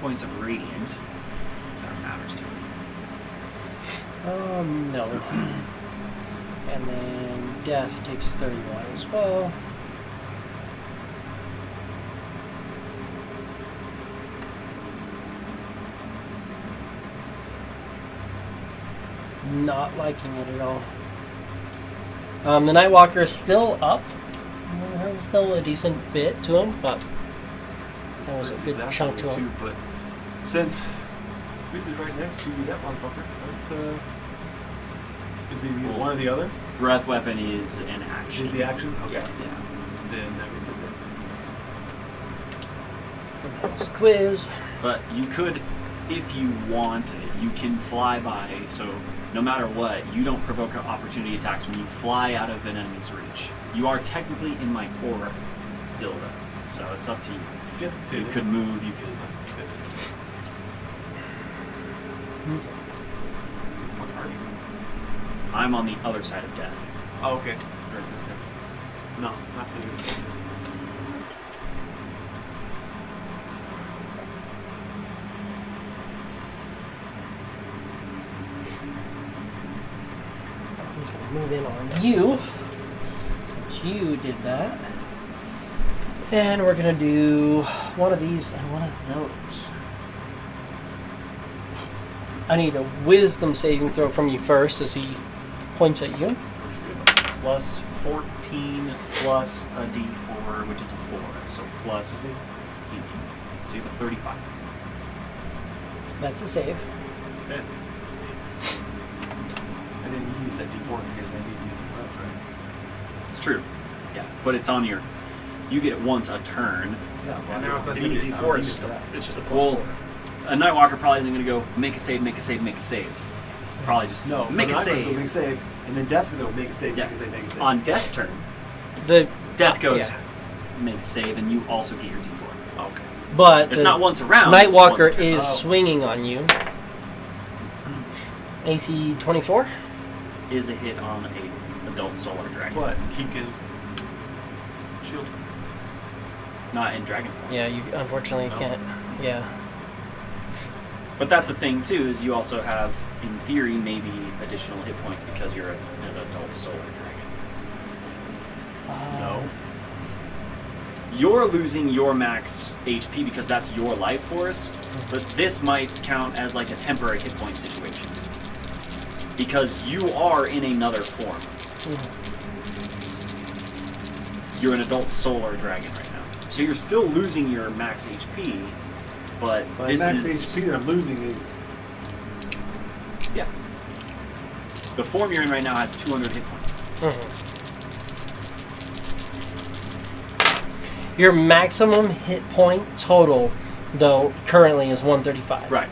points of radiant. If that matters to him. No. And then Death takes 31 as well. Not liking it at all. The Nightwalker is still up. Has still a decent bit to him, but that was a good chunk to him. But since this is right next to that motherfucker, that's is he one or the other? Breath weapon is an action. Is the action? Okay. Yeah. Then that makes sense. That was the quiz. But you could, if you wanted, you can fly by. So no matter what, you don't provoke opportunity attacks when you fly out of an enemy's reach. You are technically in my core still, though. So it's up to you. Yeah, You could move. You could. What are you? I'm on the other side of death. Oh, okay. Right. No, not the. Who's going to move in on you? Since you did that. And we're going to do one of these and one of those. I need a wisdom saving throw from you first as he points at you. Plus 14 plus a d4, which is a 4. So plus 18. So you have a 35. That's a save. I didn't use that D4 in case I need to use it up, right? It's true. Yeah. But it's on your. You get it once a turn. Yeah, And now it's not even a D4, it's just a plus Well, 4. a Nightwalker probably isn't going to go make a save, make a save, make a save. Probably just No, make a Nightmare's save. gonna make a save, and then Death's gonna go make a save, Yeah. make a save, make a save. On Death's turn, The Death goes yeah. make a save, and you also get your d4. Okay. But It's the not once a round. it's once a Nightwalker turn. is swinging on you. AC 24. Is a hit on a adult solar dragon. But he can shield. Not in dragon form. Yeah, you unfortunately No. can't. Yeah. But that's the thing too, is you also have, in theory, maybe additional hit points because you're an adult solar dragon. No. you're losing your max HP because that's your life force, but this might count as like a temporary hit point situation because you are in another form. You're an adult solar dragon right now, so you're still losing your max HP, but My this max is HP that I'm losing is yeah. The form you're in right now has 200 hit points. Your maximum hit point total, though, currently is 135. Right.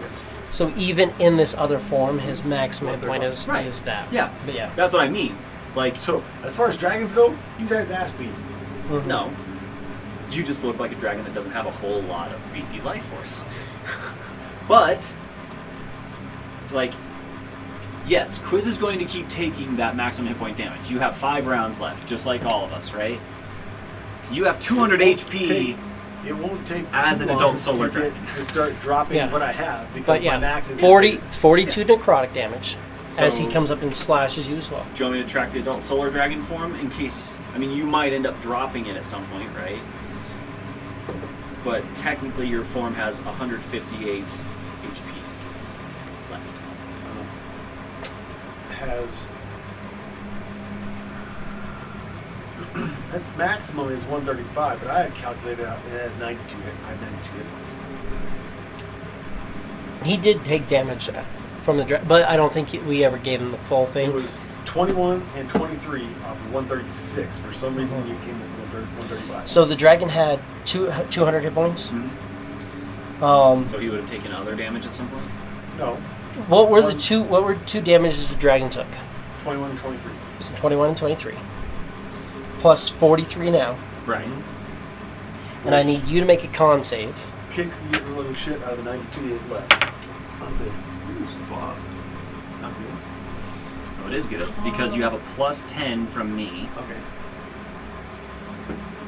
So even in this other form, his maximum hit point is Right. is that. Yeah. But yeah. That's what I mean. Like, so. As far as dragons go, he's had his ass beat. no. You just look like a dragon that doesn't have a whole lot of beefy life force. But, like, yes, Quiz is going to keep taking that maximum hit point damage. You have 5 rounds left, just like all of us, right? You have 200 HP. It won't take as too an long adult solar to dragon. to start dropping Yeah. what I have because But my yeah, max is 42 necrotic damage as he So- comes up and slashes you as well. Do you want me to track the adult solar dragon form in case? I mean, you might end up dropping it at some point, right? But technically, your form has 158 HP left. has that's maximum is 135, but I had calculated out it has 92 hit. I have 92 hit points. He did take damage from the but I don't think we ever gave him the full thing. It was 21 and 23 off of 136. For some reason, you came with 135. So the dragon had 200 hit points. So he would have taken other damage at some point. No, What were the two? What were two damages the dragon took? 21 and 23. So 21 and 23, plus 43 now, Right. and I need you to make a con save. Kicks the living shit out of the 92 days left. I'd say, fuck. Not good. So it is good because you have a plus 10 from me. Okay.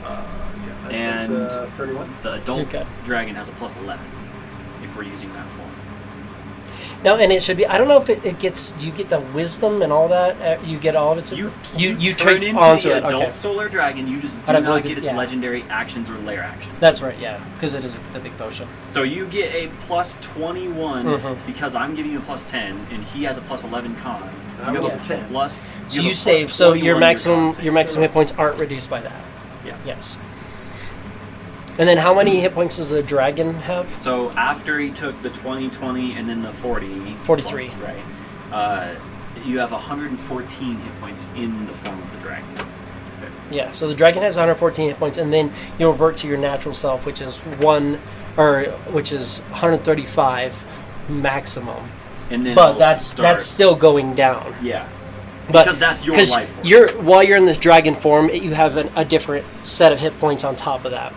Yeah, And that's 31. The adult You're good. dragon has a plus 11 if we're using that form. No, and it should be. I don't know if it gets. Do you get the wisdom and all that? You get all of it. You turn turn into onto the it. adult Okay, solar dragon. You just I'd do have to not look get at- its yeah. legendary actions or lair actions. that's right. Yeah, because it is the big potion. So you get a plus 21 Mhm. because I'm giving you a plus 10, and he has a plus 11 con. And I'm You have level a 10. plus. So have you a plus save. So 21 your to maximum con save. your maximum hit points aren't reduced by that. Yeah. Yes. And then how many hit points does the dragon have? So after he took the 20, 20, and then the 40, 43. plus, right? You have 114 hit points in the form of the dragon. Yeah. So the dragon has 114 hit points, and then you revert to your natural self, which is 135 maximum. And then But it'll that's start, still going down. yeah. But Because that's your 'cause life force. while you're in this dragon form, you have a different set of hit points on top of that.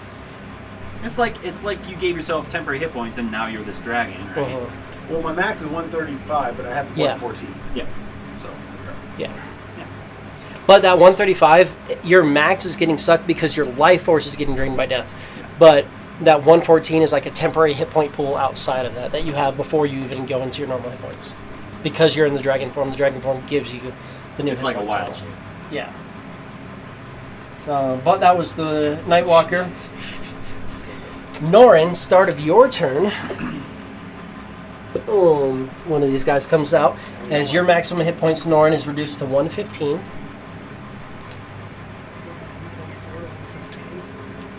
It's like you gave yourself temporary hit points, and now you're this dragon, right? Uh-huh. Well, my max is 135, but I have Yeah. 114. Yeah. So, Yeah. Yeah. But that 135, your max is getting sucked because your life force is getting drained by death. Yeah. But that 114 is like a temporary hit point pool outside of that you have before you even go into your normal hit points. Because you're in the dragon form gives you the new It's hit like a points wild all. shape. Yeah. But that was the Nightwalker. Norin, start of your turn. One of these guys comes out. As your maximum hit points, Norin, is reduced to 115.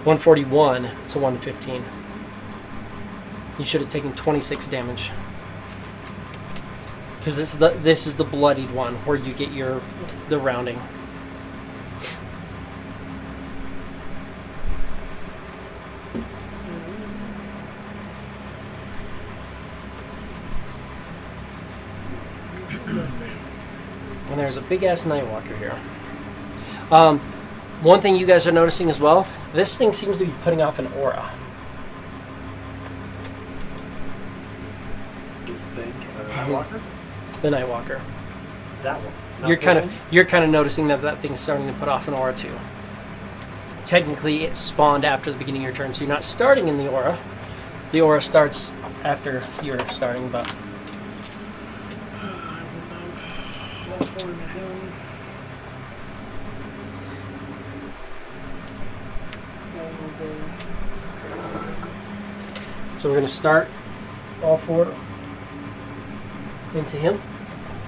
141 to 115. You should have taken 26 damage. Because this is the bloodied one where you get the rounding. And there's a big ass Nightwalker here. One thing you guys are noticing as well, this thing seems to be putting off an aura. this thing, Nightwalker? The Nightwalker. That one. Not You're this kind one? of noticing that thing's starting to put off an aura too. Technically, it spawned after the beginning of your turn, so you're not starting in the aura. The aura starts after you're starting, but So we're going to start all 4 into him.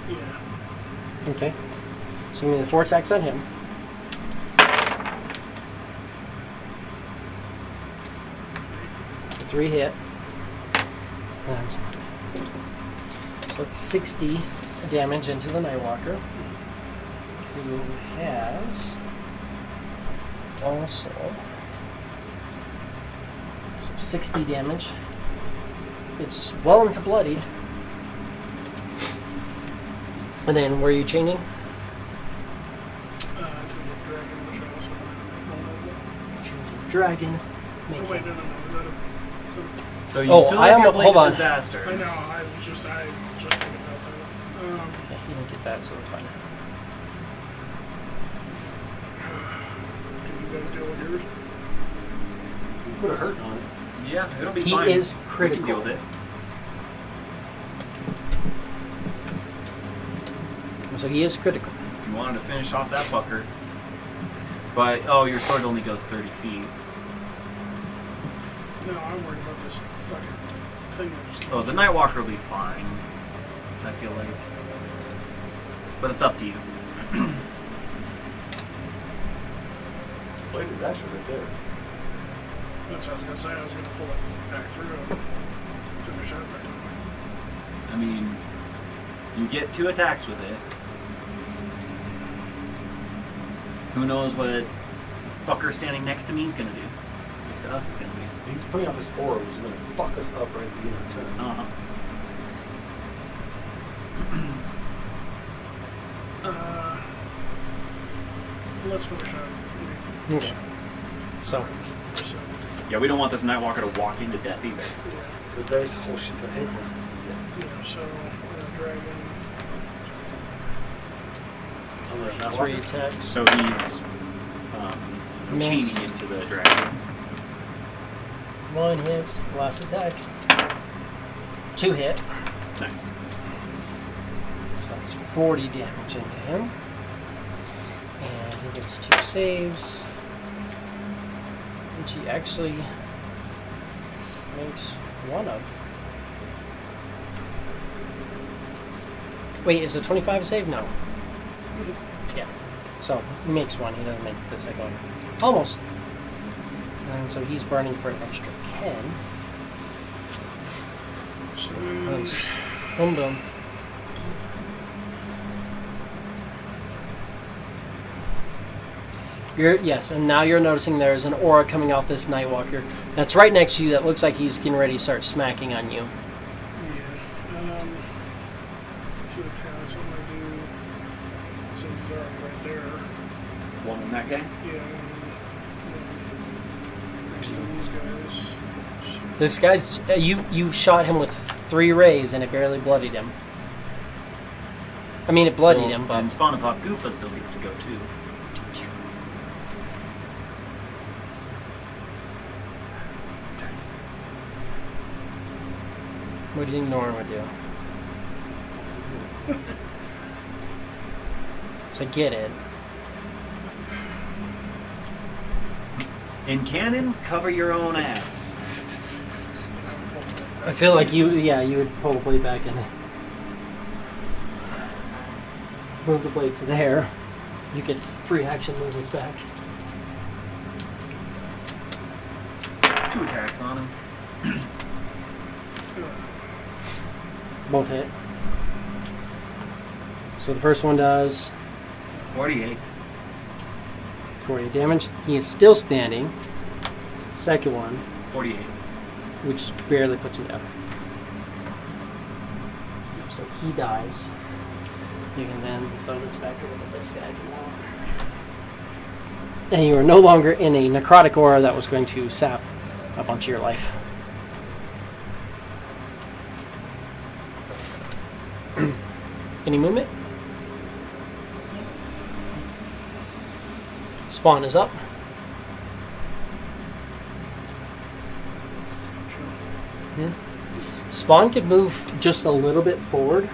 Yeah. Okay. So give me the 4 attacks on him. So 3 hit. And so it's 60 damage into the Nightwalker, who has also 60 damage. It's well into bloodied. And then were you chaining? To the dragon, which I also vulnerable. Dragon. Oh, wait, no. Is that a... So you Oh, still I have your almost- blade hold of on. disaster. I know, I was just thinking about that. Yeah, you didn't get that, so that's fine. Can you guys deal with yours? You put a hurt on it. Yeah, it'll be He fine. is We critical. can deal with it. So he is critical. If you wanted to finish off that fucker. But, oh, your sword only goes 30 feet. No, I'm worried about this fucking thing that just came. Oh, the Nightwalker will be fine. I feel like. But it's up to you. Blade is actually right there. That's what I was gonna say. I was gonna pull it back through and finish out that off. I mean, you get 2 attacks with it. Who knows what fucker standing next to me is gonna do? Next to us is gonna do. He's putting off this aura, which is going to fuck us up right at the beginning of the turn. Uh-huh. Let's finish out. Okay. So, So, Yeah, we don't want this Nightwalker to walk into death either. yeah. Because there's a whole shit to hit points. Yeah, so dragon. Unless not 3 walking. attacks. So he's chaining Miss. into the dragon. 1 hits. Last attack. 2 hit. Nice. So that's 40 damage into him. And he gets 2 saves. Which he actually makes 1 of. Wait, is it 25 a save? No. Yeah. So he makes 1. He doesn't make the second one. Almost. And so he's burning for an extra 10. So That's him done. Yes, and now you're noticing there's an aura coming off this Nightwalker that's right next to you that looks like he's getting ready to start smacking on you. yeah, it's 2 attacks. I'm gonna do since he's already right there. One in that guy? Yeah. Next to these guys. This guy's you shot him with 3 rays and it barely bloodied him. I mean, it bloodied him, but And Spawn of Hop Goofa still needs to go too. what do you think Norm would do? So get it. In canon, cover your own ass. I feel like you would pull the blade back and move the blade to there. You could free action move this back. 2 attacks on him. Both hit. So the first one does 48. 40 damage. He is still standing. Second one, 48. which barely puts him down. So he dies. You can then throw this back over to this guy if you want. And you are no longer in a necrotic aura that was going to sap a bunch of your life. Any movement? Spawn is up. Spawn could move just a little bit forward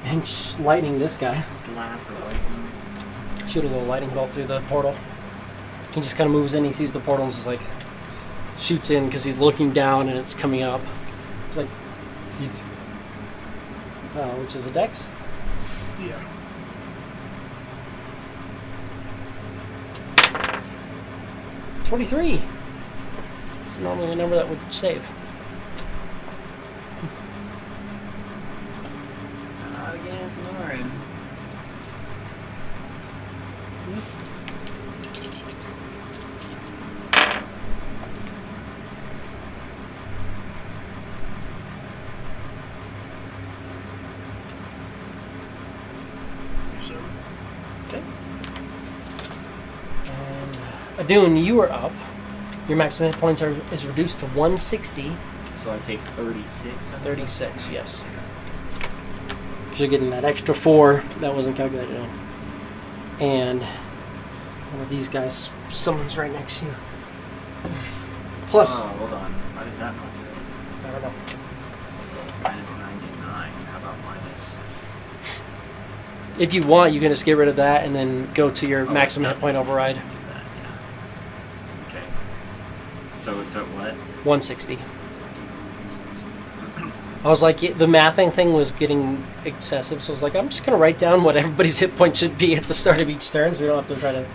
and lightning this guy. Slap or lightning. Shoot a little lightning bolt through the portal. He just kind of moves in. He sees the portal and is just like, shoots in because he's looking down and it's coming up. It's like, which is a dex. Yeah. 23. It's normally a number that would save. Not against Lauren. So, Okay. And Adun, you are up. Your maximum hit points is reduced to 160. So I take 36. 36, yes. Because you're getting that extra 4 that wasn't calculated in. And one of these guys, someone's right next to you. Plus, Oh, hold on. Why did that not do it? I don't know. Minus 99. How about minus? If you want, you can just get rid of that and then go to your Oh, maximum it hit point doesn't override. do that, yeah. Okay. So it's at what? 160. 60. I was like, the mathing thing was getting excessive, so I was like, I'm just going to write down what everybody's hit point should be at the start of each turn, so we don't have to try to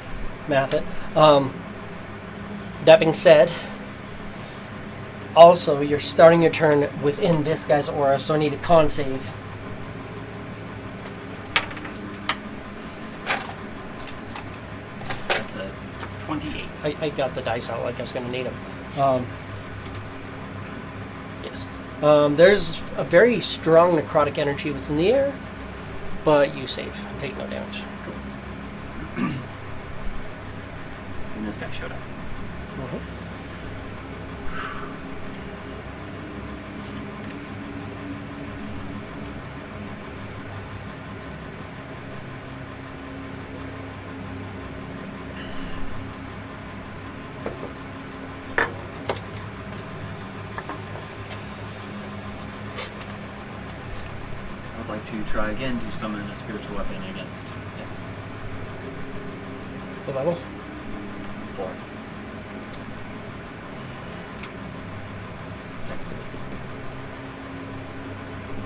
math it. That being said, also, you're starting your turn within this guy's aura, so I need a con save. That's a 28. I got the dice out like I was going to need them. Yes. There's a very strong necrotic energy within the air, but you save and take no damage. And this guy showed up. I'd like to try again to summon a spiritual weapon against death. The level? 4th.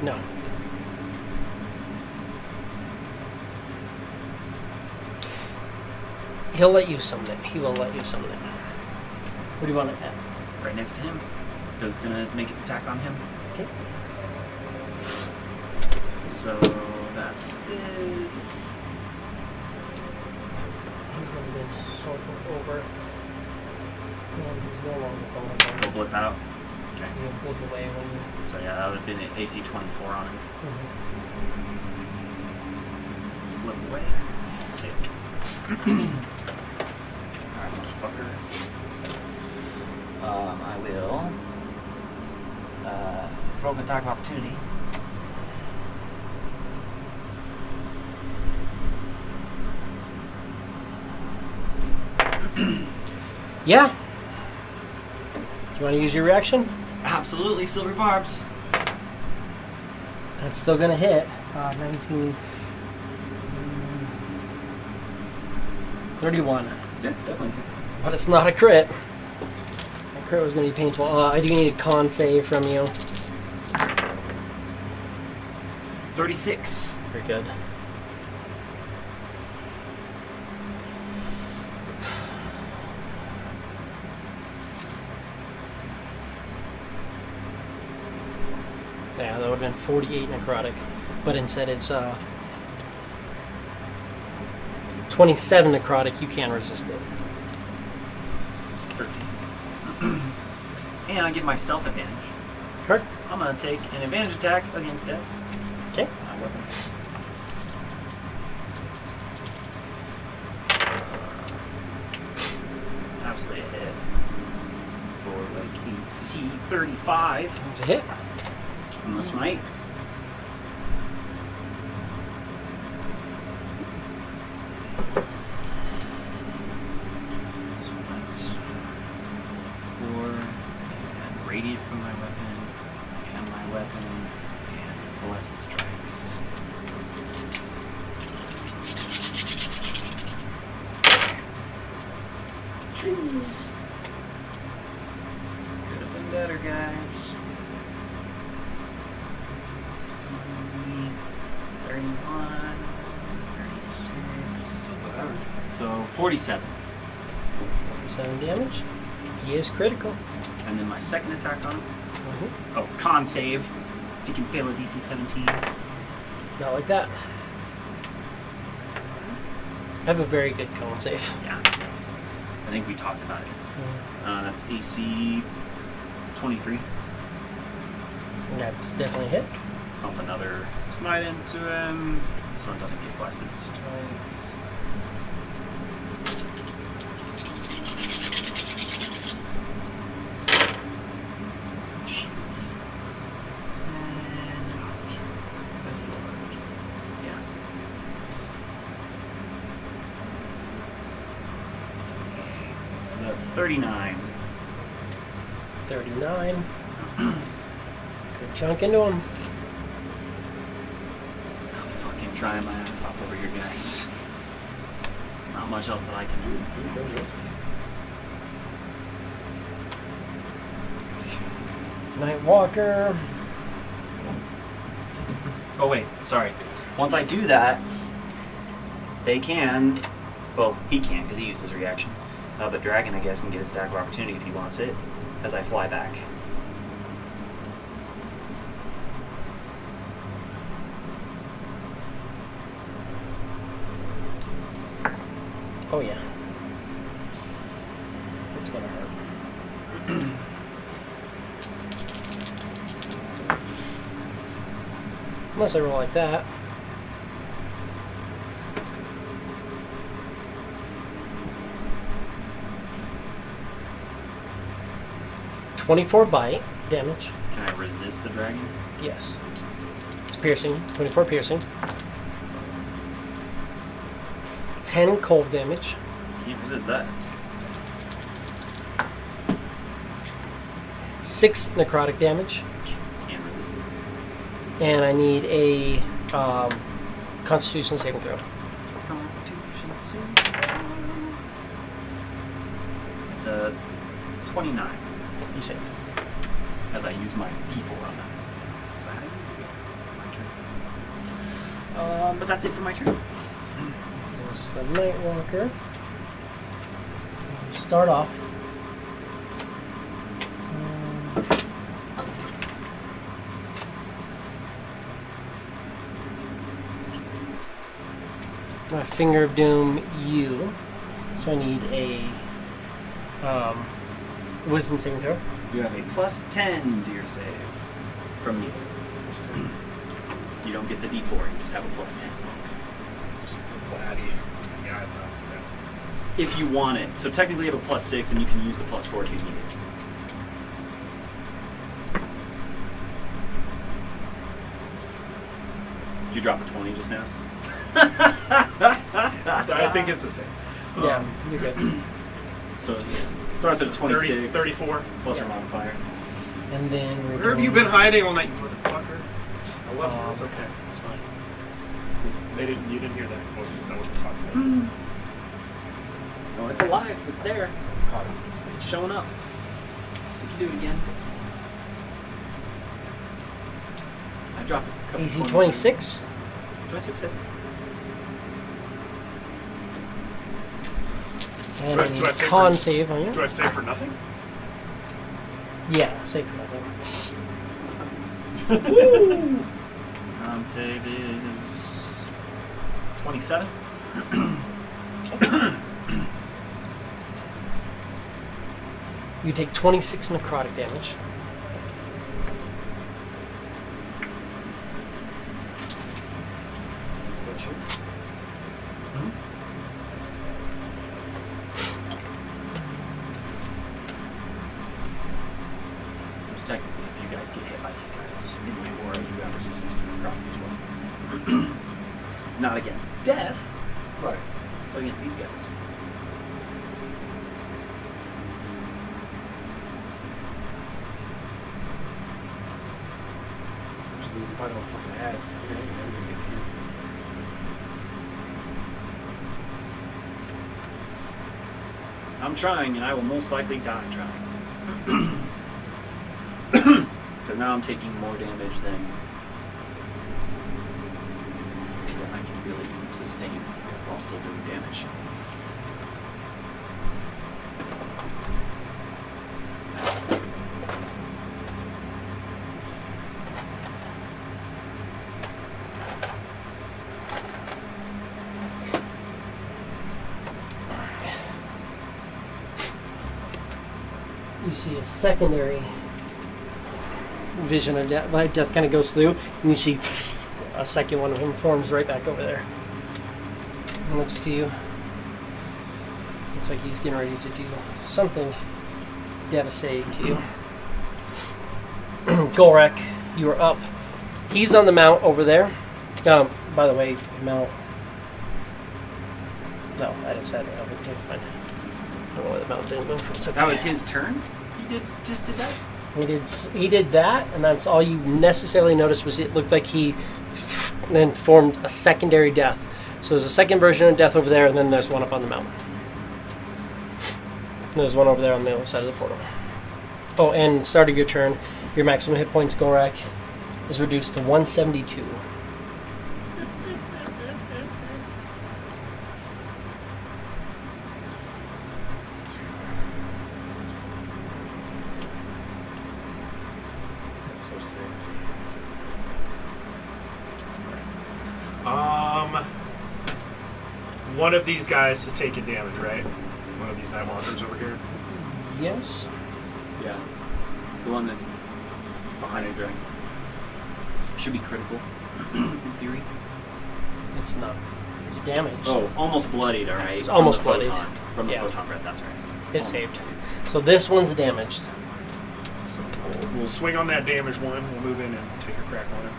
No. He'll let you summon it. He will let you summon it. What do you want it at? Right next to him. Because it's going to make its attack on him. Okay. So that's this. He's going to go circle over. He's no longer going We'll blip out. Okay. He'll blip away when you... So yeah, that would have been an AC 24 on him. Blip away. Sick. Alright, motherfucker. I will provoke an attack of opportunity. Yeah. Do you want to use your reaction? Absolutely, silver barbs. That's still going to hit. 19... 31. Yeah, definitely. But it's not a crit. A crit was going to be painful. I do need a con save from you. 36. Very good. Yeah, that would have been 48 necrotic. But instead it's 27 necrotic. You can resist it. 13. And I give myself advantage. Correct? I'm going to take an advantage attack against death. Okay. My weapon. Absolutely a hit. For like AC 35. It's a hit. On the smite. So that's 4. And radiant from my weapon. And my weapon. And blessed strikes. Jesus. guys. 31, 36. Still above average. So 47. 7 damage. He is critical. And then my second attack on him. Mhm. Oh, con save. If you can fail a DC 17. Not like that. I have a very good con save. Yeah. I think we talked about it. That's AC 23. That's definitely a hit. Pump another smite into him. This one doesn't get blessed. It's twice. Jesus. And yeah. So that's 39. 39. Good chunk into him. I'm fucking trying my ass off over here, guys. Not much else that I can do. Night Walker. Oh wait, sorry. Once I do that, they can. Well, he can't because he used his reaction. But Dragon, I guess, can get his attack of opportunity if he wants it, as I fly back. Oh yeah. It's gonna hurt. Unless I roll like that. .24 bite damage. Can I resist the dragon? Yes. It's piercing. 24 piercing. 10 cold damage. Can't resist that. 6 necrotic damage. Can't resist it. And I need a Constitution saving throw. Constitution saving. It's a 29. You save. As I use my D4 on that. Is that how I use it? My turn. But that's it for my turn. There's the Night Walker. Start off. My Finger of Doom you. So I need a Wisdom saving throw. You have a plus 10 to your save from me. You don't get the D4, you just have a plus 10. Just flatty. Yeah, that's this. If you want it. So technically you have a plus 6 and you can use the plus 4 if you need it. Did you drop a 20 just now? I think it's the same. Yeah, you're good. So it starts at a 26. 34. Plus your modifier. And then we're Where have you going- been hiding all night, you motherfucker? I love you. It's Um, okay. It's fine. You didn't hear that. I wasn't talking about No, it's alive. It's there. It's showing up. We can do it again. I dropped a couple AC 20s. 26. 26 hits. And Do I I need save con for- save on Do you. I save for nothing? Yeah, save for nothing. Con save is 27. You take 26 necrotic damage. Technically, if you guys get hit by these guys in my aura, you have resistance to necrotic as well. Not against death, Right. but against these guys. Which means if I don't fucking ads, you're never gonna get here. I'm trying, and I will most likely die trying. now I'm taking more damage than I can really sustain while still doing damage. You see a secondary vision of death. Light death kind of goes through, and you see a second one of him forms right back over there. And looks to you. Looks like he's getting ready to do something devastating to you. Golrak, you are up. He's on the mount over there. By the way, the mount. No, I just said it. It's fine. I don't know why the mount didn't move. It's okay. That was his turn? Just did that? He did that, and that's all you necessarily noticed was it looked like he then formed a secondary death. So there's a second version of death over there, and then there's one up on the mountain. There's one over there on the other side of the portal. Oh, and starting your turn, your maximum hit points, Golrak, is reduced to 172. That's so sick. One of these guys has taken damage, right? One of these Nightwalkers over here. Yes? Yeah. The one that's behind the dragon. Should be critical, in theory. It's not. It's damaged. Oh, almost bloodied, alright. It's almost bloodied. From the Yeah. photon breath, that's right. It's Almost saved. bloodied. So this one's damaged. So we'll swing on that damaged one. We'll move in and take a crack on it.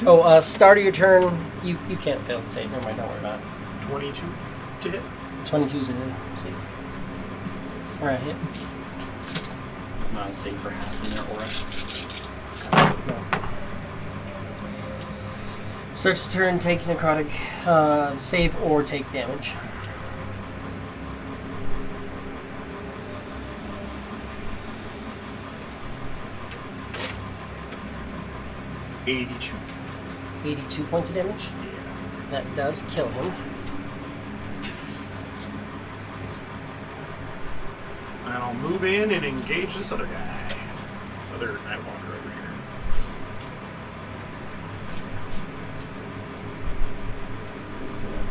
Oh, start of your turn, you can't fail to save. Never mind, don't worry about it. 22 to hit. 22's in save. Alright, hit. It's not a save for half in their aura. No. Starts turn, take necrotic, save or take damage. $82. 82 points of damage. Yeah. That does kill him. And I'll move in and engage this other guy. This other Nightwalker over here.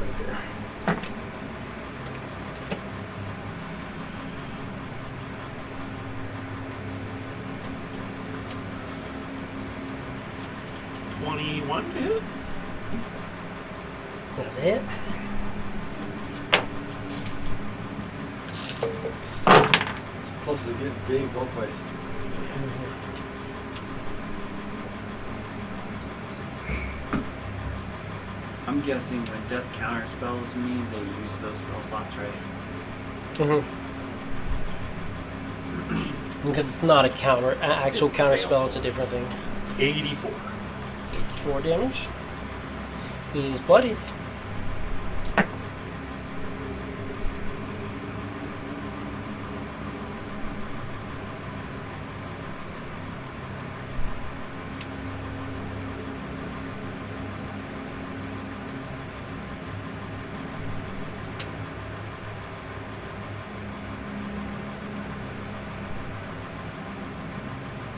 Right there. $21 to hit. That's a hit. Plus, it's getting big both ways. I'm guessing when death counter spells me, they use those spell slots, right? Because it's not a counter, actual It's counter spell, baleful. it's a different thing. 84. 84 damage. He is bloodied.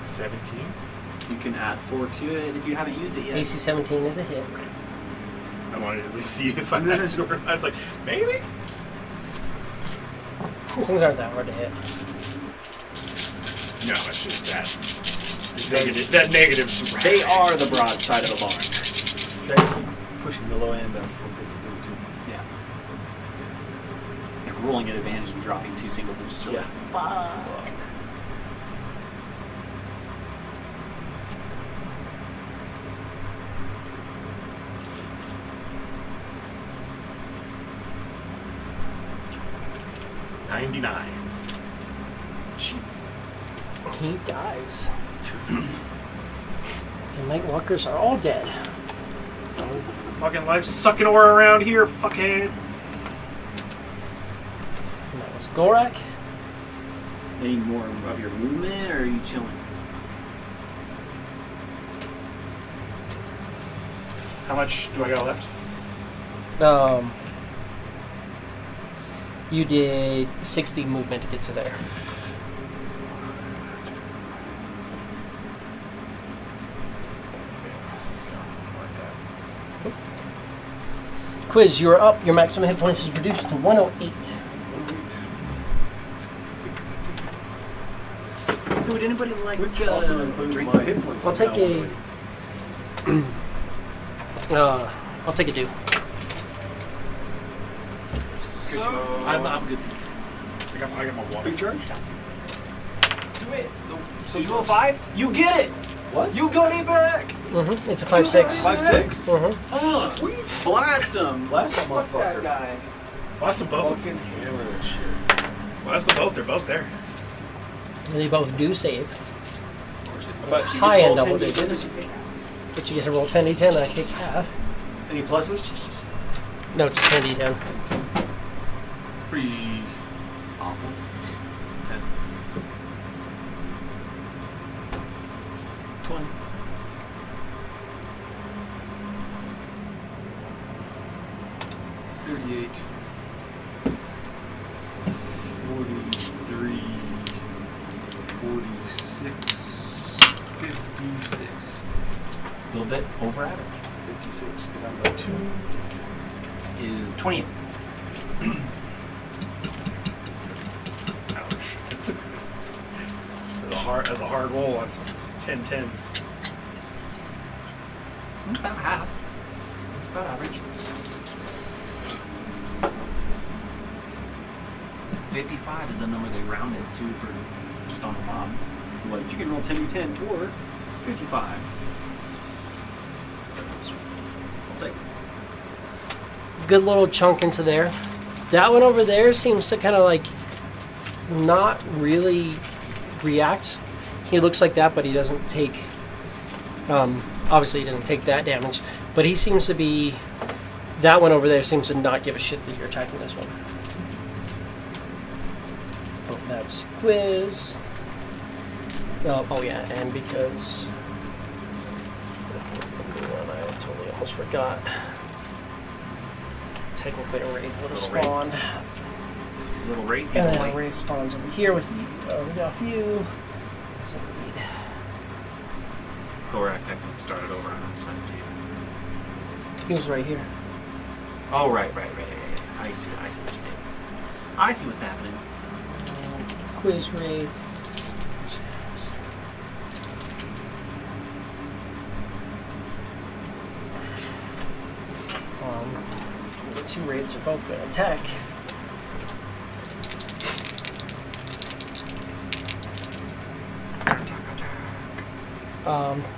$17. You can add 4 to it if you haven't used it yet. AC 17 is a hit. I wanted to at least see if I had to. I was like, maybe? These things aren't that hard to hit. No, it's just that negative super. They are the broadside of a barn. Try to keep pushing the low end of what they can do too. Yeah. Like rolling at advantage and dropping 2 single digits. You're Yeah. like, fuck. $99. Jesus. He dies. The Nightwalkers are all dead. Fucking life sucking aura around here, fuckhead. Gorak? Any more of your movement, or are you chilling? How much do I got left? You did 60 movement to get to there. Quiz, you're up. Your maximum hit points is reduced to 108. Would anybody like Which also includes drink? my hit points. I'll take now. I'll take a do. I'm good. I got my water. Recharge? Do it. So you roll 5? You get it. What? You got it back. Mm-hmm. It's a 5/6. 5/6? Mm-hmm. Blast him. Blast that Fuck that motherfucker. guy. Blast them both. Fucking hammer that shit. Blast them both. They're both there. They both do save. But High end double digits. But you get to roll 10d10 and I take half. Any pluses? No, just 10d10. Pretty awful. 10. 20. 38. 43. 46. 56. A little bit over average. 56 divided by 2. Is 28. Ouch. As a hard roll on some 10/10s. About half. It's about average. 55 is the number they rounded to for just on the mob. So like you can roll 10d10 or 55. I'll take it. Good little chunk into there. That one over there seems to kind of like not really react. He looks like that, but he doesn't take. Obviously, he doesn't take that damage, but he seems to be. That one over there seems to not give a shit that you're attacking this one. Oh, that's quiz. Oh yeah, and because. I totally almost forgot. Technically, a wraith would have Little wraith. spawned. Little rate. And then a wraith spawns over here with you. Off you. So we need- Gorak technically started over on that side too. He was right here. Oh right. I see what you did. I see what's happening. Quiz wraith. The two wraiths are both going to attack.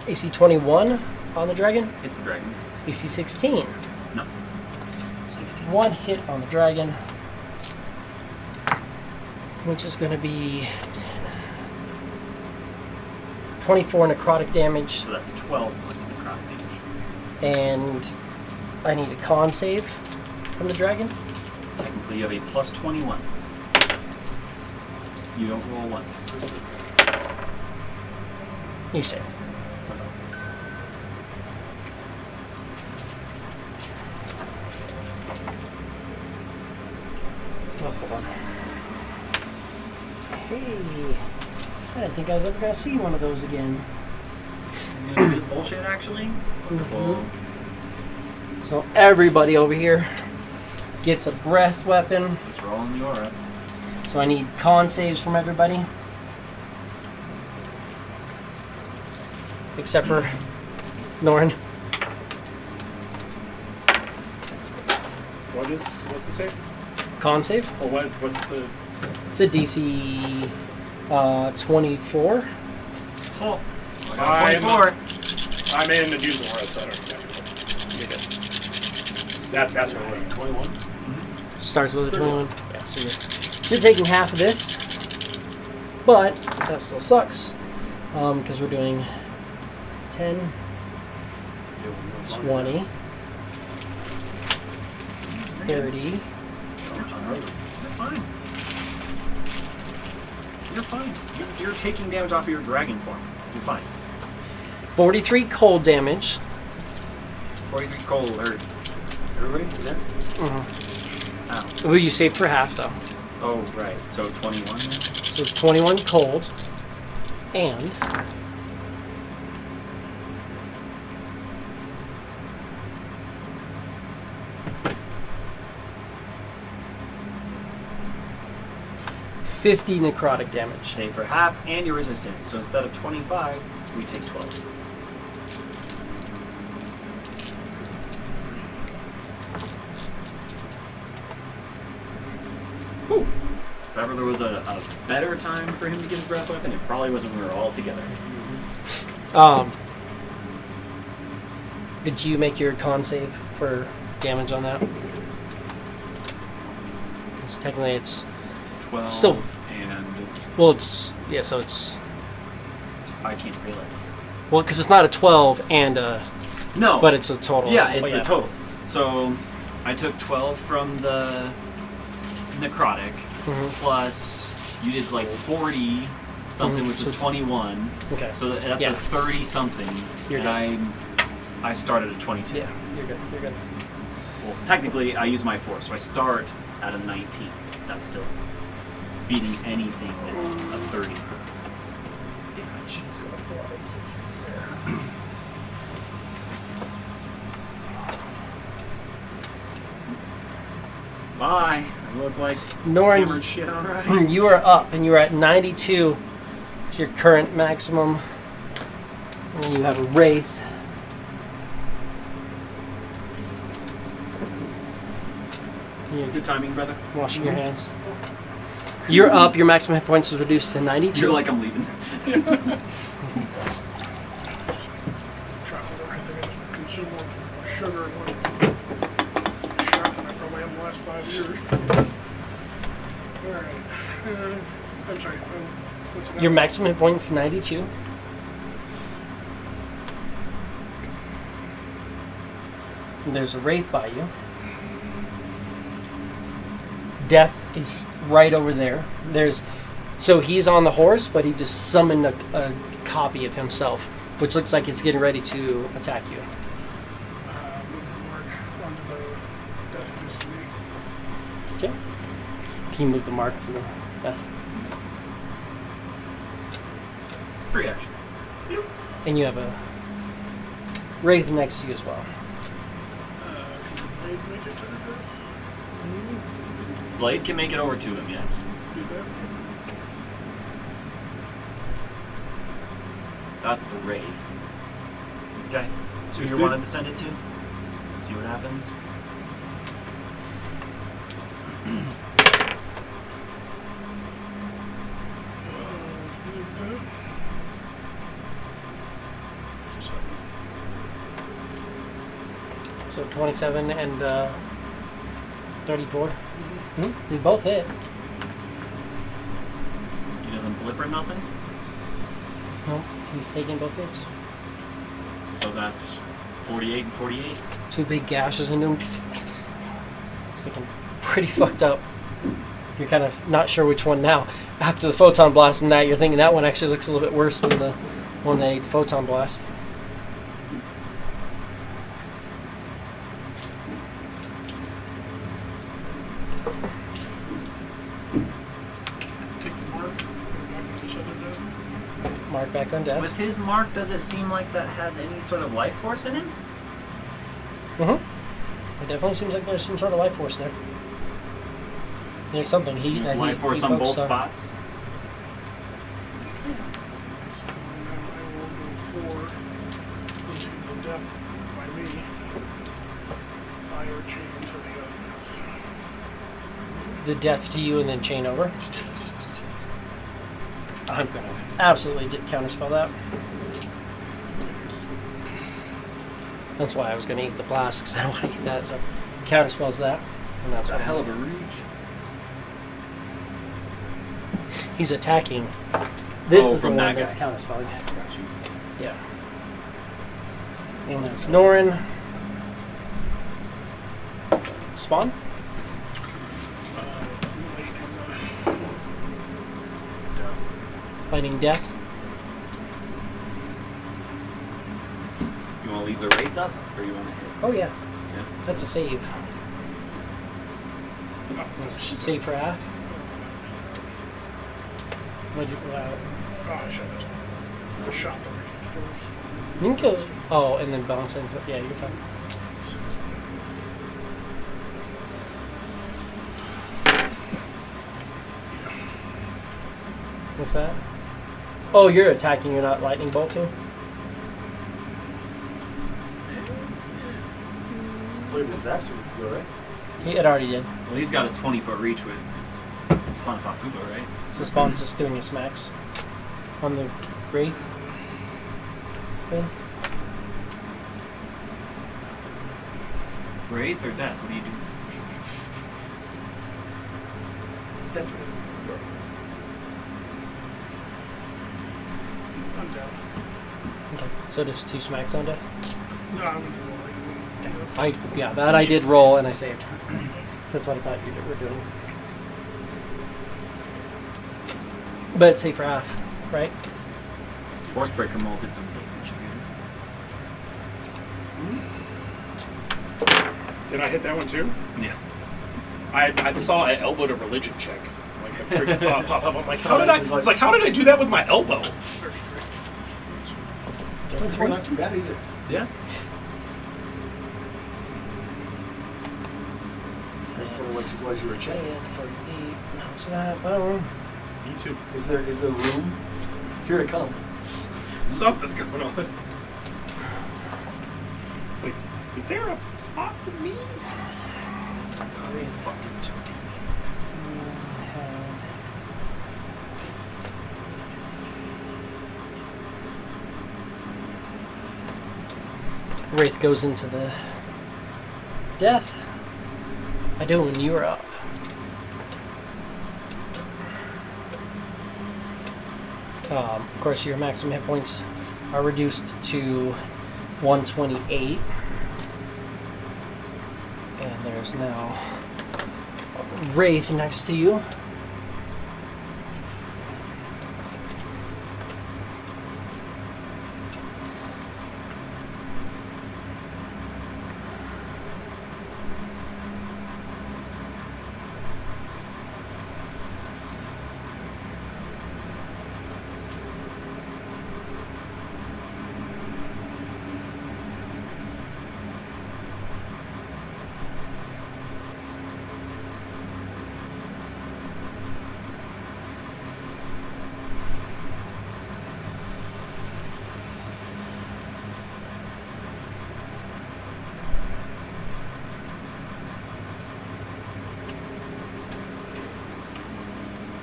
AC 21 on the dragon. It's the dragon. AC 16. No. 16. One hit on the dragon, which is going to be 10, 24 necrotic damage, So that's 12 points of necrotic damage. and I need a con save from the dragon. Technically, you have a plus 21. You don't roll one. You save. Oh, hold on. Hey, I didn't think I was ever going to see one of those again. You gonna do this bullshit actually? Wonderful. So everybody over here gets a breath weapon. Just roll in the aura. So I need con saves from everybody. Except for Norn. What's the save? Con save. Or what's the? It's a DC 24. Oh, I'm 24. I'm in the juice aura, so I don't exactly get it. That's what we're 21? Starts with a 21. Yeah, so you're taking half of this. But that still sucks. Because we're doing 10, 20, 30, That's fine. You're fine. You're taking damage off of your dragon form. You're fine. 43 cold damage. 43 cold alert. Everybody, you there? Ow. Well, you saved for half, though. Oh, right. So 21 then? So 21 cold. And... $50 necrotic damage. Save for half and your resistance. So instead of 25, we take 12. Whew. If ever there was a better time for him to get his breath weapon, it probably was when we were all together. Did you make your con save for damage on that? 'Cause technically it's... 12 Still- and Well, it's... Yeah, so it's... I can't feel it. Well, because it's not a 12 and a... No. But it's a total. Yeah, it's Well, the total. So I took 12 from the necrotic, Mhm. plus you did like 40 something, Mhm. which was So- 21. Okay. So that's Yeah. a 30 something. You're and I started at 22. Yeah, you're good. You're good. Well, technically I use my 4, so I start at a 19. That's still beating anything that's a 30 damage. Bye. I look like Norn, hammered shit already. you are up, and you are at 92. It's your current maximum. And then you have a Wraith. You're Good timing, brother. washing your hands. You're up. Your maximum hit points is reduced to 92. You're like I'm leaving. Travel everything. I just consume more sugar in one shot than I probably have in the last 5 years. Alright. I'm sorry. What's it Your now? maximum hit points is 92. And there's a Wraith by you. Death is right over there. So he's on the horse, but he just summoned a copy of himself, which looks like it's getting ready to attack you. Move the mark onto the death used to be. Okay. Can you move the mark to the death? Free action. And you have a Wraith next to you as well. Can the blade make it to the death? Blade can make it over to him, yes. Do that? That's the Wraith. This guy. So This you dude? wanted to send it to? See what happens? Do that. Just So 27 and 34. They both hit. He doesn't blip or nothing? No, he's taking both hits. So that's 48 and 48. Two big gashes into him. He's looking pretty fucked up. You're kind of not sure which one now. After the photon blast and that, you're thinking that one actually looks a little bit worse than the one that ate the photon blast. take the mark. Put it back into the southern death. Mark back on death. With his mark, does it seem like that has any sort of life force in him? It definitely seems like there's some sort of life force there. There's something he There's life force on both spots. So now I will go 4 into the death by me. Fire chain to the others. The death to you and then chain over. I'm gonna absolutely counterspell that. That's why I was gonna eat the blast, because I don't want to eat that. So counterspells that, and that's That's a what hell of a reach. he's attacking. This Oh, is the from one that that's guy. counterspelling. Got you. Yeah. And that's Norin. Spawn. Late in the death. Lightning Death. You want to leave the Wraith up, or you want to hit? Oh yeah, Yeah. that's a save. Save for half. What'd you allow? Oh, I should have shot the Wraith first. You can kill. Oh, and then bouncing. So, yeah, you're fine. What's that? Oh, you're attacking. You're not lightning bolting. Wait, disaster needs to go, right? It already did. Well, he's got a 20-foot reach with Spawn Fafufa, right? So Spawn's just doing his max on the Wraith. Thing. Wraith or Death? What do you do? That's right. On death. Okay, so just 2 smacks on death. No, I'm gonna do like Yeah, that I did roll and I saved. So that's what I thought you were doing. But it's safe for half, right? Force Breaker Mold did some damage. Did I hit that one too? Yeah. I saw I elbowed a religion check. Like I freaking saw it pop up. I'm like, how did I? It's like, how did I do that with my elbow? 33. Not too bad either. Yeah. I just wonder what it was you were checking. And for 8, bounce that. Boom. Me too. Is there room? Here it comes. Something's going on. It's like, is there a spot for me? Oh, fucking joking. Wraith goes into the death. I do when you're up. Of course, your maximum hit points are reduced to 128. And there's now a Wraith next to you.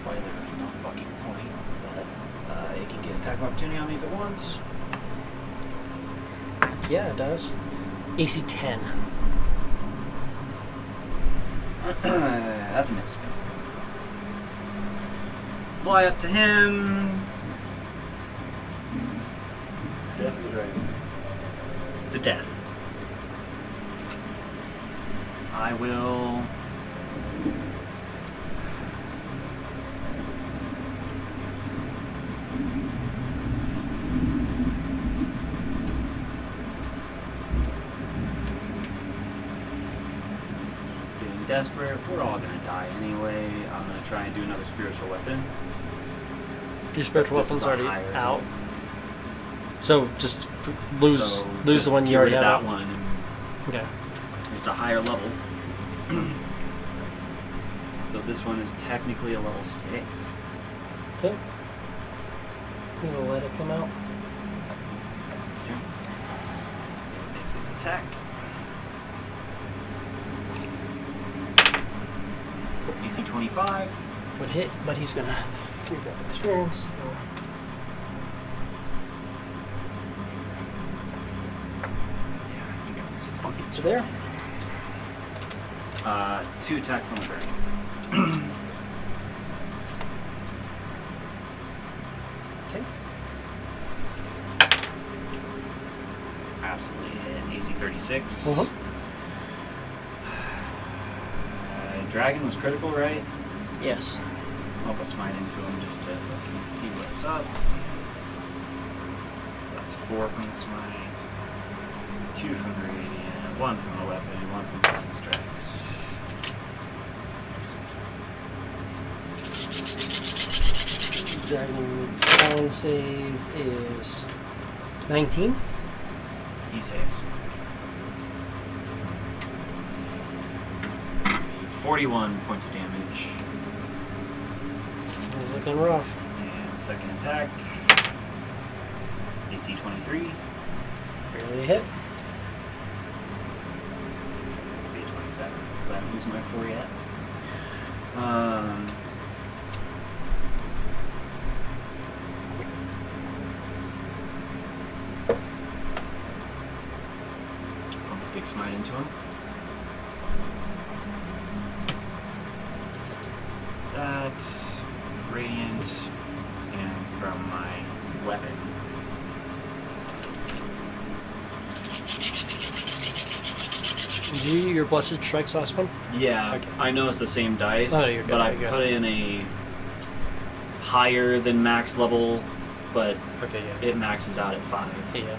Why there's no fucking point, but it can get attack of opportunity on me if it wants. Yeah, it does. AC 10. That's a miss. Fly up to him. Death of the dragon. To death. I will. Getting desperate. We're all gonna die anyway. I'm gonna try and do another spiritual weapon. Your spiritual This is weapon's a already higher out. level. So just lose So lose just the one you get already rid of have. that one. And Okay. it's a higher level. So this one is technically a level 6. Okay. You gonna let it come out? Okay. It makes its attack. AC 25. Would hit, but he's gonna read that experience. Yeah, you got this. Fucking So there. 2 attacks on the turn. Okay. Absolutely hit. AC 36. Uh-huh. Dragon was critical, right? Yes. I'll go smite into him just to fucking see what's up. So that's 4 from the smite, 2 from the radiant, 1 from the weapon, 1 from Blessed Strikes. Dragon's con save is 19. He saves. 41 points of damage. It's looking rough. And second attack. AC 23. Barely a hit. Be 27. I haven't used my 4 yet. Pump a big smite into him. That, radiant, and from my weapon. Did you your Blessed Strikes last one? Yeah, Okay. I know it's the same dice, Oh, you're good, but I you're good. put in a higher than max level, but Okay, yeah. it maxes out at 5. Yeah.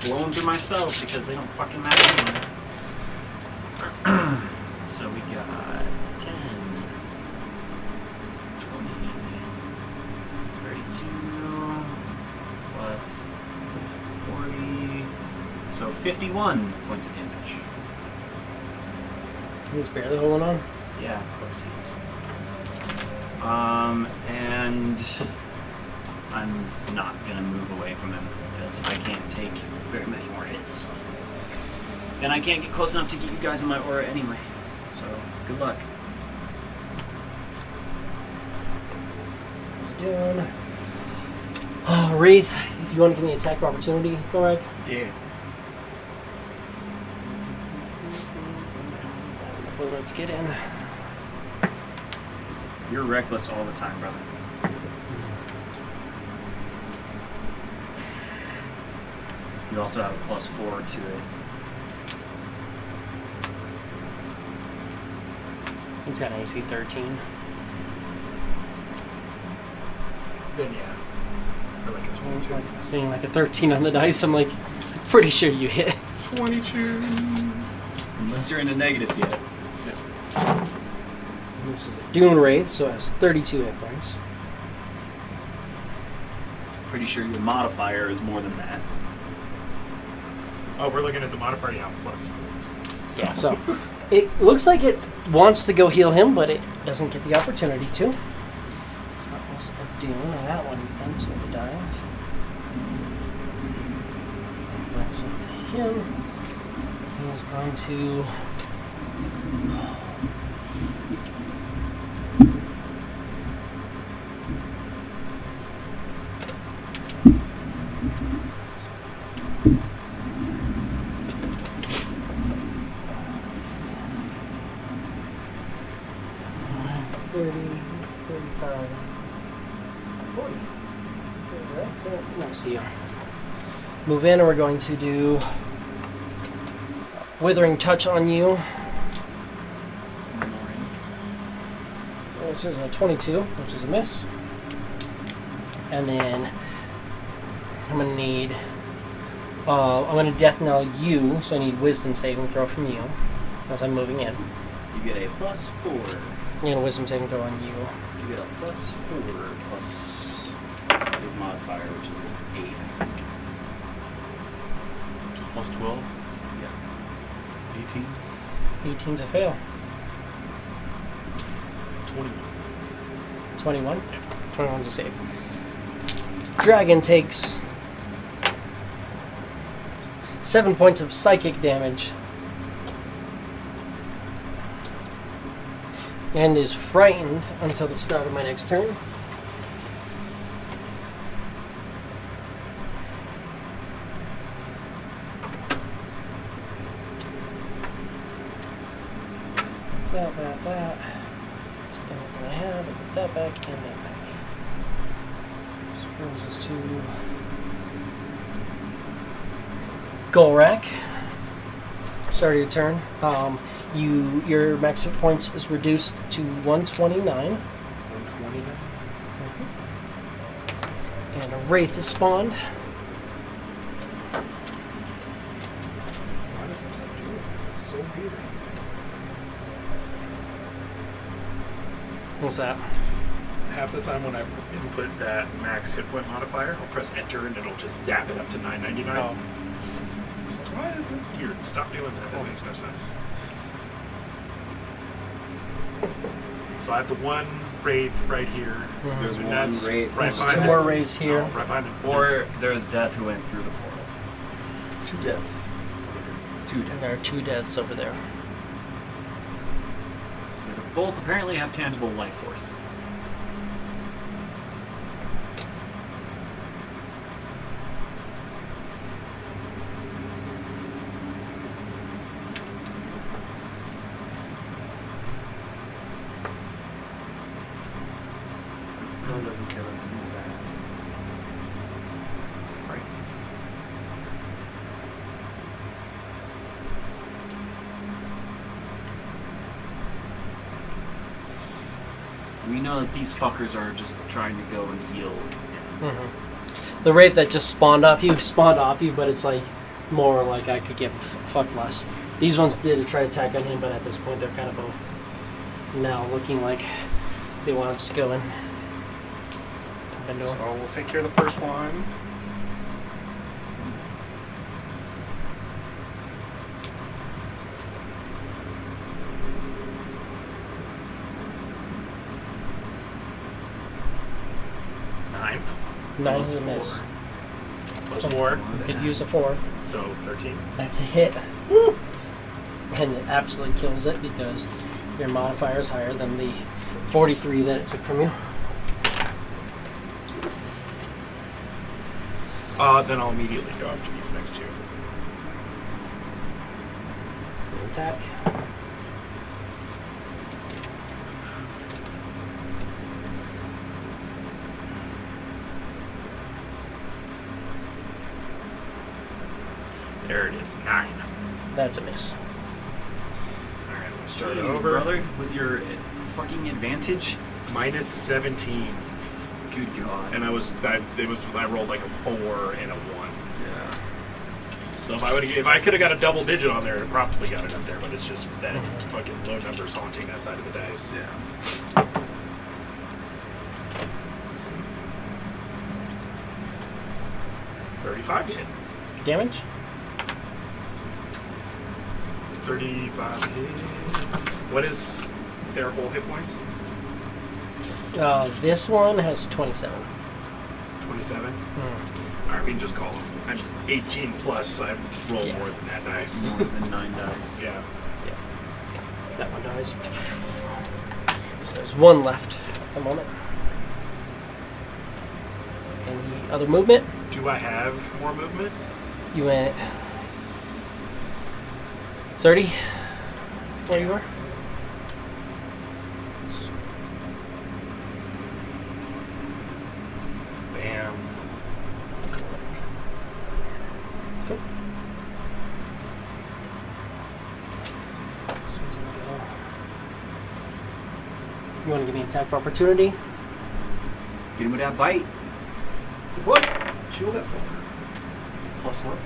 Blowing through my spells because they don't fucking matter anyway. So we got 10, 20, 32, plus 40, so 51 points of damage. He's barely holding on. Yeah, of course he is. And I'm not gonna move away from him because I can't take very many more hits. And I can't get close enough to get you guys in my aura anyway. So, good luck. What's he doing? Oh, Wraith, if you want to give me an attack of opportunity, go ahead. Yeah. Let's get in. You're reckless all the time, brother. You also have a +4 to it. He's got an AC 13. Then yeah. Or like a 22. Seeing like a 13 on the dice, I'm like, pretty sure you hit. 22. Unless you're into negatives yet. This is a Dune Wraith, so it has 32 hit points. Pretty sure your modifier is more than that. Oh, we're looking at the modifier, yeah, +6. So. Yeah, so it looks like it wants to go heal him, but it doesn't get the opportunity to. So that was a Dune. That one absolutely died. Brings it to him. He is going to. Next to you. Move in, and we're going to do Withering Touch on you. This is a 22, which is a miss. And then I'm going to need... I'm going to Death Knell you, so I need Wisdom saving throw from you as I'm moving in. You get a +4. And a Wisdom saving throw on you. You get a +4 plus his modifier, which is 8, I think. Plus 12, Yeah. 18. 18's a fail. 21. 21? 21's a save. Dragon takes 7 points of psychic damage. And is frightened until the start of my next turn. That. So everything I have, I put that back and that back. So brings us to Golrak. start of your turn. Your max hit points is reduced to 129, 129. and a wraith is spawned. Why does it do it? It's so weird. What's that? Half the time when I input that max hit point modifier, I'll press enter and it'll just zap it up to 999. Oh. What? That's weird. Stop doing that. That makes no sense. So I have the one wraith right here. There's And one that's wraith. right There's behind two it. more wraiths here. Oh, right behind it. Or there's Death who went through the portal. 2 deaths. 2 And there are deaths. 2 deaths over there. They both apparently have tangible life force. No one doesn't kill him because he's a badass. Right. We know that these fuckers are just trying to go and heal. The wraith that just spawned off you, but it's like more like I could give a fuck less. These ones did try to attack on him, but at this point they're kind of both now looking like they want to go in. So we'll take care of the first one. Nine. Nine's a miss. Plus 4. You could use a 4. So 13. That's a hit. And it absolutely kills it because your modifier is higher than the 43 that it took from you. Then I'll immediately go after these next two. Attack. There it is. 9. That's a miss. Alright, let's start Jeez, over. brother, with your fucking advantage. Minus 17. Good God. And I rolled like a 4 and a 1. Yeah. So if I could have got a double digit on there, it probably got it up there, but it's just that fucking low numbers haunting that side of the dice. Yeah. 35 to hit. Damage? 35 hit. What is their whole hit points? This one has 27. 27? Alright, we can just call them. I'm 18 plus, I rolled Yeah. more than that dice. More than 9 dice. Yeah. That one dies. So there's one left at the moment. Any other movement? Do I have more movement? You went 30 where you were? Bam. Cool. You want to give me an attack of opportunity? Get him with that bite. What? Kill that fucker. Plus what?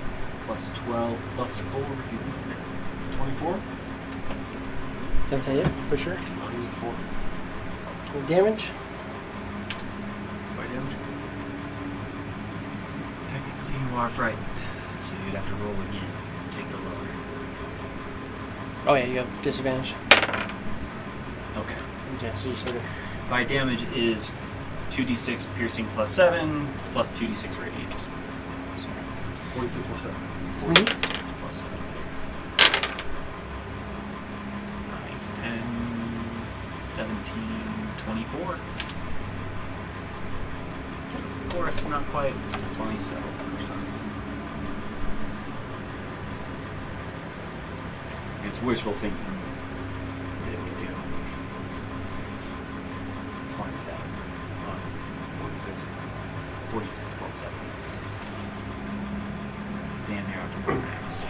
Plus 12, plus 4 if you want it. 24? That's a hit, for sure. I'll use the 4. Any damage? By damage? Technically, you are frightened, so you'd have to roll again. Take the lower. Oh yeah, you have disadvantage. Okay. Yeah, so you said it. By damage is 2d6 piercing plus 7, plus 2d6 radiant. 46 plus 7. 46 plus 7. Nice. 10, 17, 24. Of course, not quite 27. It's wishful thinking. Did we do? 27. 46. 46 plus 7. Damn near after my max.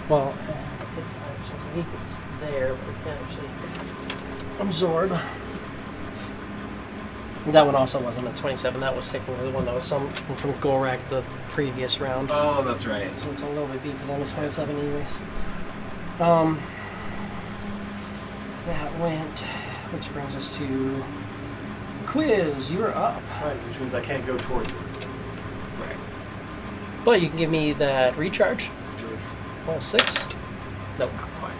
Well, 6 actions. So he gets there, but he can't actually absorb. That one also wasn't a 27. That was technically the one that was some from Gorak the previous round. Oh, that's right. So it's a little bit beefier than a 27 anyways. That went, which brings us to quiz. You're up. Right, which means I can't go towards it. Right. But you can give me that recharge. George. Well, 6. Nope. Not quite.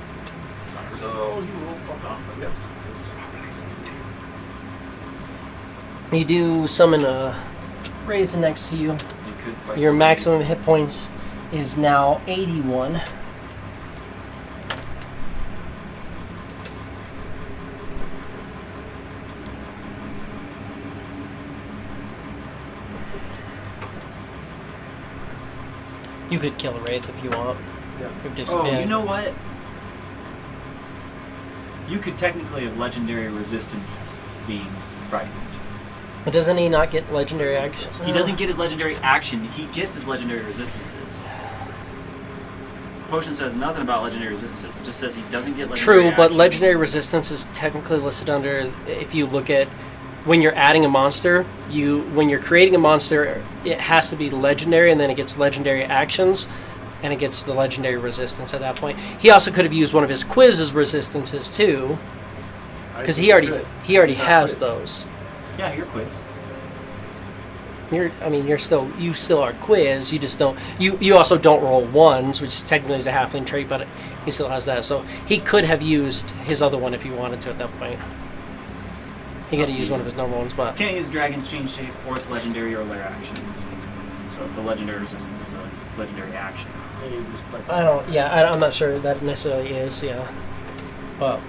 So you roll fuck off, I guess. You do summon a Wraith next to you. You could fight Your the maximum Wraith. hit points is now 81. You could kill a Wraith if you want. Yeah. It would just Oh, be- you know what? You could technically have legendary resistance being frightened. But doesn't he not get legendary action? He doesn't get his legendary action, he gets his legendary resistances. Potion says nothing about legendary resistances, it just says he doesn't get legendary True, but action. legendary resistance is technically listed under, if you look at when you're adding a monster, when you're creating a monster, it has to be legendary, and then it gets legendary actions, and it gets the legendary resistance at that point. He also could have used one of his quiz's resistances too, because he already has those. Yeah, your quiz. You still are quiz. You just don't. You also don't roll ones, which technically is a halfling trait, but he still has that. So he could have used his other one if he wanted to at that point. He could have used one of his normal ones, but Can't use Dragon's Change Shape or its legendary or lair actions. So if the legendary resistance is a legendary action. I'm not sure that necessarily is. Yeah, but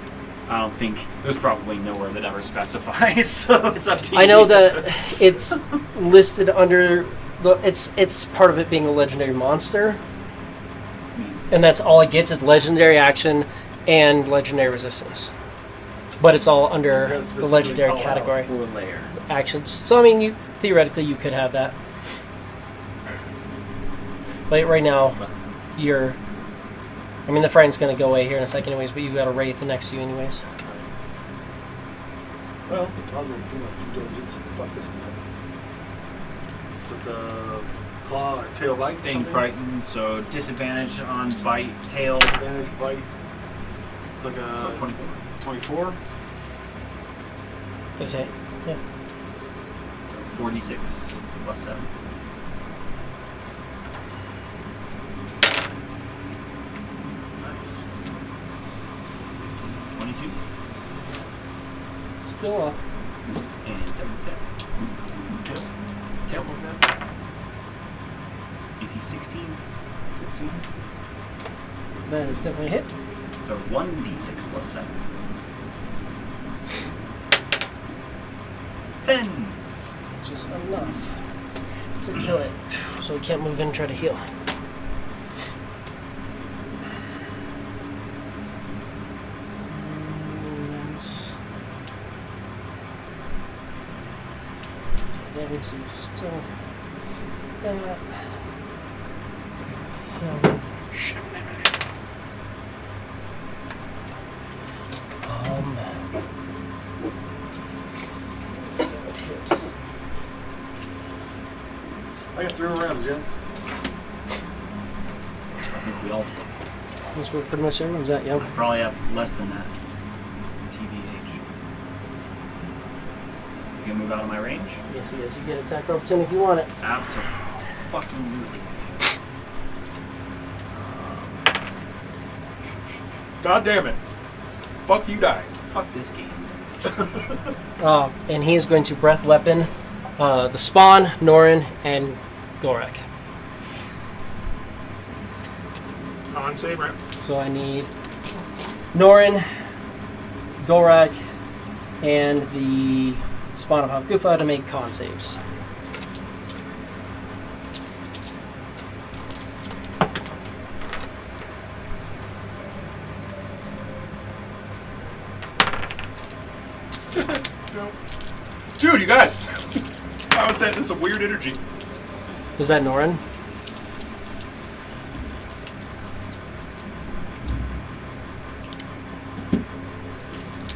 I don't think there's probably nowhere that ever specifies, so it's up to you. I know that it's listed under it's part of it being a legendary monster, and that's all it gets is legendary action and legendary resistance. But it's all under Because the legendary specifically call out category or lair. actions. So theoretically you could have that. But right now, the frighten's going to go away here in a second anyways, but you got a Wraith next to you anyways. Well, I'll do my due diligence and fuck this thing up. Just a claw or tail bite? Staying something? frightened, so disadvantage on bite, tail. Advantage bite. It's like a So 24. 24. That's it. Yeah. So 46 plus 7. Nice. 22. Still up. And 7 to 10. Tail. AC 16. 16. That is definitely a hit. So 1d6 plus 7. 10. Which is enough to kill it. So we can't move in and try to heal. Nice. That means you still that. I got 3 more rounds, gents. I think we all That's where pretty much everyone's at, yeah. probably have less than that. TBH. Is he gonna move out of my range? Yes, he is. You get attack opportunity if you want it. Absolutely. God damn it. Fuck you, die. Fuck this game. And he is going to breath weapon the Spawn, Norin, and Gorak. On save, right? So I need Norin, Gorak, and the Spawn of Hakgufa to make con saves. Dude, you guys. How is that? This is a weird energy. Is that Norin?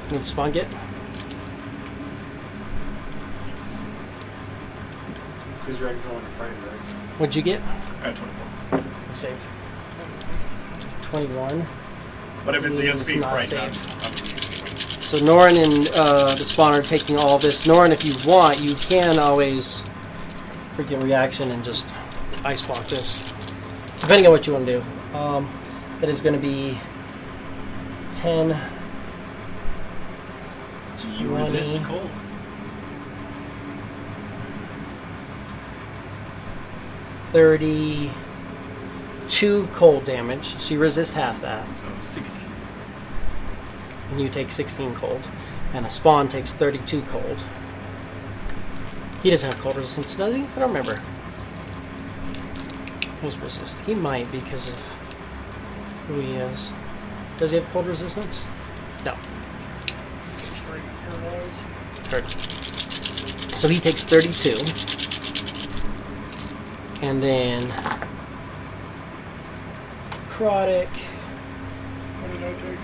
What'd Spawn get? Quiz Dragon's all in a Friday, right? What'd you get? At 24. Save. 21. But if it's against It's me, not right safe. now. So Norin and the Spawn are taking all this. Norin, if you want, you can always freaking reaction and just ice block this. Depending on what you want to do. That is going to be 10. Do you resist 20. cold? $32 cold damage. So you resist half that. So 16. And you take 16 cold. And a Spawn takes 32 cold. He doesn't have cold resistance, does he? I don't remember. Who's resist? He might because of who he is. Does he have cold resistance? No. Straight paralyzed. Hurt. So he takes 32. And then necrotic What did I take?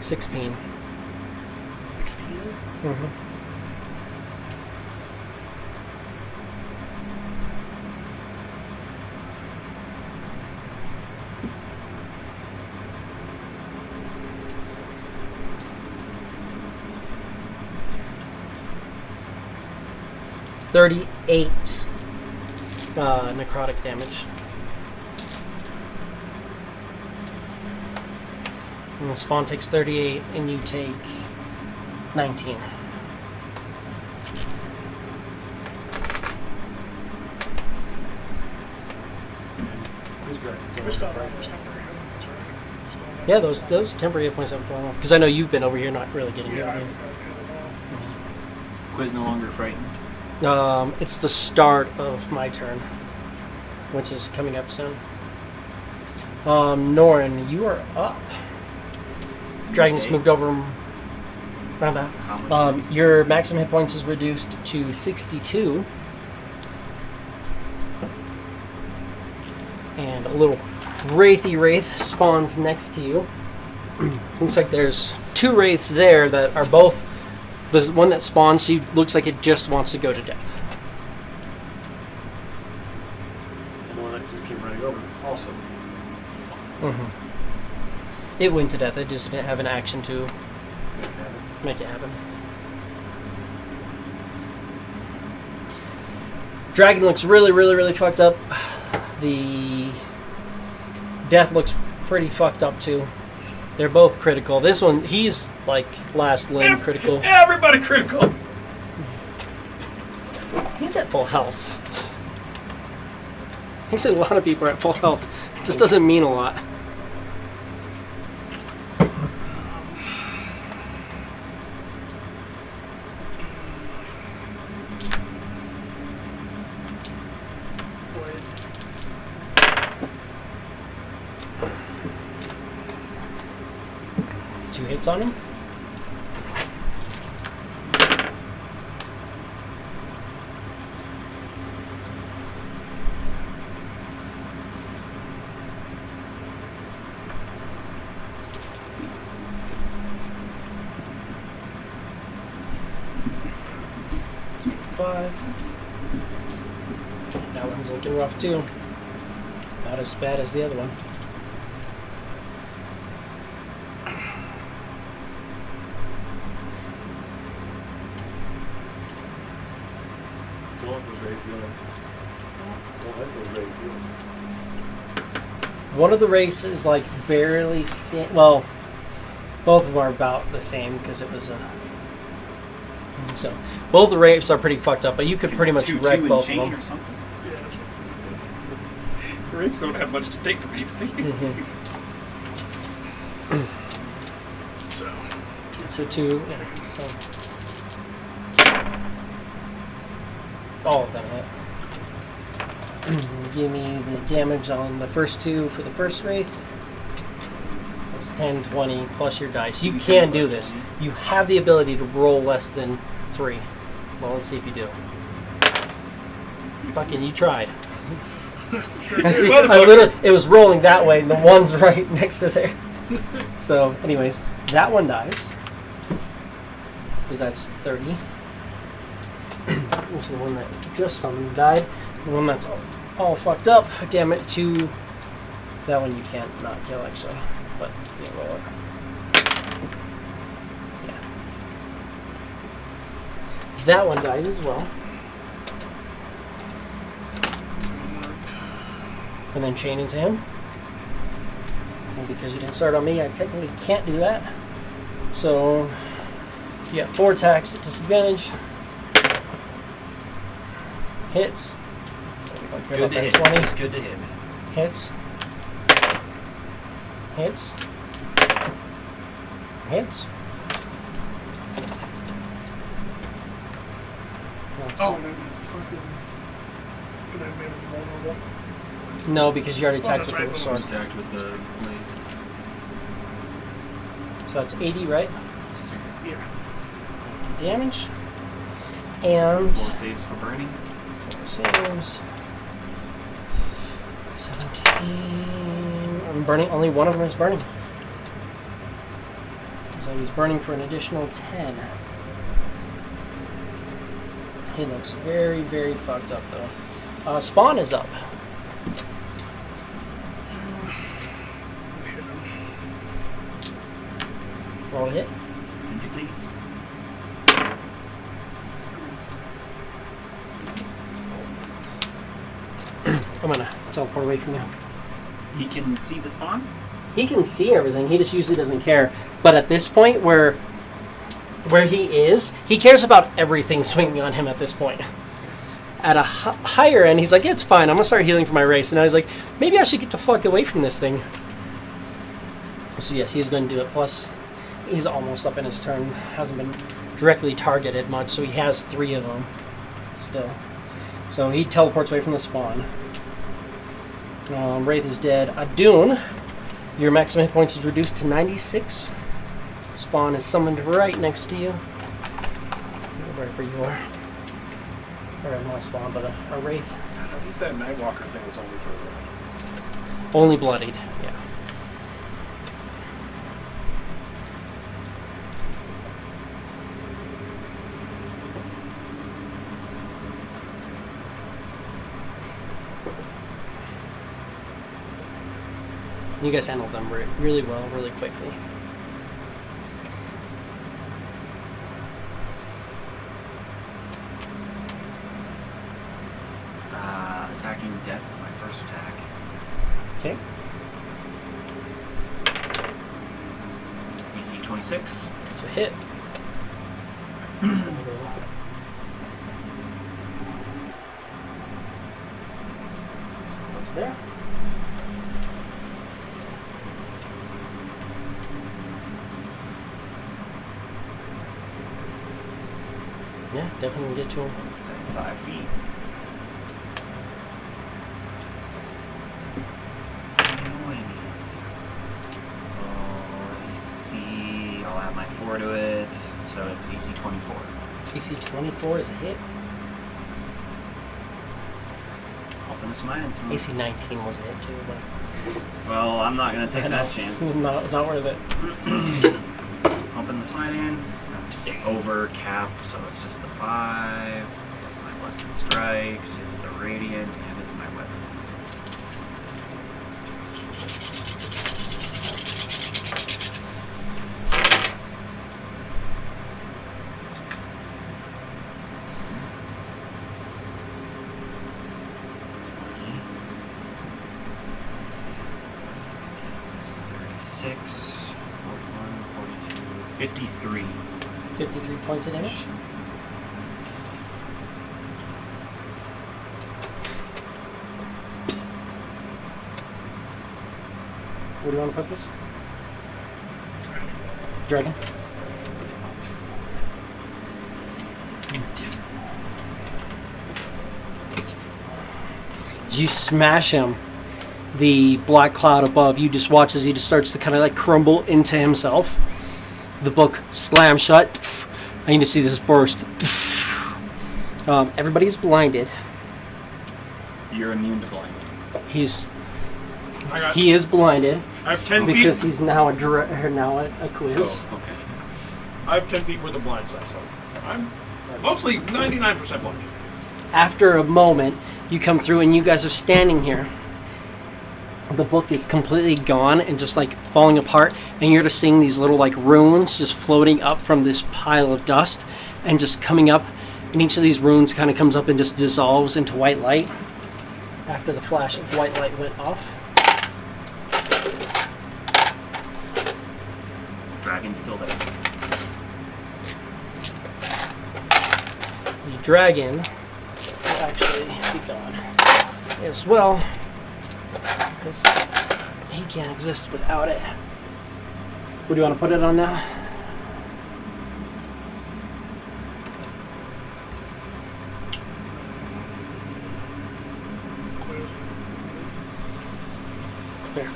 16. 16? Mm-hmm. $38 necrotic damage. And the Spawn takes 38, and you take 19. Quiz Dragon's We still going on have a those Friday. temporary hits, right? Still have Yeah, those temporary hit points haven't fallen off. Because I know you've been over here not really getting Yeah, hit. I've had Quiz no longer frightened. It's the start of my turn, which is coming up soon. Norin, you are up. Dragon's moved over around that. How much? Your maximum hit points is reduced to 62. And a little wraithy wraith spawns next to you. Looks like there's two wraiths there that are both. The one that spawns to you looks like it just wants to go to death. And the one that just came running over, also. It went to death. It just didn't have an action to Didn't have it. make it happen. Dragon looks really, really, really fucked up. The death looks pretty fucked up too. They're both critical. This one, he's like last limb critical. Everybody critical. He's at full health. Actually, a lot of people are at full health. It just doesn't mean a lot. Blade. Two hits on him. Five. That one's looking rough too. Not as bad as the other one. Don't let those rays heal. Don't let those rays heal. One of the races like barely well, both of them are about the same because it was a. So both the races are pretty fucked up, but you could pretty much wreck two both of and chain them. or something. Yeah, that's what The rates don't have much to take from anybody. so. So two. Yeah, so all of them hit. Give me the damage on the first two for the first wraith. It's 10, 20 plus your dice. You can do this. You have the ability to roll less than 3. Well, let's see if you do. Fucking, you tried. I see, I literally, it was rolling that way, and the one's right next to there. So, anyways, that one dies. because that's 30. This is the one that just summoned died. The one that's all fucked up. Damn it to that one you can't not kill actually, but yeah, roll it. Yeah. That one dies as well. And then chain into him. And because you didn't start on me, I technically can't do that. So you got 4 attacks at disadvantage. Hits. It's good to hit. 20. It's just good to hit, man. Hits. Hits. Hits. Oh, maybe fucking. Could I have made him vulnerable? No, because you already Oh, attacked that's with right, the but sword. Attacked with the blade. So that's 80, right? Yeah. Damage. And 4 saves for burning. 4 saves. 17. I'm burning. Only one of them is burning. So he's burning for an additional 10. He looks very, very fucked up, though. Spawn is up. Hit him. Roll a hit. Tentacles. I'm gonna teleport away from you. He can see the spawn? He can see everything. He just usually doesn't care. But at this point, where he is, he cares about everything swinging on him at this point. At a higher end, he's like, yeah, it's fine. I'm gonna start healing for my race. And now he's like, maybe I should get the fuck away from this thing. So yes, he's going to do it. Plus, he's almost up in his turn. Hasn't been directly targeted much, so he has 3 of them still. So he teleports away from the spawn. Wraith is dead. Adun, your maximum hit points is reduced to 96. Spawn is summoned right next to you. Right where you are. Or not a spawn, but a wraith. God, at least that Nightwalker thing was only for Only bloodied, yeah. You guys handled them really well, really quickly. Attacking death with my first attack. Okay. AC 26. It's a hit. What's there? Yeah, definitely get to him. 75 feet. AC, I'll add my 4 to it, so it's AC 24. AC 24 is a hit. Open this mine. AC 19 was a hit too, but Well, I'm not going to take that chance. not worth it. Open this mine in. That's over cap, so it's just the 5. It's my blessed strikes, it's the radiant, and it's my weapon. Six, 41, 42, 53. 53 points of damage. Where do you want to put this? Dragon. As you smash him, the black cloud above you just watch as he just starts to kind of like crumble into himself. The book slams shut. I need to see this burst. Everybody's blinded. You're immune to blinding. He is blinded I have 10 because feet. he's now a quiz. Oh, okay. I have 10 feet worth of blinds left, so I'm mostly 99% blind. After a moment, you come through and you guys are standing here. The book is completely gone and just like falling apart, and you're just seeing these little like runes just floating up from this pile of dust and just coming up, and each of these runes kind of comes up and just dissolves into white light after the flash of white light went off. Dragon's still there. The dragon will actually be gone as well, because he can't exist without it. What do you want to put it on now? There.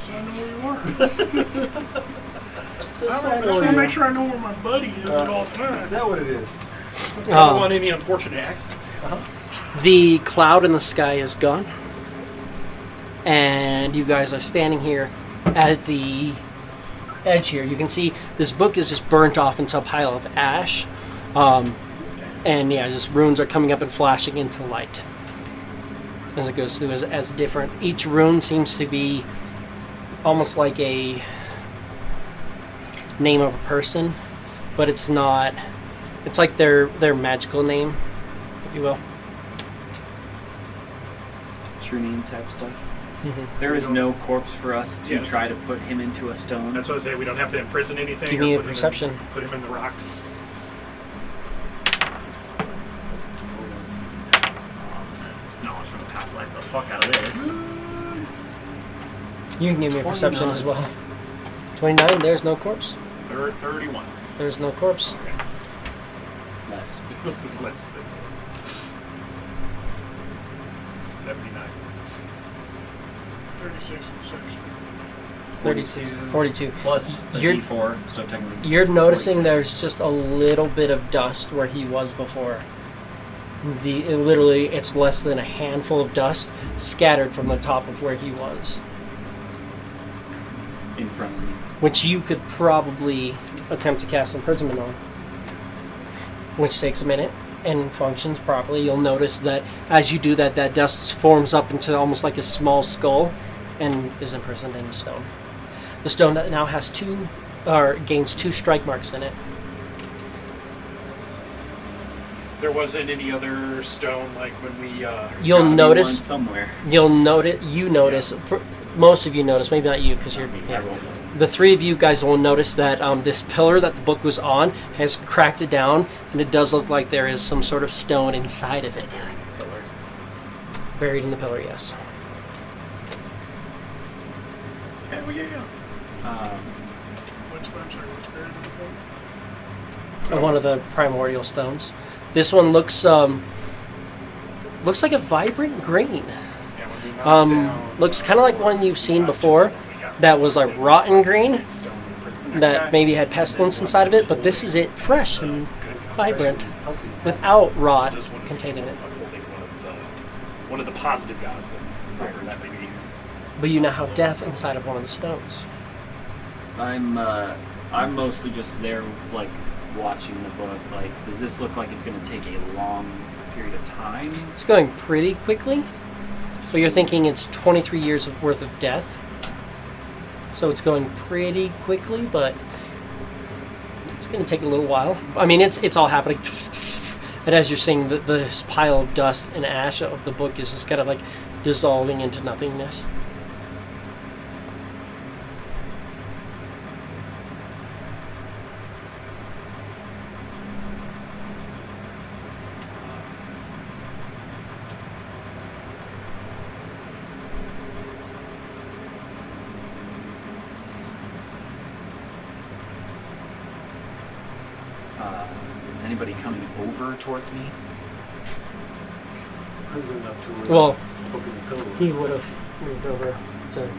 So I know where you are. So I sad just want where to you make are. sure I know where my buddy is at all Is times. that what it is? I don't want any unfortunate accidents. The cloud in the sky is gone, and you guys are standing here at the edge here. You can see this book is just burnt off into a pile of ash, and yeah, just runes are coming up and flashing into light as it goes through as different. Each rune seems to be almost like a name of a person, but it's not. It's like their magical name, if you will. True name type stuff. Mm-hmm. There is no corpse for us to Yeah. try to put him into a stone. That's what I say. We don't have to imprison anything. Give or me a put him in- perception. Put him in the rocks. Knowledge from the past life the fuck out of this. You can give me a perception as well. 29, there's no corpse. 31. There's no corpse. Less. Less than this. 79. 36 and 6. 36, 42. Plus a You're- D4, so technically. You're noticing 46. there's just a little bit of dust where he was before. Literally, it's less than a handful of dust scattered from the top of where he was, in front of me. which you could probably attempt to cast imprisonment on, which takes a minute and functions properly. You'll notice that as you do that, that dust forms up into almost like a small skull and is imprisoned in the stone. The stone that now has gains 2 strike marks in it. There wasn't any other stone like when we. You'll Gotta be notice. one somewhere. You'll notice. You notice. Most of you notice. Maybe not you, because you're. I rolled one. The 3 of you guys will notice that this pillar that the book was on has cracked it down, and it does look like there is some sort of stone inside of it. Buried in the pillar, yes. Hell yeah. Um, What's buried in the book? One of the primordial stones. This one looks like a vibrant green. Yeah, when we knocked down, Looks kind of like one you've seen before. That was like rotten green. stone in prison. That maybe had pestilence inside of it, but this is it fresh and vibrant without rot contained in it. I'm holding one of the positive gods of whatever that may be. But you now have death inside of one of the stones. I'm mostly just there, like, watching the book. Like, does this look like it's going to take a long period of time? It's going pretty quickly. So you're thinking it's 23 years worth of death. So it's going pretty quickly, but it's going to take a little while. I mean, it's all happening. And as you're seeing, this pile of dust and ash of the book is just kind of like dissolving into nothingness. Is anybody coming over towards me? I was going up to where Well, the book in the pillow. he would have moved over to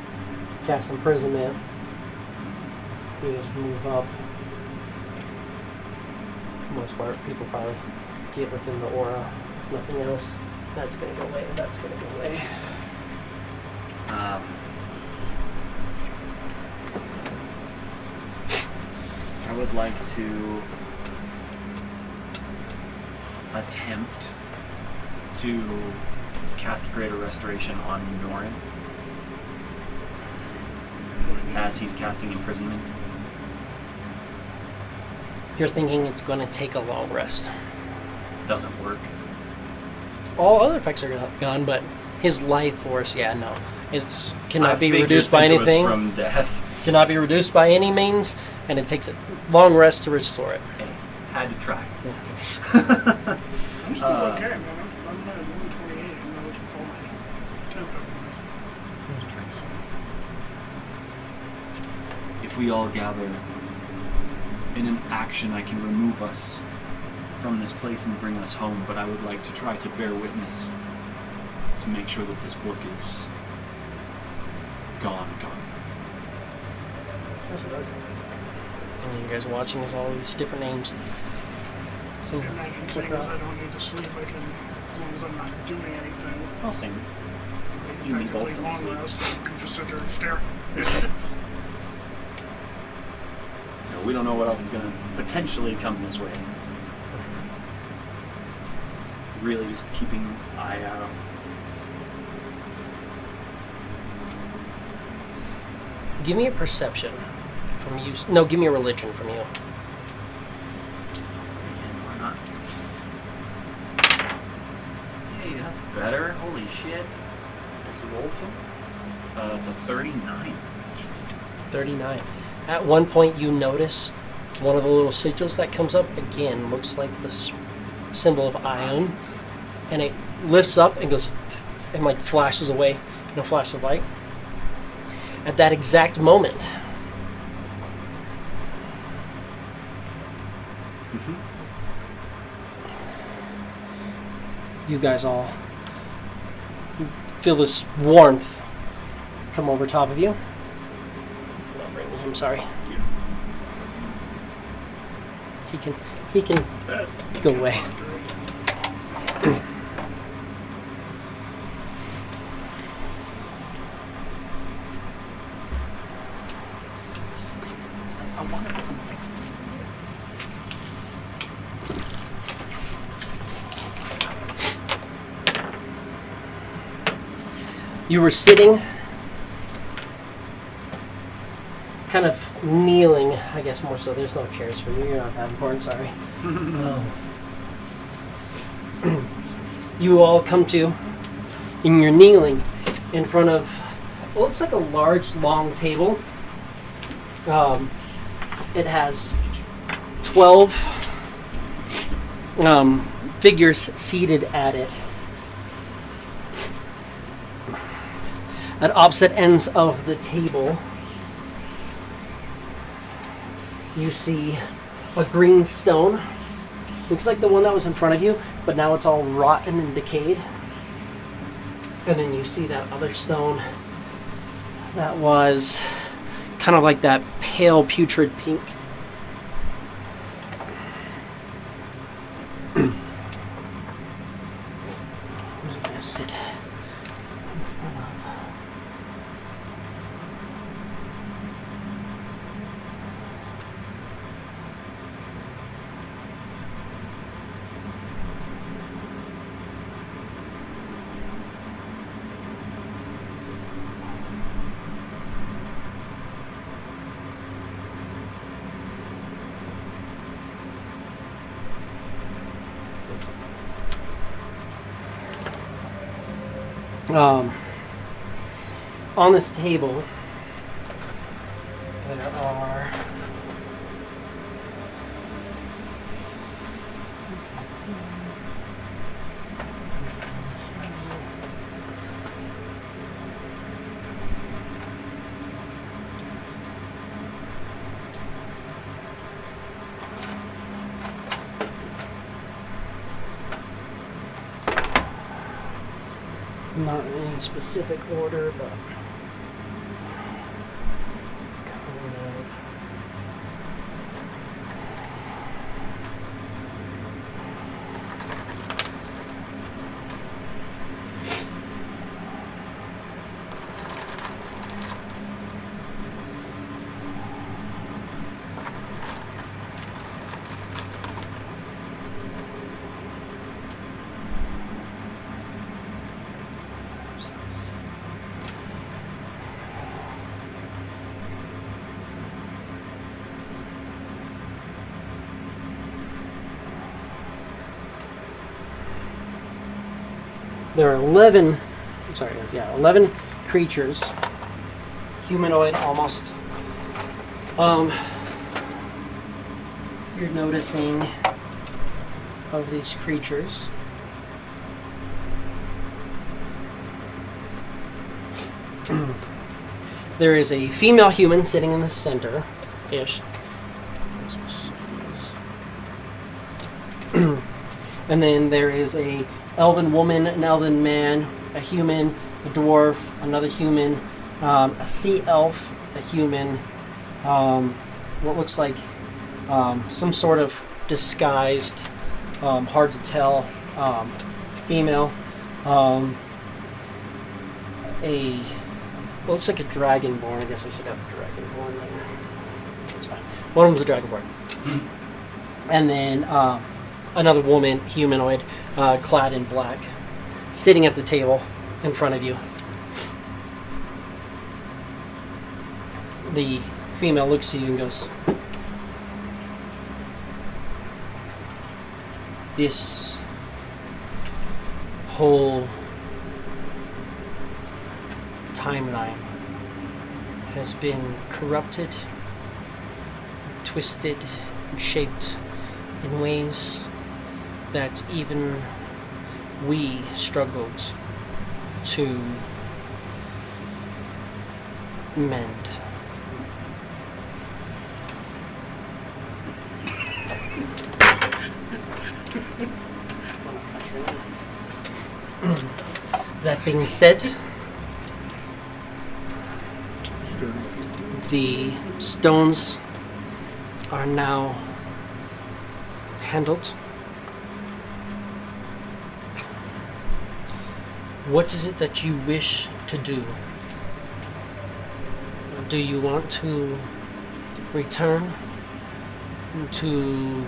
cast imprisonment. He just move up. Most part, people probably get within the aura, if nothing else. That's gonna go away, that's gonna go away. I would would like to attempt to cast Greater Restoration on Norin as he's casting Imprisonment. You're thinking it's going to take a long rest. Doesn't work. All other effects are gone, but his life force, yeah, no. It cannot I be figured reduced by since it was anything. from death. Cannot be reduced by any means, and it takes a long rest to restore it. Hey, had to try. I'm still okay, man. I'm at 128, and that was with all my temp evidence. If we all gather in an action, I can remove us from this place and bring us home, but I would like to try to bear witness to make sure that this book is gone. That's what I do. And you guys are watching is all these different names. So, Imagine saying is I don't need to sleep. I can, as long as I'm not doing anything. I'll sing. I You can need both technically of them long sleep. rest and just sit there and stare. We don't know what else is going to potentially come this way. Really just keeping an eye out. give me a perception from you. No, give me a religion from you. And why not? Hey, that's better. Holy shit. What's the roll, son? It's a 39. 39. At one point, you notice one of the little sigils that comes up again looks like this symbol of Ion, and it lifts up and goes and like flashes away in a flash of light. At that exact moment, you guys all feel this warmth come over top of you. Not bringing him, sorry. He can go away. I wanted something. You were sitting, kind of kneeling, I guess more so. There's no chairs for you. You're not that important, sorry. You all come to, and you're kneeling in front of what looks like a large, long table. It has 12 figures seated at it. At opposite ends of the table, you see a green stone. Looks like the one that was in front of you, but now it's all rotten and decayed. And then you see that other stone that was kind of like that pale putrid pink. Who's it gonna sit in front of? On this table, there are not in any specific order, but kind of. there are 11. Sorry, yeah, 11 creatures, humanoid almost. You're noticing of these creatures. There is a female human sitting in the center-ish. And then there is a elven woman, an elven man, a human, a dwarf, another human, a sea elf, a human, what looks like some sort of disguised, hard to tell, female, looks like a dragonborn. I guess I should have a dragonborn there. That's fine. One of them's a dragonborn. And then another woman, humanoid, clad in black, sitting at the table in front of you. The female looks at you and goes, "This whole timeline has been corrupted, twisted, and shaped in ways that even we struggled to mend." That being said, the stones are now handled. What is it that you wish to do? Do you want to return to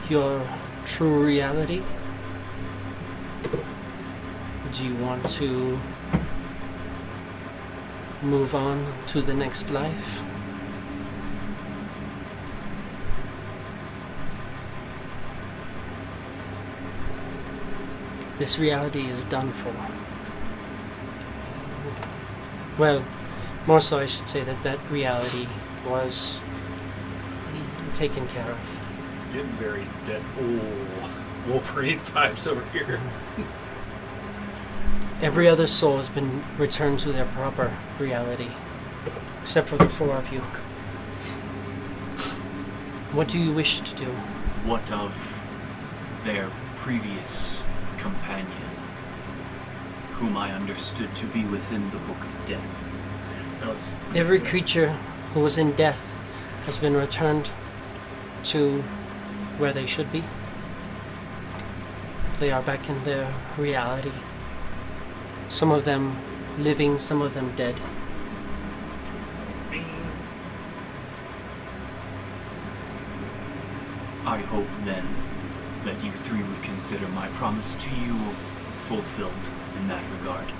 your true reality? Do you want to move on to the next life? This reality is done for. Well, more so I should say that reality was taken care of. Getting very Deadpool, Wolverine vibes over here. Every other soul has been returned to their proper reality, except for the four of you. What do you wish to do? What of their previous companion, whom I understood to be within the Book of Death? Every creature who was in death has been returned to where they should be. They are back in their reality. Some of them living, some of them dead. I hope then that you three would consider my promise to you fulfilled in that regard.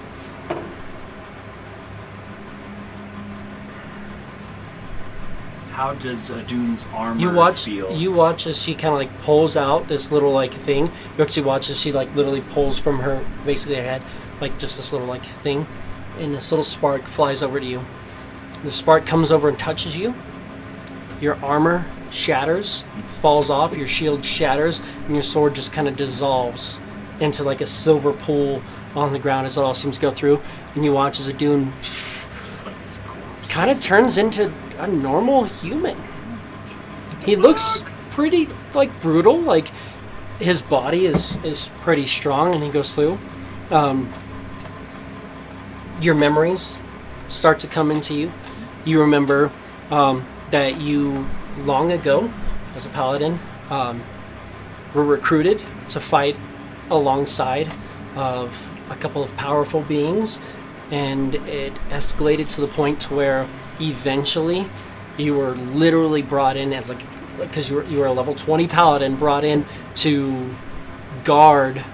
How does Adune's armor feel? You watch as she kind of like pulls out this little like thing. You actually watch as she like literally pulls from her basically her head like just this little like thing, and this little spark flies over to you. The spark comes over and touches you. Your armor shatters, falls off. Your shield shatters, and your sword just kind of dissolves into like a silver pool on the ground as it all seems to go through. And you watch as Adune Just like this corpse. kind of turns into a normal human. He looks pretty like brutal, like his body is pretty strong, and he goes through. Your memories start to come into you. You remember that you long ago, as a paladin, were recruited to fight alongside of a couple of powerful beings, and it escalated to the point to where eventually you were literally brought in as because you were a level 20 paladin, brought in to guard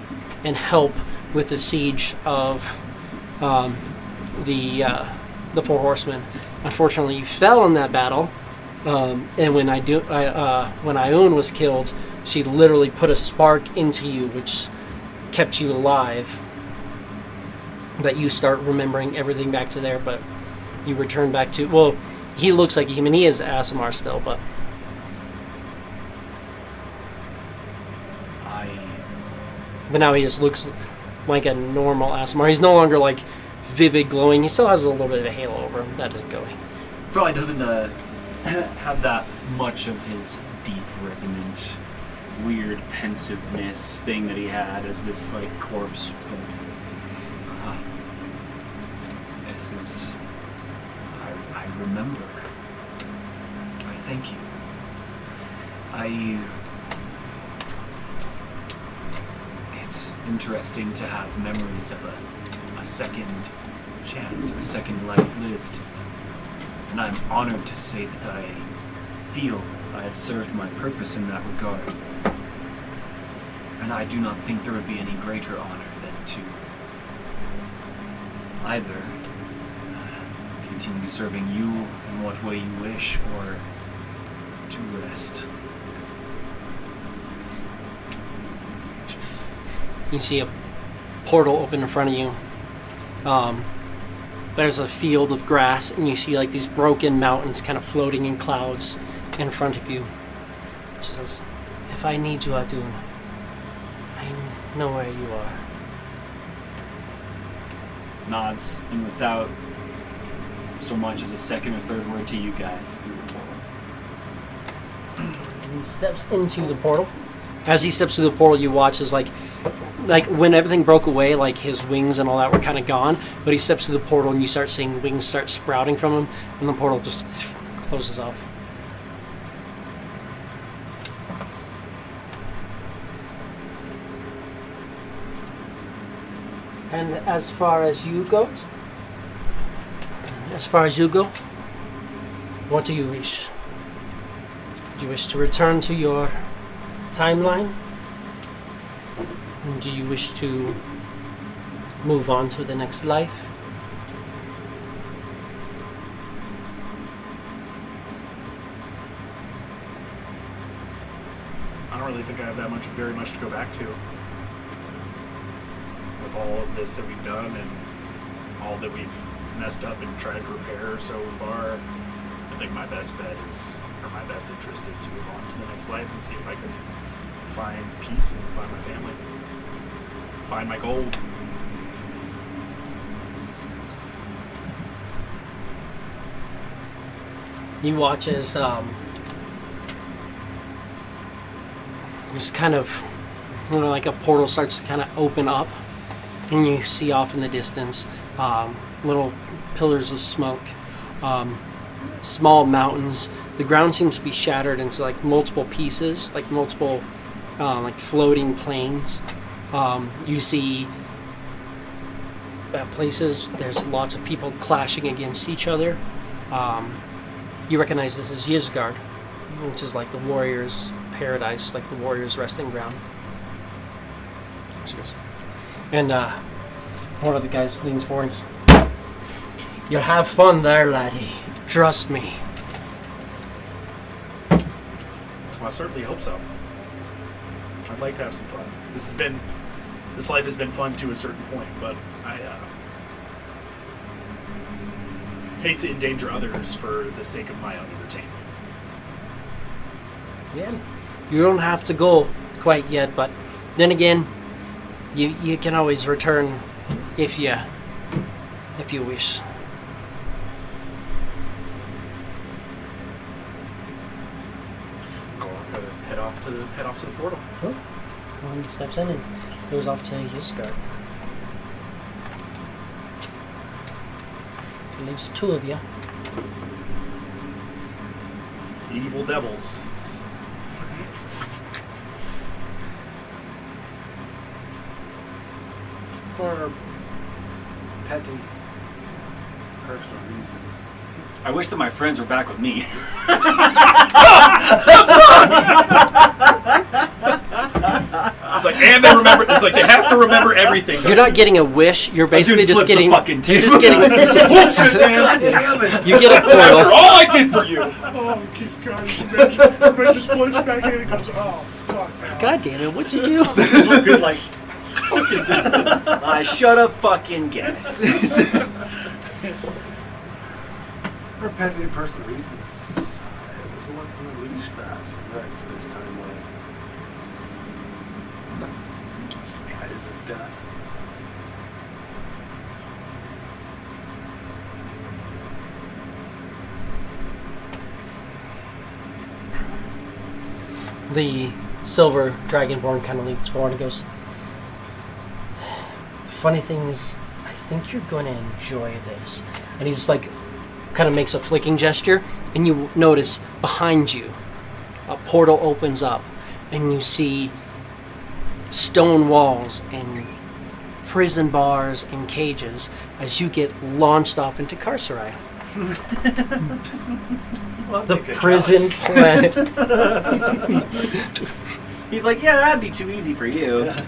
and help with the siege of the Four Horsemen. Unfortunately, you fell in that battle, and when Ioun was killed, she literally put a spark into you, which kept you alive that you start remembering everything back to there, but you return back to, well, he looks like a human. He is Asimar still, but now he just looks like a normal Asimar. He's no longer like vivid glowing. He still has a little bit of a halo over him. That isn't going. Probably doesn't have that much of his deep, resonant, weird pensiveness thing that he had as this like corpse. But this is, I remember. I thank you. It's interesting to have memories of a second chance or a second life lived. And I'm honored to say that I feel I have served my purpose in that regard. And I do not think there would be any greater honor than to either continue serving you in what way you wish or to rest. You see a portal open in front of you. There's a field of grass, and you see like these broken mountains kind of floating in clouds in front of you. She says, "If I need you, Adun, I know where you are." Nods, and without so much as a second or third word to you guys through the portal. He steps into the portal. As he steps through the portal, you watch as like when everything broke away, like his wings and all that were kind of gone, but he steps through the portal and you start seeing wings start sprouting from him, and the portal just closes off. And as far as you go, what do you wish? Do you wish to return to your timeline? Do you wish to move on to the next life? I don't really think I have that very much to go back to. With all of this that we've done and all that we've messed up and tried to repair so far, I think my best bet is, or my best interest is to move on to the next life and see if I can find peace and find my family. Find my gold. You watch as just kind of, like a portal starts to kind of open up, and you see off in the distance little pillars of smoke, small mountains. The ground seems to be shattered into like multiple pieces, like multiple like floating plains. You see places, there's lots of people clashing against each other. You recognize this as Yizgard, which is like the warrior's paradise, like the warrior's resting ground. And one of the guys leans forward and says, "You'll have fun there, laddie. Trust me." Well, I certainly hope so. I'd like to have some fun. This life has been fun to a certain point, but I hate to endanger others for the sake of my own entertainment. Yeah, you don't have to go quite yet, but then again, you can always return if you wish. I'll head off to the portal. Cool. One steps in and goes off to Yizgard. It leaves two of you. Evil devils. For petty personal reasons. I wish that my friends were back with me. It's like, and they remember. It's like they have to remember everything. You're not getting a wish. You're basically just getting. Fucking You're just getting. Bullshit, man. God damn it! You get a After portal. all I did for you. Oh, gosh, everybody just splits back in and goes, oh, fuck. God damn it! What'd you do? Good, like fuck is this? I should have fucking guessed. For petty and personal reasons, I was the one who unleashed that wrecked this timeline. Riders of death. The silver dragonborn kind of leans forward and goes, the funny thing is, I think you're going to enjoy this. And he's like, kind of makes a flicking gesture, and you notice behind you, a portal opens up, and you see stone walls and prison bars and cages as you get launched off into Carcerai. Well, The prison planet. He's like, yeah, that'd be too easy for you. Yeah.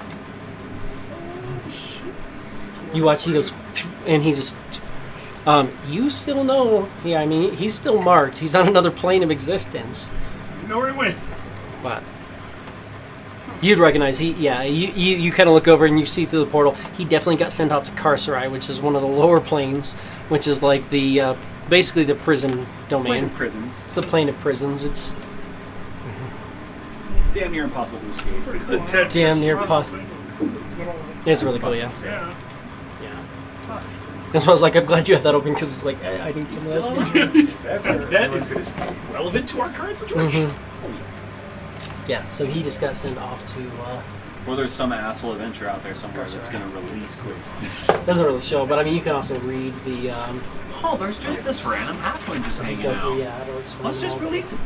You watch, he goes, and he just, you still know, yeah, I mean, he's still marked. He's on another plane of existence. You know where he went. But you'd recognize, you kind of look over and you see through the portal, he definitely got sent off to Carcerai, which is one of the lower planes, which is like the, basically the prison domain. Plane of prisons. It's the plane of prisons. It's Damn near impossible to escape. It's a Tetris Damn near puzzle. it's really cool, yeah. Yeah. Yeah. That's why I was like, I'm glad you have that open, because it's like, I need some of those. That is relevant to our current situation. Yeah, so he just got sent off to, Or there's some asshole adventure out there somewhere that's going to release quiz. doesn't really show, but I mean, you can also read the, Oh, there's just this random halfling just hanging out. it'll explain Let's just all the- release it.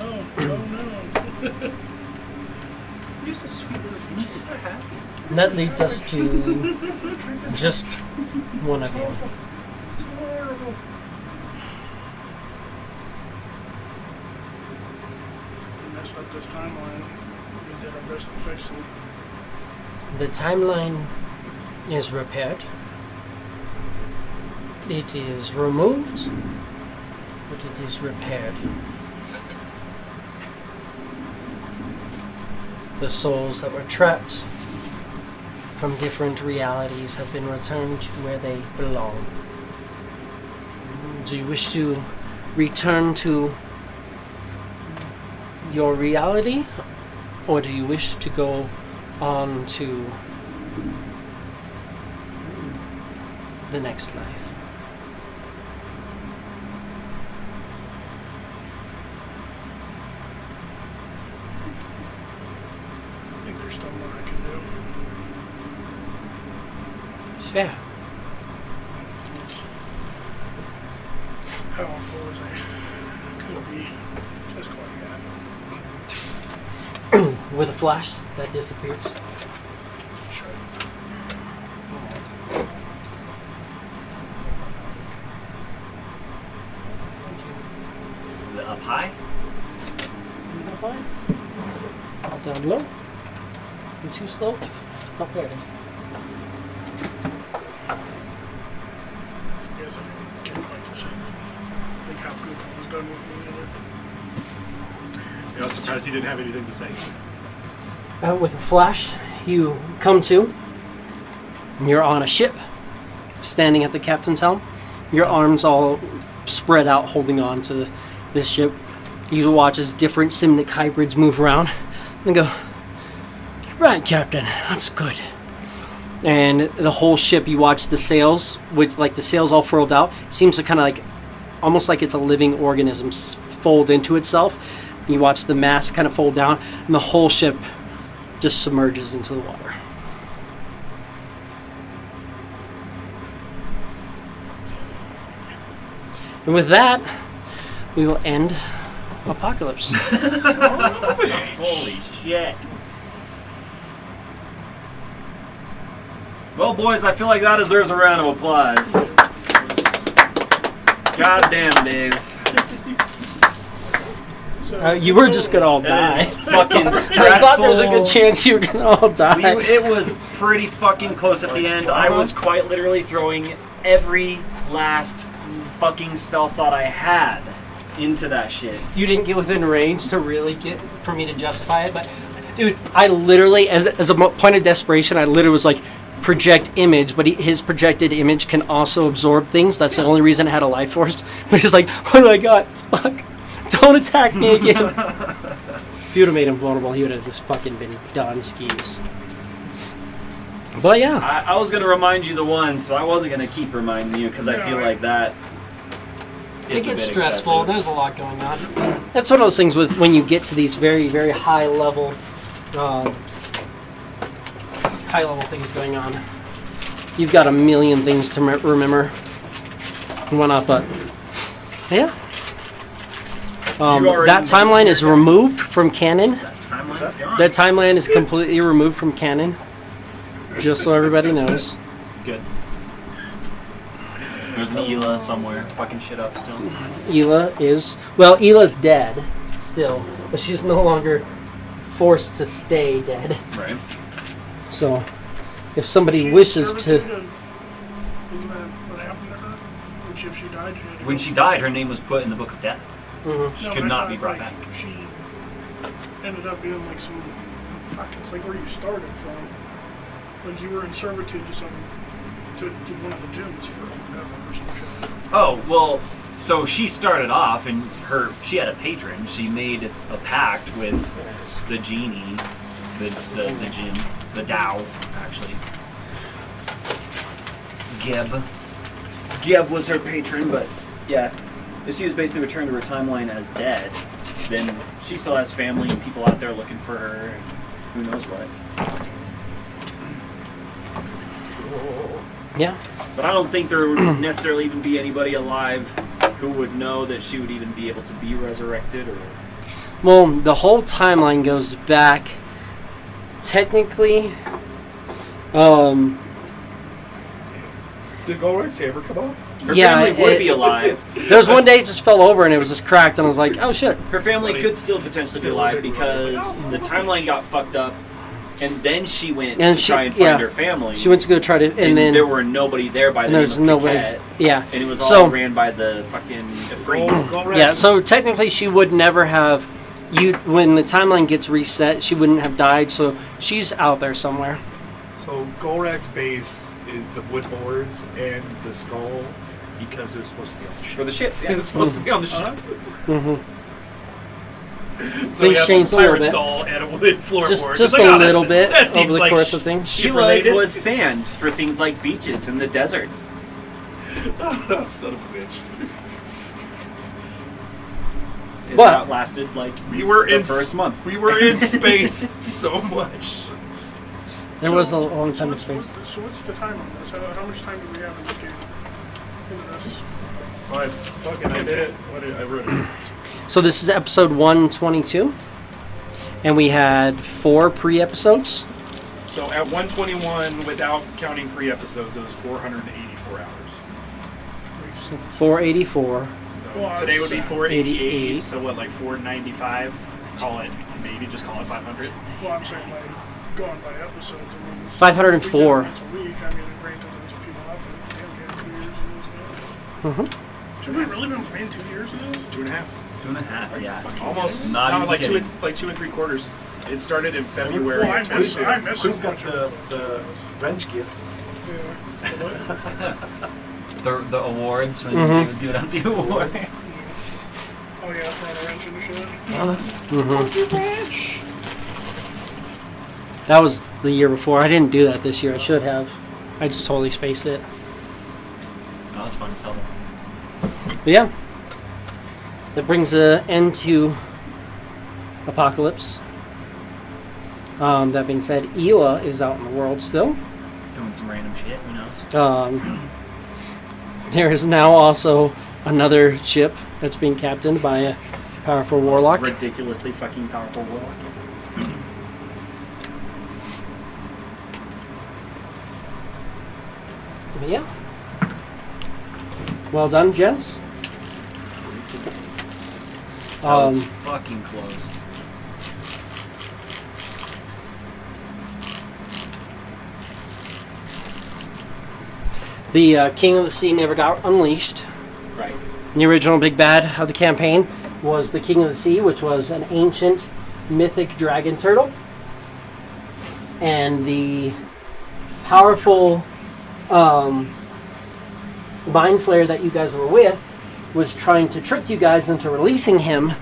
Oh no. Just a sweet little piece of happy. And that leads us to just one of you. It's horrible. We messed up this timeline. We did our best to fix it. The timeline is repaired. It is removed, but it is repaired. The souls that were trapped from different realities have been returned to where they belong. Do you wish to return to your reality, or do you wish to go on to the next life? I think there's still more I can do. It's fair. As powerful as I could be, just quite yet. With a flash, that disappears. Shards. Is it up high? Down low. And too slow. Oh, there it is. Yes, I can't quite just say. I think half Goofy was done with me either. Yeah, I'm surprised he didn't have anything to say. With a flash, you come to. You're on a ship, standing at the captain's helm. Your arms all spread out, holding on to this ship. You watch as different Simnic hybrids move around and go, "You're right, Captain. That's good." And the whole ship, you watch the sails, which like the sails all furled out, seems to kind of like, almost like it's a living organism fold into itself. You watch the mast kind of fold down, and the whole ship just submerges into the water. And with that, we will end Apocalypse. Holy shit. Well, boys, I feel like that deserves a round of applause. God damn, Dave. You were just gonna all That die. is fucking stressful. I thought there was a good chance you were gonna all die. It was pretty fucking close at the end. I was quite literally throwing every last fucking spell slot I had into that shit. You didn't get within range to really get for me to justify it, but dude, I literally, as a point of desperation, I literally was like, project image, but his projected image can also absorb things. That's the only reason it had a life force. But he's like, what do I got? Fuck. Don't attack me again. If you would have made him vulnerable, he would have just fucking been done skis. But yeah. I was going to remind you the one, so I wasn't going to keep reminding you because I feel like that It is a gets bit stressful. excessive. There's a lot going on. That's one of those things with when you get to these very, very high level things going on. You've got a million things to remember and whatnot, but yeah. That timeline is removed from canon. That timeline's gone. That timeline is completely removed from canon. Just so everybody knows. Good. There's an Ela somewhere fucking shit up still. Ela's dead still, but she's no longer forced to stay dead. Right. So, if somebody She wishes to, servitude of- Isn't that what happened to her? Which if she died, she had to When go- she died, her name was put in the Book of Death. She No, could but I not thought, be brought like, back. She ended up being like some. Fuck, it's like where you started from. Like you were in servitude to one of the gyms forever or some shit. Oh, well, so she started off and she had a patron. She made a pact with the genie, the djinn, the Tao, actually. Geb was her patron, but yeah. If she was basically returned to her timeline as dead, then she still has family and people out there looking for her, and who knows what. yeah. But I don't think there would necessarily even be anybody alive who would know that she would even be able to be resurrected, or... Well, the whole timeline goes back, technically, Did Golrick's hammer come off? Her yeah, family would be alive. there was one day it just fell over and it was just cracked, and I was like, oh shit. Her family Funny. could still potentially be alive because the timeline got fucked up, and then she went And to she- try and find yeah. her family. She went to go try to, and then there were nobody there by the and name there's of nobody. Paquette, Yeah. and it was So- all ran by the fucking Ifrit. Golrick. Yeah, so technically she would never have, when the timeline gets reset, she wouldn't have died, so she's out there somewhere. So Golrick's base is the wood boards and the skull because they're supposed to be on the ship. For the ship, yeah. It's supposed to be on the ship. Mm-hmm. So Things you changed have a a little pirate bit. skull and a wood floorboard. Just It's a like, oh, little bit that over seems the like course of things. Ship was sand for things like beaches in the desert. Oh, son of a bitch. It But- outlasted like We were the in first month. We were in space so much. There was a long time in So space. what's the time on this? How much time do we have in this game? Into this? I did it. I wrote it. So this is episode 122, and we had 4 pre-episodes. So at 121, without counting pre-episodes, it was 484 hours. 484. So Well, today would be 488. 88. So what, like 495? Call it, maybe just call it 500. Well, I'm saying like going by episodes. I mean, it's- 504. If we did it once a week. I mean, granted, there's a few off. And damn, we had 2 years in this game. Mm-hmm. Have we really been playing 2 years in this? 2.5. 2.5, yeah. Almost. Not No, even like kidding. 2 and 3/4. It started in February. Well, I of missed 22. I missed Who's so got much the of wrench gift? Yeah. The awards when Mhm. he was giving out the award. Oh yeah, throwing a wrench into shit. Mm-hmm. That was the year before. I didn't do that this year. I should have. I just totally spaced it. That was fun as hell. But yeah, that brings an end to Apocalypse. That being said, Ela is out in the world still. Doing some random shit, who knows? There is now also another ship that's being captained by a powerful warlock. Ridiculously fucking powerful warlock. But yeah. Well done, gents. That was fucking close. The King of the Sea never got unleashed. Right. The original big bad of the campaign was the King of the Sea, which was an ancient mythic dragon turtle. And the powerful mind flayer that you guys were with was trying to trick you guys into releasing him,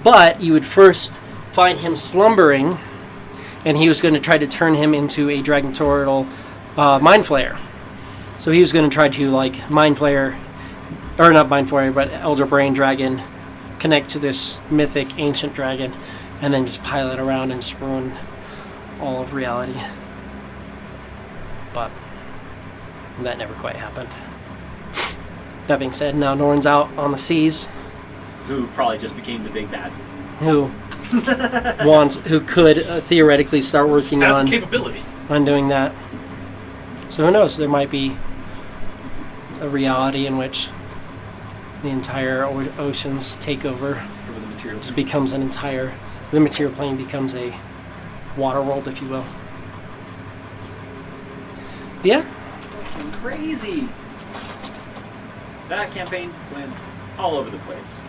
but you would first find him slumbering, and he was going to try to turn him into a dragon turtle mind flayer. So he was going to try to like mind flayer, or not mind flayer, but elder brain dragon, connect to this mythic ancient dragon, and then just pilot around and just ruin all of reality. But that never quite happened. That being said, now Norn's out on the seas. Who probably just became the big bad. Who could theoretically start working Has on the capability. doing that. So who knows? There might be a reality in which the entire oceans take over. Over the material. It becomes the material plane becomes a water world, if you will. Yeah. Fucking crazy. That campaign went all over the place.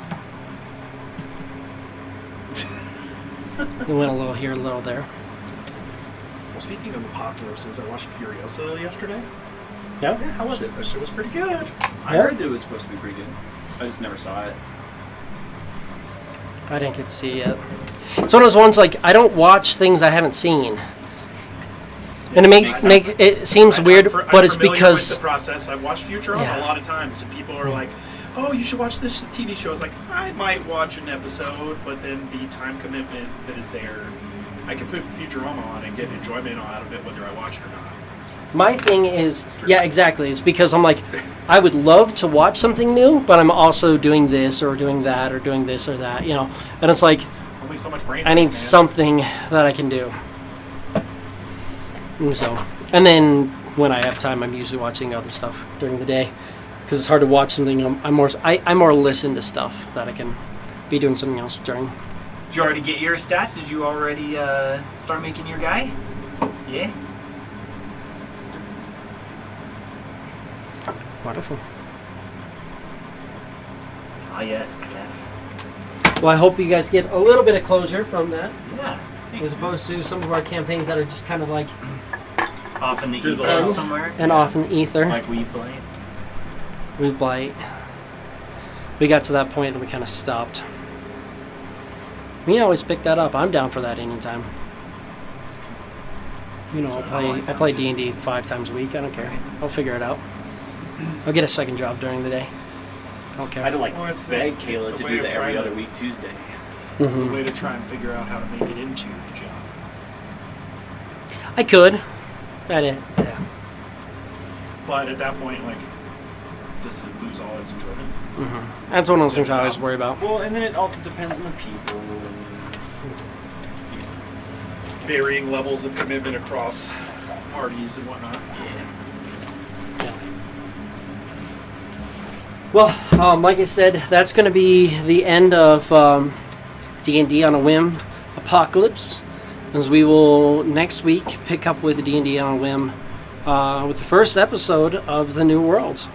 We went a little here, a little there. Well, speaking of apocalypses, I watched Furiosa yesterday. Yeah. How was it? That shit was pretty good. I heard that it was supposed to be pretty good. I just never saw it. I didn't get to see it yet. It's one of those ones like I don't watch things I haven't seen, and it seems weird, but it's because with the process. I've watched Futurama Yeah. a lot of times, and people are like, "Oh, you should watch this TV show." It's like I might watch an episode, but then the time commitment that is there, I can put Futurama on and get enjoyment out of it whether I watch it or not. my thing is, yeah, exactly. It's because I'm like, I would love to watch something new, but I'm also doing this or doing that or doing this or that, you know. And it's like, There's only so much brain I need space, man. something that I can do. And then when I have time, I'm usually watching other stuff during the day because it's hard to watch something. I more listen to stuff that I can be doing something else during. Did you already get your stats? Did you already start making your guy? Yeah. Wonderful. Ah, yes, Clef. Well, I hope you guys get a little bit of closure from that, Yeah. Thanks, as opposed to some of our campaigns that are just kind of like off in the Fizzle ether out. somewhere. and off in the ether. Like Weave Blade. We've blight. We got to that point and we kind of stopped. We can always pick that up. I'm down for that anytime. You know, I play D&D 5 times a week. I don't care. I'll figure it out. I'll get a second job during the day. I don't care. I'd like Well, it's beg the Kayla to way do of the every trying other to- week Tuesday. It's the Mhm. way to try and figure out how to make it into the job. I could. Yeah. But at that point, like, does it lose all its enjoyment? That's one of those things I always worry about. Well, and then it also depends on the people. Varying levels of commitment across parties and whatnot. Yeah. Yeah. Well, like I said, that's going to be the end of D&D on a whim Apocalypse, as we will next week pick up with D&D on a whim with the first episode of the New World.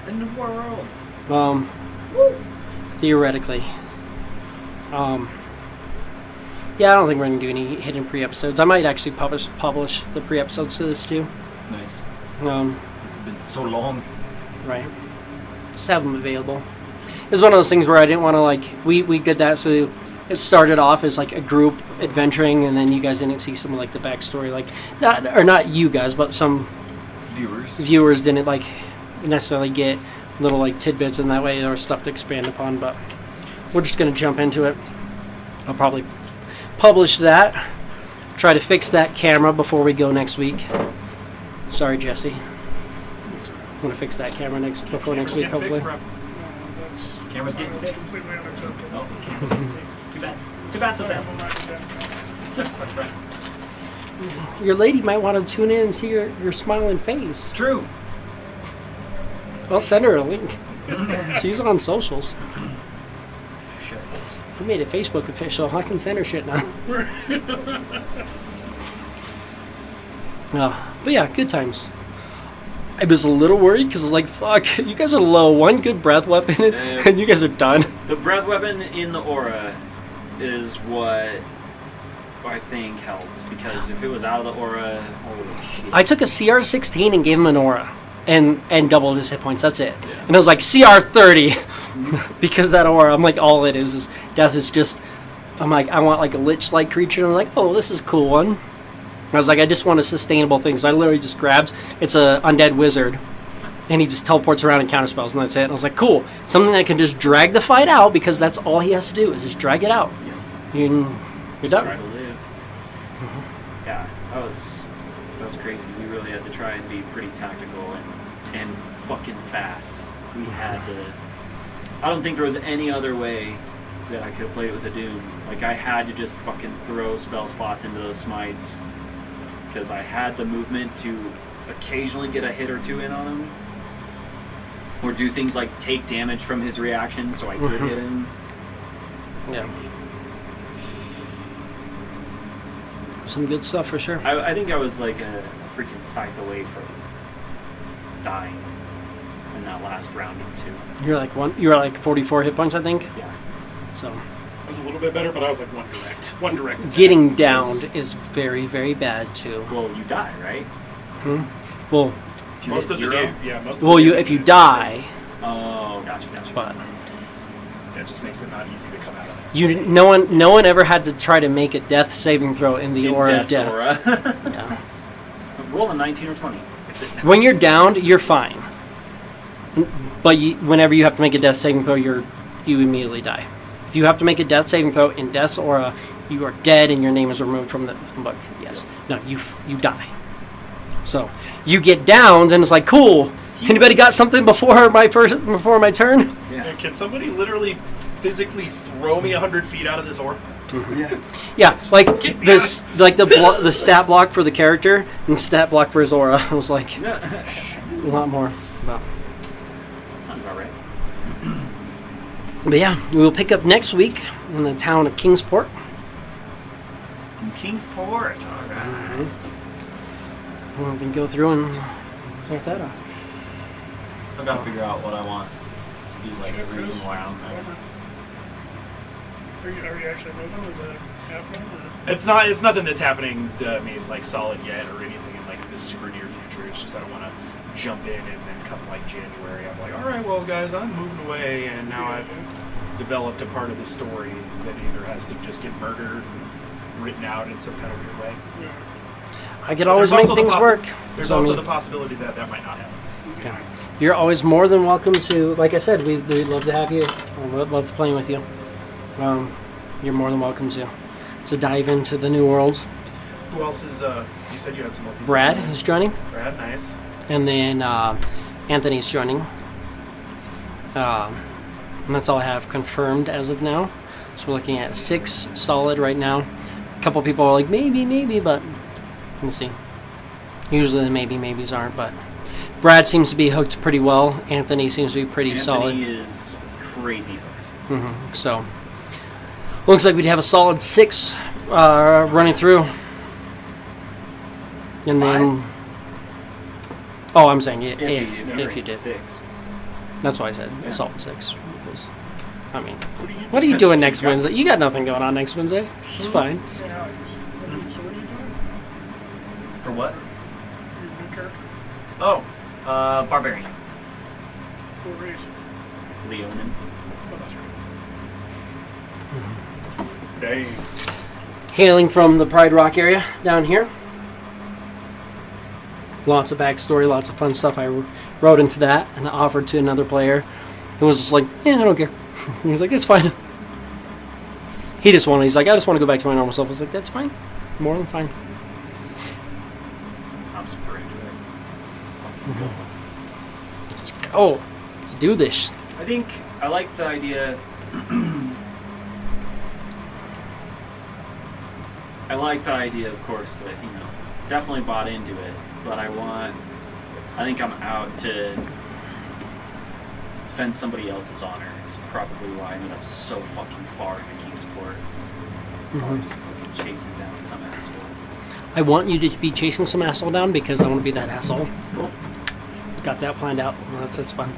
The new world. Theoretically. Yeah, I don't think we're going to do any hidden pre-episodes. I might actually publish the pre-episodes to this too. Nice. Um, It's been so long. Right. Just have them available. It's one of those things where I didn't want to, like, we did that, so it started off as like a group adventuring, and then you guys didn't see some of like the backstory, like, not you guys, but some viewers didn't like necessarily get little like tidbits, and that way there was stuff to expand upon, but we're just going to jump into it. I'll probably publish that, try to fix that camera before we go next week. Sorry, Jesse. I'm going to fix that camera before next week, hopefully. That's Camera's getting that's fixed. completely unacceptable. Oh, camera's getting fixed. Too bad. Too bad, so sad. Such bad. Your lady might want to tune in and see your smiling face. It's true. I'll send her a link. She's on socials. Shit. I made it Facebook official. I can send her shit now. But yeah, good times. I was a little worried because I was like, fuck, you guys are low. One good breath weapon and you guys are done. The breath weapon in the aura is what I think helped, because if it was out of the aura, holy shit. I took a CR16 and gave him an aura and doubled his hit points. That's it. Yeah. And I was like, CR30 because that aura, I'm like, all it is death is just, I'm like, I want like a lich-like creature. And I'm like, oh, this is a cool one. I was like, I just want a sustainable thing. So I literally just grabbed, it's a undead wizard, and he just teleports around and counterspells, and that's it. And I was like, cool. Something that can just drag the fight out, because that's all he has to do is just drag it out. Yeah. You're done. Try to live. Mm-hmm. Yeah, that was crazy. We really had to try and be pretty tactical and fucking fast. We had to... I don't think there was any other way that I could have played it with a Doom. Like, I had to just fucking throw spell slots into those smites, because I had the movement to occasionally get a hit or two in on him, or do things like take damage from his reaction so I could hit him. Yeah. Some good stuff for sure. I think I was like a freaking scythe away from dying in that last round or two. You were like 44 hit points, I think. Yeah. So I was a little bit better, but I was like one direct attack. Getting downed is very, very bad too. Well, you die, right? Well, If you Most hit of the zero? game, yeah. Most of well, the game if you die, Oh, gotcha. but it just makes it not easy to come out of it. you no one ever had to try to make a death saving throw in the aura of Death's death. aura. Yeah. Roll a 19 or 20. That's it. When you're downed, you're fine. But whenever you have to make a death saving throw, you immediately die. If you have to make a death saving throw in Death's aura, you are dead and your name is removed from the book. Yes. No, you die. So you get downs and it's like, cool. Anybody got something before my turn? Yeah. Can somebody literally physically throw me 100 feet out of this aura? Yeah, like this, like the stat block for the character and stat block for his aura. I was like, a lot more about. Sounds about right. But yeah, we will pick up next week in the town of Kingsport. In Kingsport. All right. We can go through and start that off. Still got to figure out what I want to be like the reason why I'm there. Are you actually moving? Is that happening? Or? It's nothing that's happening. Like solid yet or anything in like the super near future. It's just I don't want to jump in and then come like January. I'm like, all right, well, guys, I'm moving away, and now I've developed a part of the story that either has to just get murdered, or written out in some kind of weird way. Yeah. I could always make things work. There's So, also the possibility that might not happen. yeah. You're always more than welcome to. Like I said, we'd love to have you. We'd love playing with you. You're more than welcome to dive into the new world. Who else is? You said you had some more people. Brad is joining, Brad, nice. and then Anthony's joining. And that's all I have confirmed as of now. So we're looking at 6 solid right now. A couple people are like maybe, but we'll see. Usually the maybes aren't, but Brad seems to be hooked pretty well. Anthony seems to be pretty solid. Anthony is crazy hooked. So looks like we'd have a solid 6 running through. And then, oh, I'm saying if you did. 6. That's why I said a solid 6. Because, I mean, what are you doing next Wednesday? You got nothing going on next Wednesday. It's fine. Yeah, so what are you doing? For what? Your new character? Oh, Barbarian. What race? Leonin. Oh, that's right. Dang. Hailing from the Pride Rock area down here. Lots of backstory, lots of fun stuff I wrote into that and offered to another player who was just like, yeah, I don't care. He was like, it's fine. He's like, I just want to go back to my normal self. I was like, that's fine. More than fine. I'm super into it. It's fucking good. Let's go. Let's do this. I think I like the idea. I like the idea, of course, that, definitely bought into it, but I think I'm out to defend somebody else's honor. Is probably why I ended up so fucking far into Kingsport. Probably just fucking chasing down some asshole. I want you to be chasing some asshole down because I want to be that asshole. Cool. got that planned out. That's fun.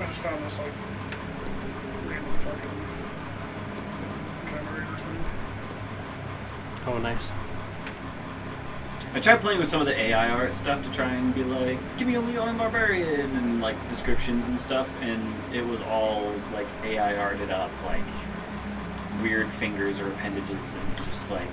I just found this like random fucking generator thing. Oh, nice. I tried playing with some of the AI art stuff to try and be like, give me a Leon Barbarian and like descriptions and stuff, and it was all like AI arted up, like weird fingers or appendages, and just like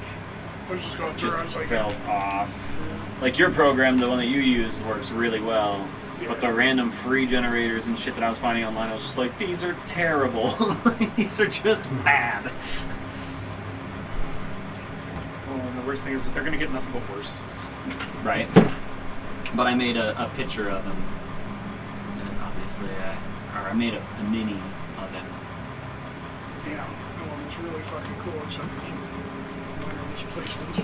I was just going through. just I was like, felt off. Like your program, the one that you use, works really well, but the random free generators and shit that I was finding online, I was just like, these are terrible. These are just bad. Well, and the worst thing is they're going to get nothing but worse. Right. But I made a picture of him, and obviously I made a mini of him. yeah, that one was really fucking cool, except for some minor misplacements.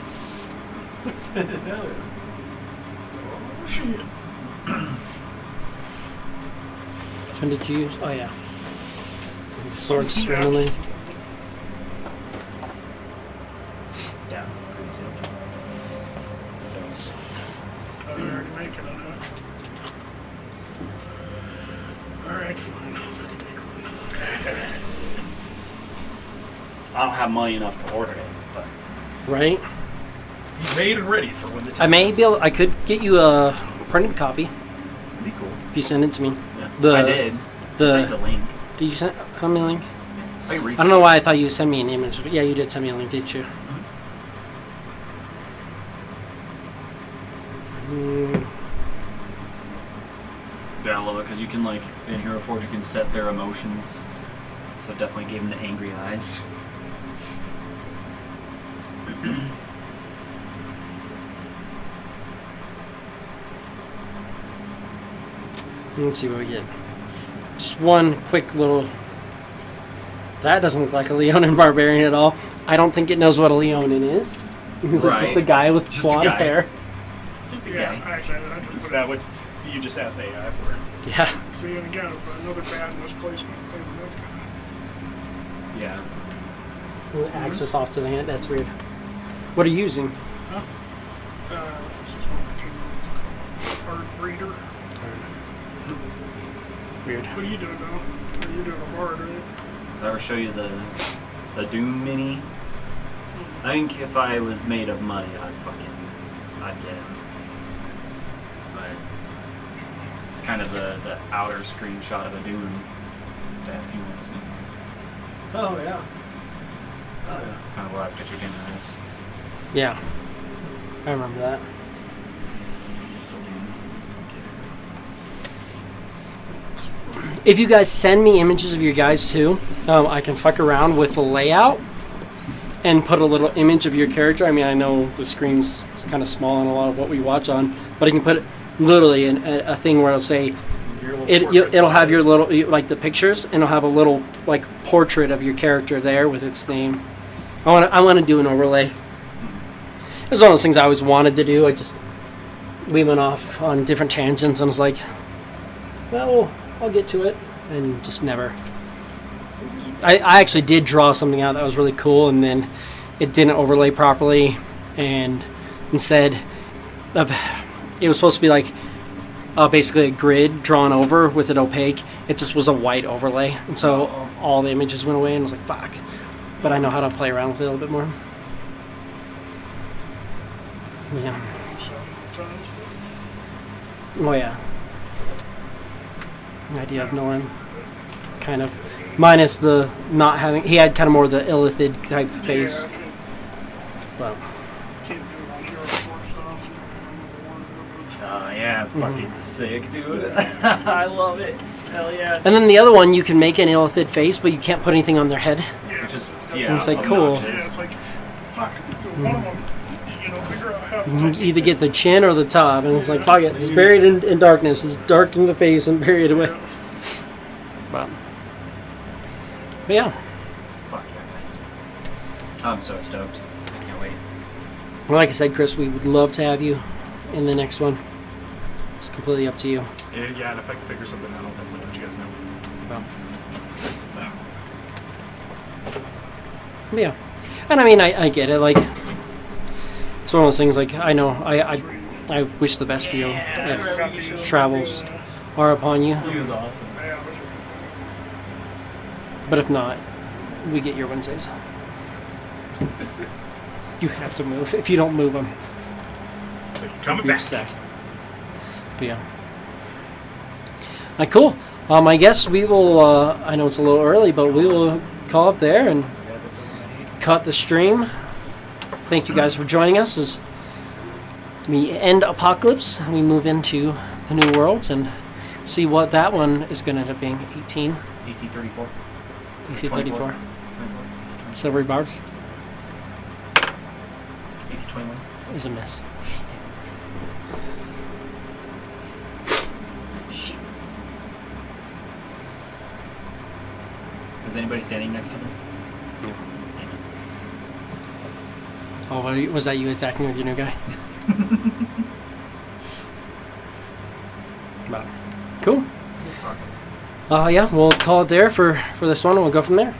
Hell yeah. Oh shit! Which one did you use? Oh, yeah. The sword swirling. Yeah, pretty silky. It does. They're already making it, huh? Alright, fine. I'll fucking make one. I don't have money enough to order it, but Right? Made and ready for when the time I may comes. be able. I could get you a printed copy That'd be cool. if you send it to me. yeah, I did. I sent the link. Did you send me a link? I I don't know why I thought you sent me an image, but yeah, you did send me a link, didn't you? Yeah, I love it because you can like in Hero Forge you can set their emotions. So it definitely gave him the angry eyes. Let's see what we get. Just one quick little. That doesn't look like a Leonin barbarian at all. I don't think it knows what a Leonin is. It's like just a Right. guy with Just a blonde guy. hair. Just a Yeah, guy. actually, I just Is put that what you just asked the AI for? Yeah. See, and again, another bad misplacement. That's kind Yeah. The axis off to the hand. That's weird. What are you using? of, this is one Art reader. Weird. What are you doing now? You're doing a bard, right? Did I ever show you the Doom mini? I think if I was made of money, I'd get it. But it's kind of the outer screenshot of a Doom that if you want to see. Oh yeah. Oh yeah. Kind of what I pictured him as. Yeah. I remember that. If you guys send me images of your guys too, I can fuck around with the layout and put a little image of your character. I mean, I know the screen's kind of small on a lot of what we watch on, but I can put it literally in a thing where it'll say Your little it'll portrait have your size. little like the pictures, and it'll have a little like portrait of your character there with its name. I want to do an overlay. It was one of those things I always wanted to do. We went off on different tangents, and I was like, well, I'll get to it, and just never. I actually did draw something out that was really cool, and then it didn't overlay properly, and instead of it was supposed to be like basically a grid drawn over with it opaque. It just was a white overlay, and so all the images went away, and I was like, fuck. But I know how to play around with it a little bit more. Yeah. So, times. Oh yeah. The idea of Norm, kind of, minus the not having. He had kind of more the illithid type face, Yeah, but can't do it on Hero Forge stuff. Oh yeah, fucking sick, dude. I love it. Hell yeah. and then the other one you can make an illithid face, but you can't put anything on their head. Yeah, Which is it's yeah. It's like, cool. obnoxious. Yeah, it's like, fuck, one of them, figure out how You to either get the chin or the top, and it's like, fuck it, it's buried in darkness. It's dark in the face and buried away. But yeah. Fuck yeah, guys. I'm so stoked. I can't wait. Well, like I said, Chris, we would love to have you in the next one. It's completely up to you. Yeah, and if I can figure something out, I'll definitely let you guys know. Well. Yeah, and I mean, I get it. Like, It's one of those things. Like I know, I wish the best for you if travels are upon you. He was awesome. Yeah, I wish But if not, we get your Wednesdays. You have to move. If you don't move them, So you're coming be back. upset. But yeah. Cool. I guess we will. I know it's a little early, but we will call up there and cut the stream. Thank you guys for joining us as we end Apocalypse. We move into the new worlds and see what that one is going to end up being. 18, AC 34. AC 24. 34, 24. Silvery Barbs AC 21. is a miss. Shit. Is anybody standing next to them? No. Damn it. Oh, was that you attacking with your new guy? Wow. Cool. It's hard. Yeah, we'll call it there for this one, and we'll go from there.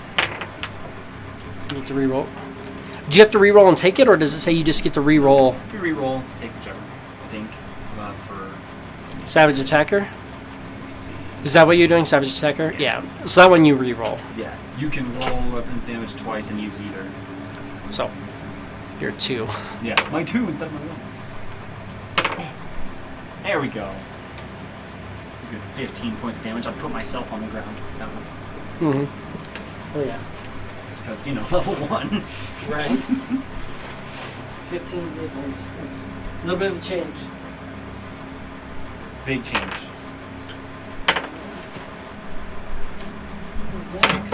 You get to reroll. Do you have to reroll and take it, or does it say you just get to reroll If you reroll, take whichever. I think for. Savage Attacker? Let me see. Is that what you're doing, Savage Attacker? Yeah. So that one you reroll. Yeah, you can roll weapons damage twice and use either. So you're 2. Yeah, my 2 instead of my 1. There we go. It's a good 15 points of damage. I'll put myself on the ground. That one. Mm-hmm. Oh yeah. Because, level 1. Right. 15 hit points. It's a little bit of a change. Big change. 6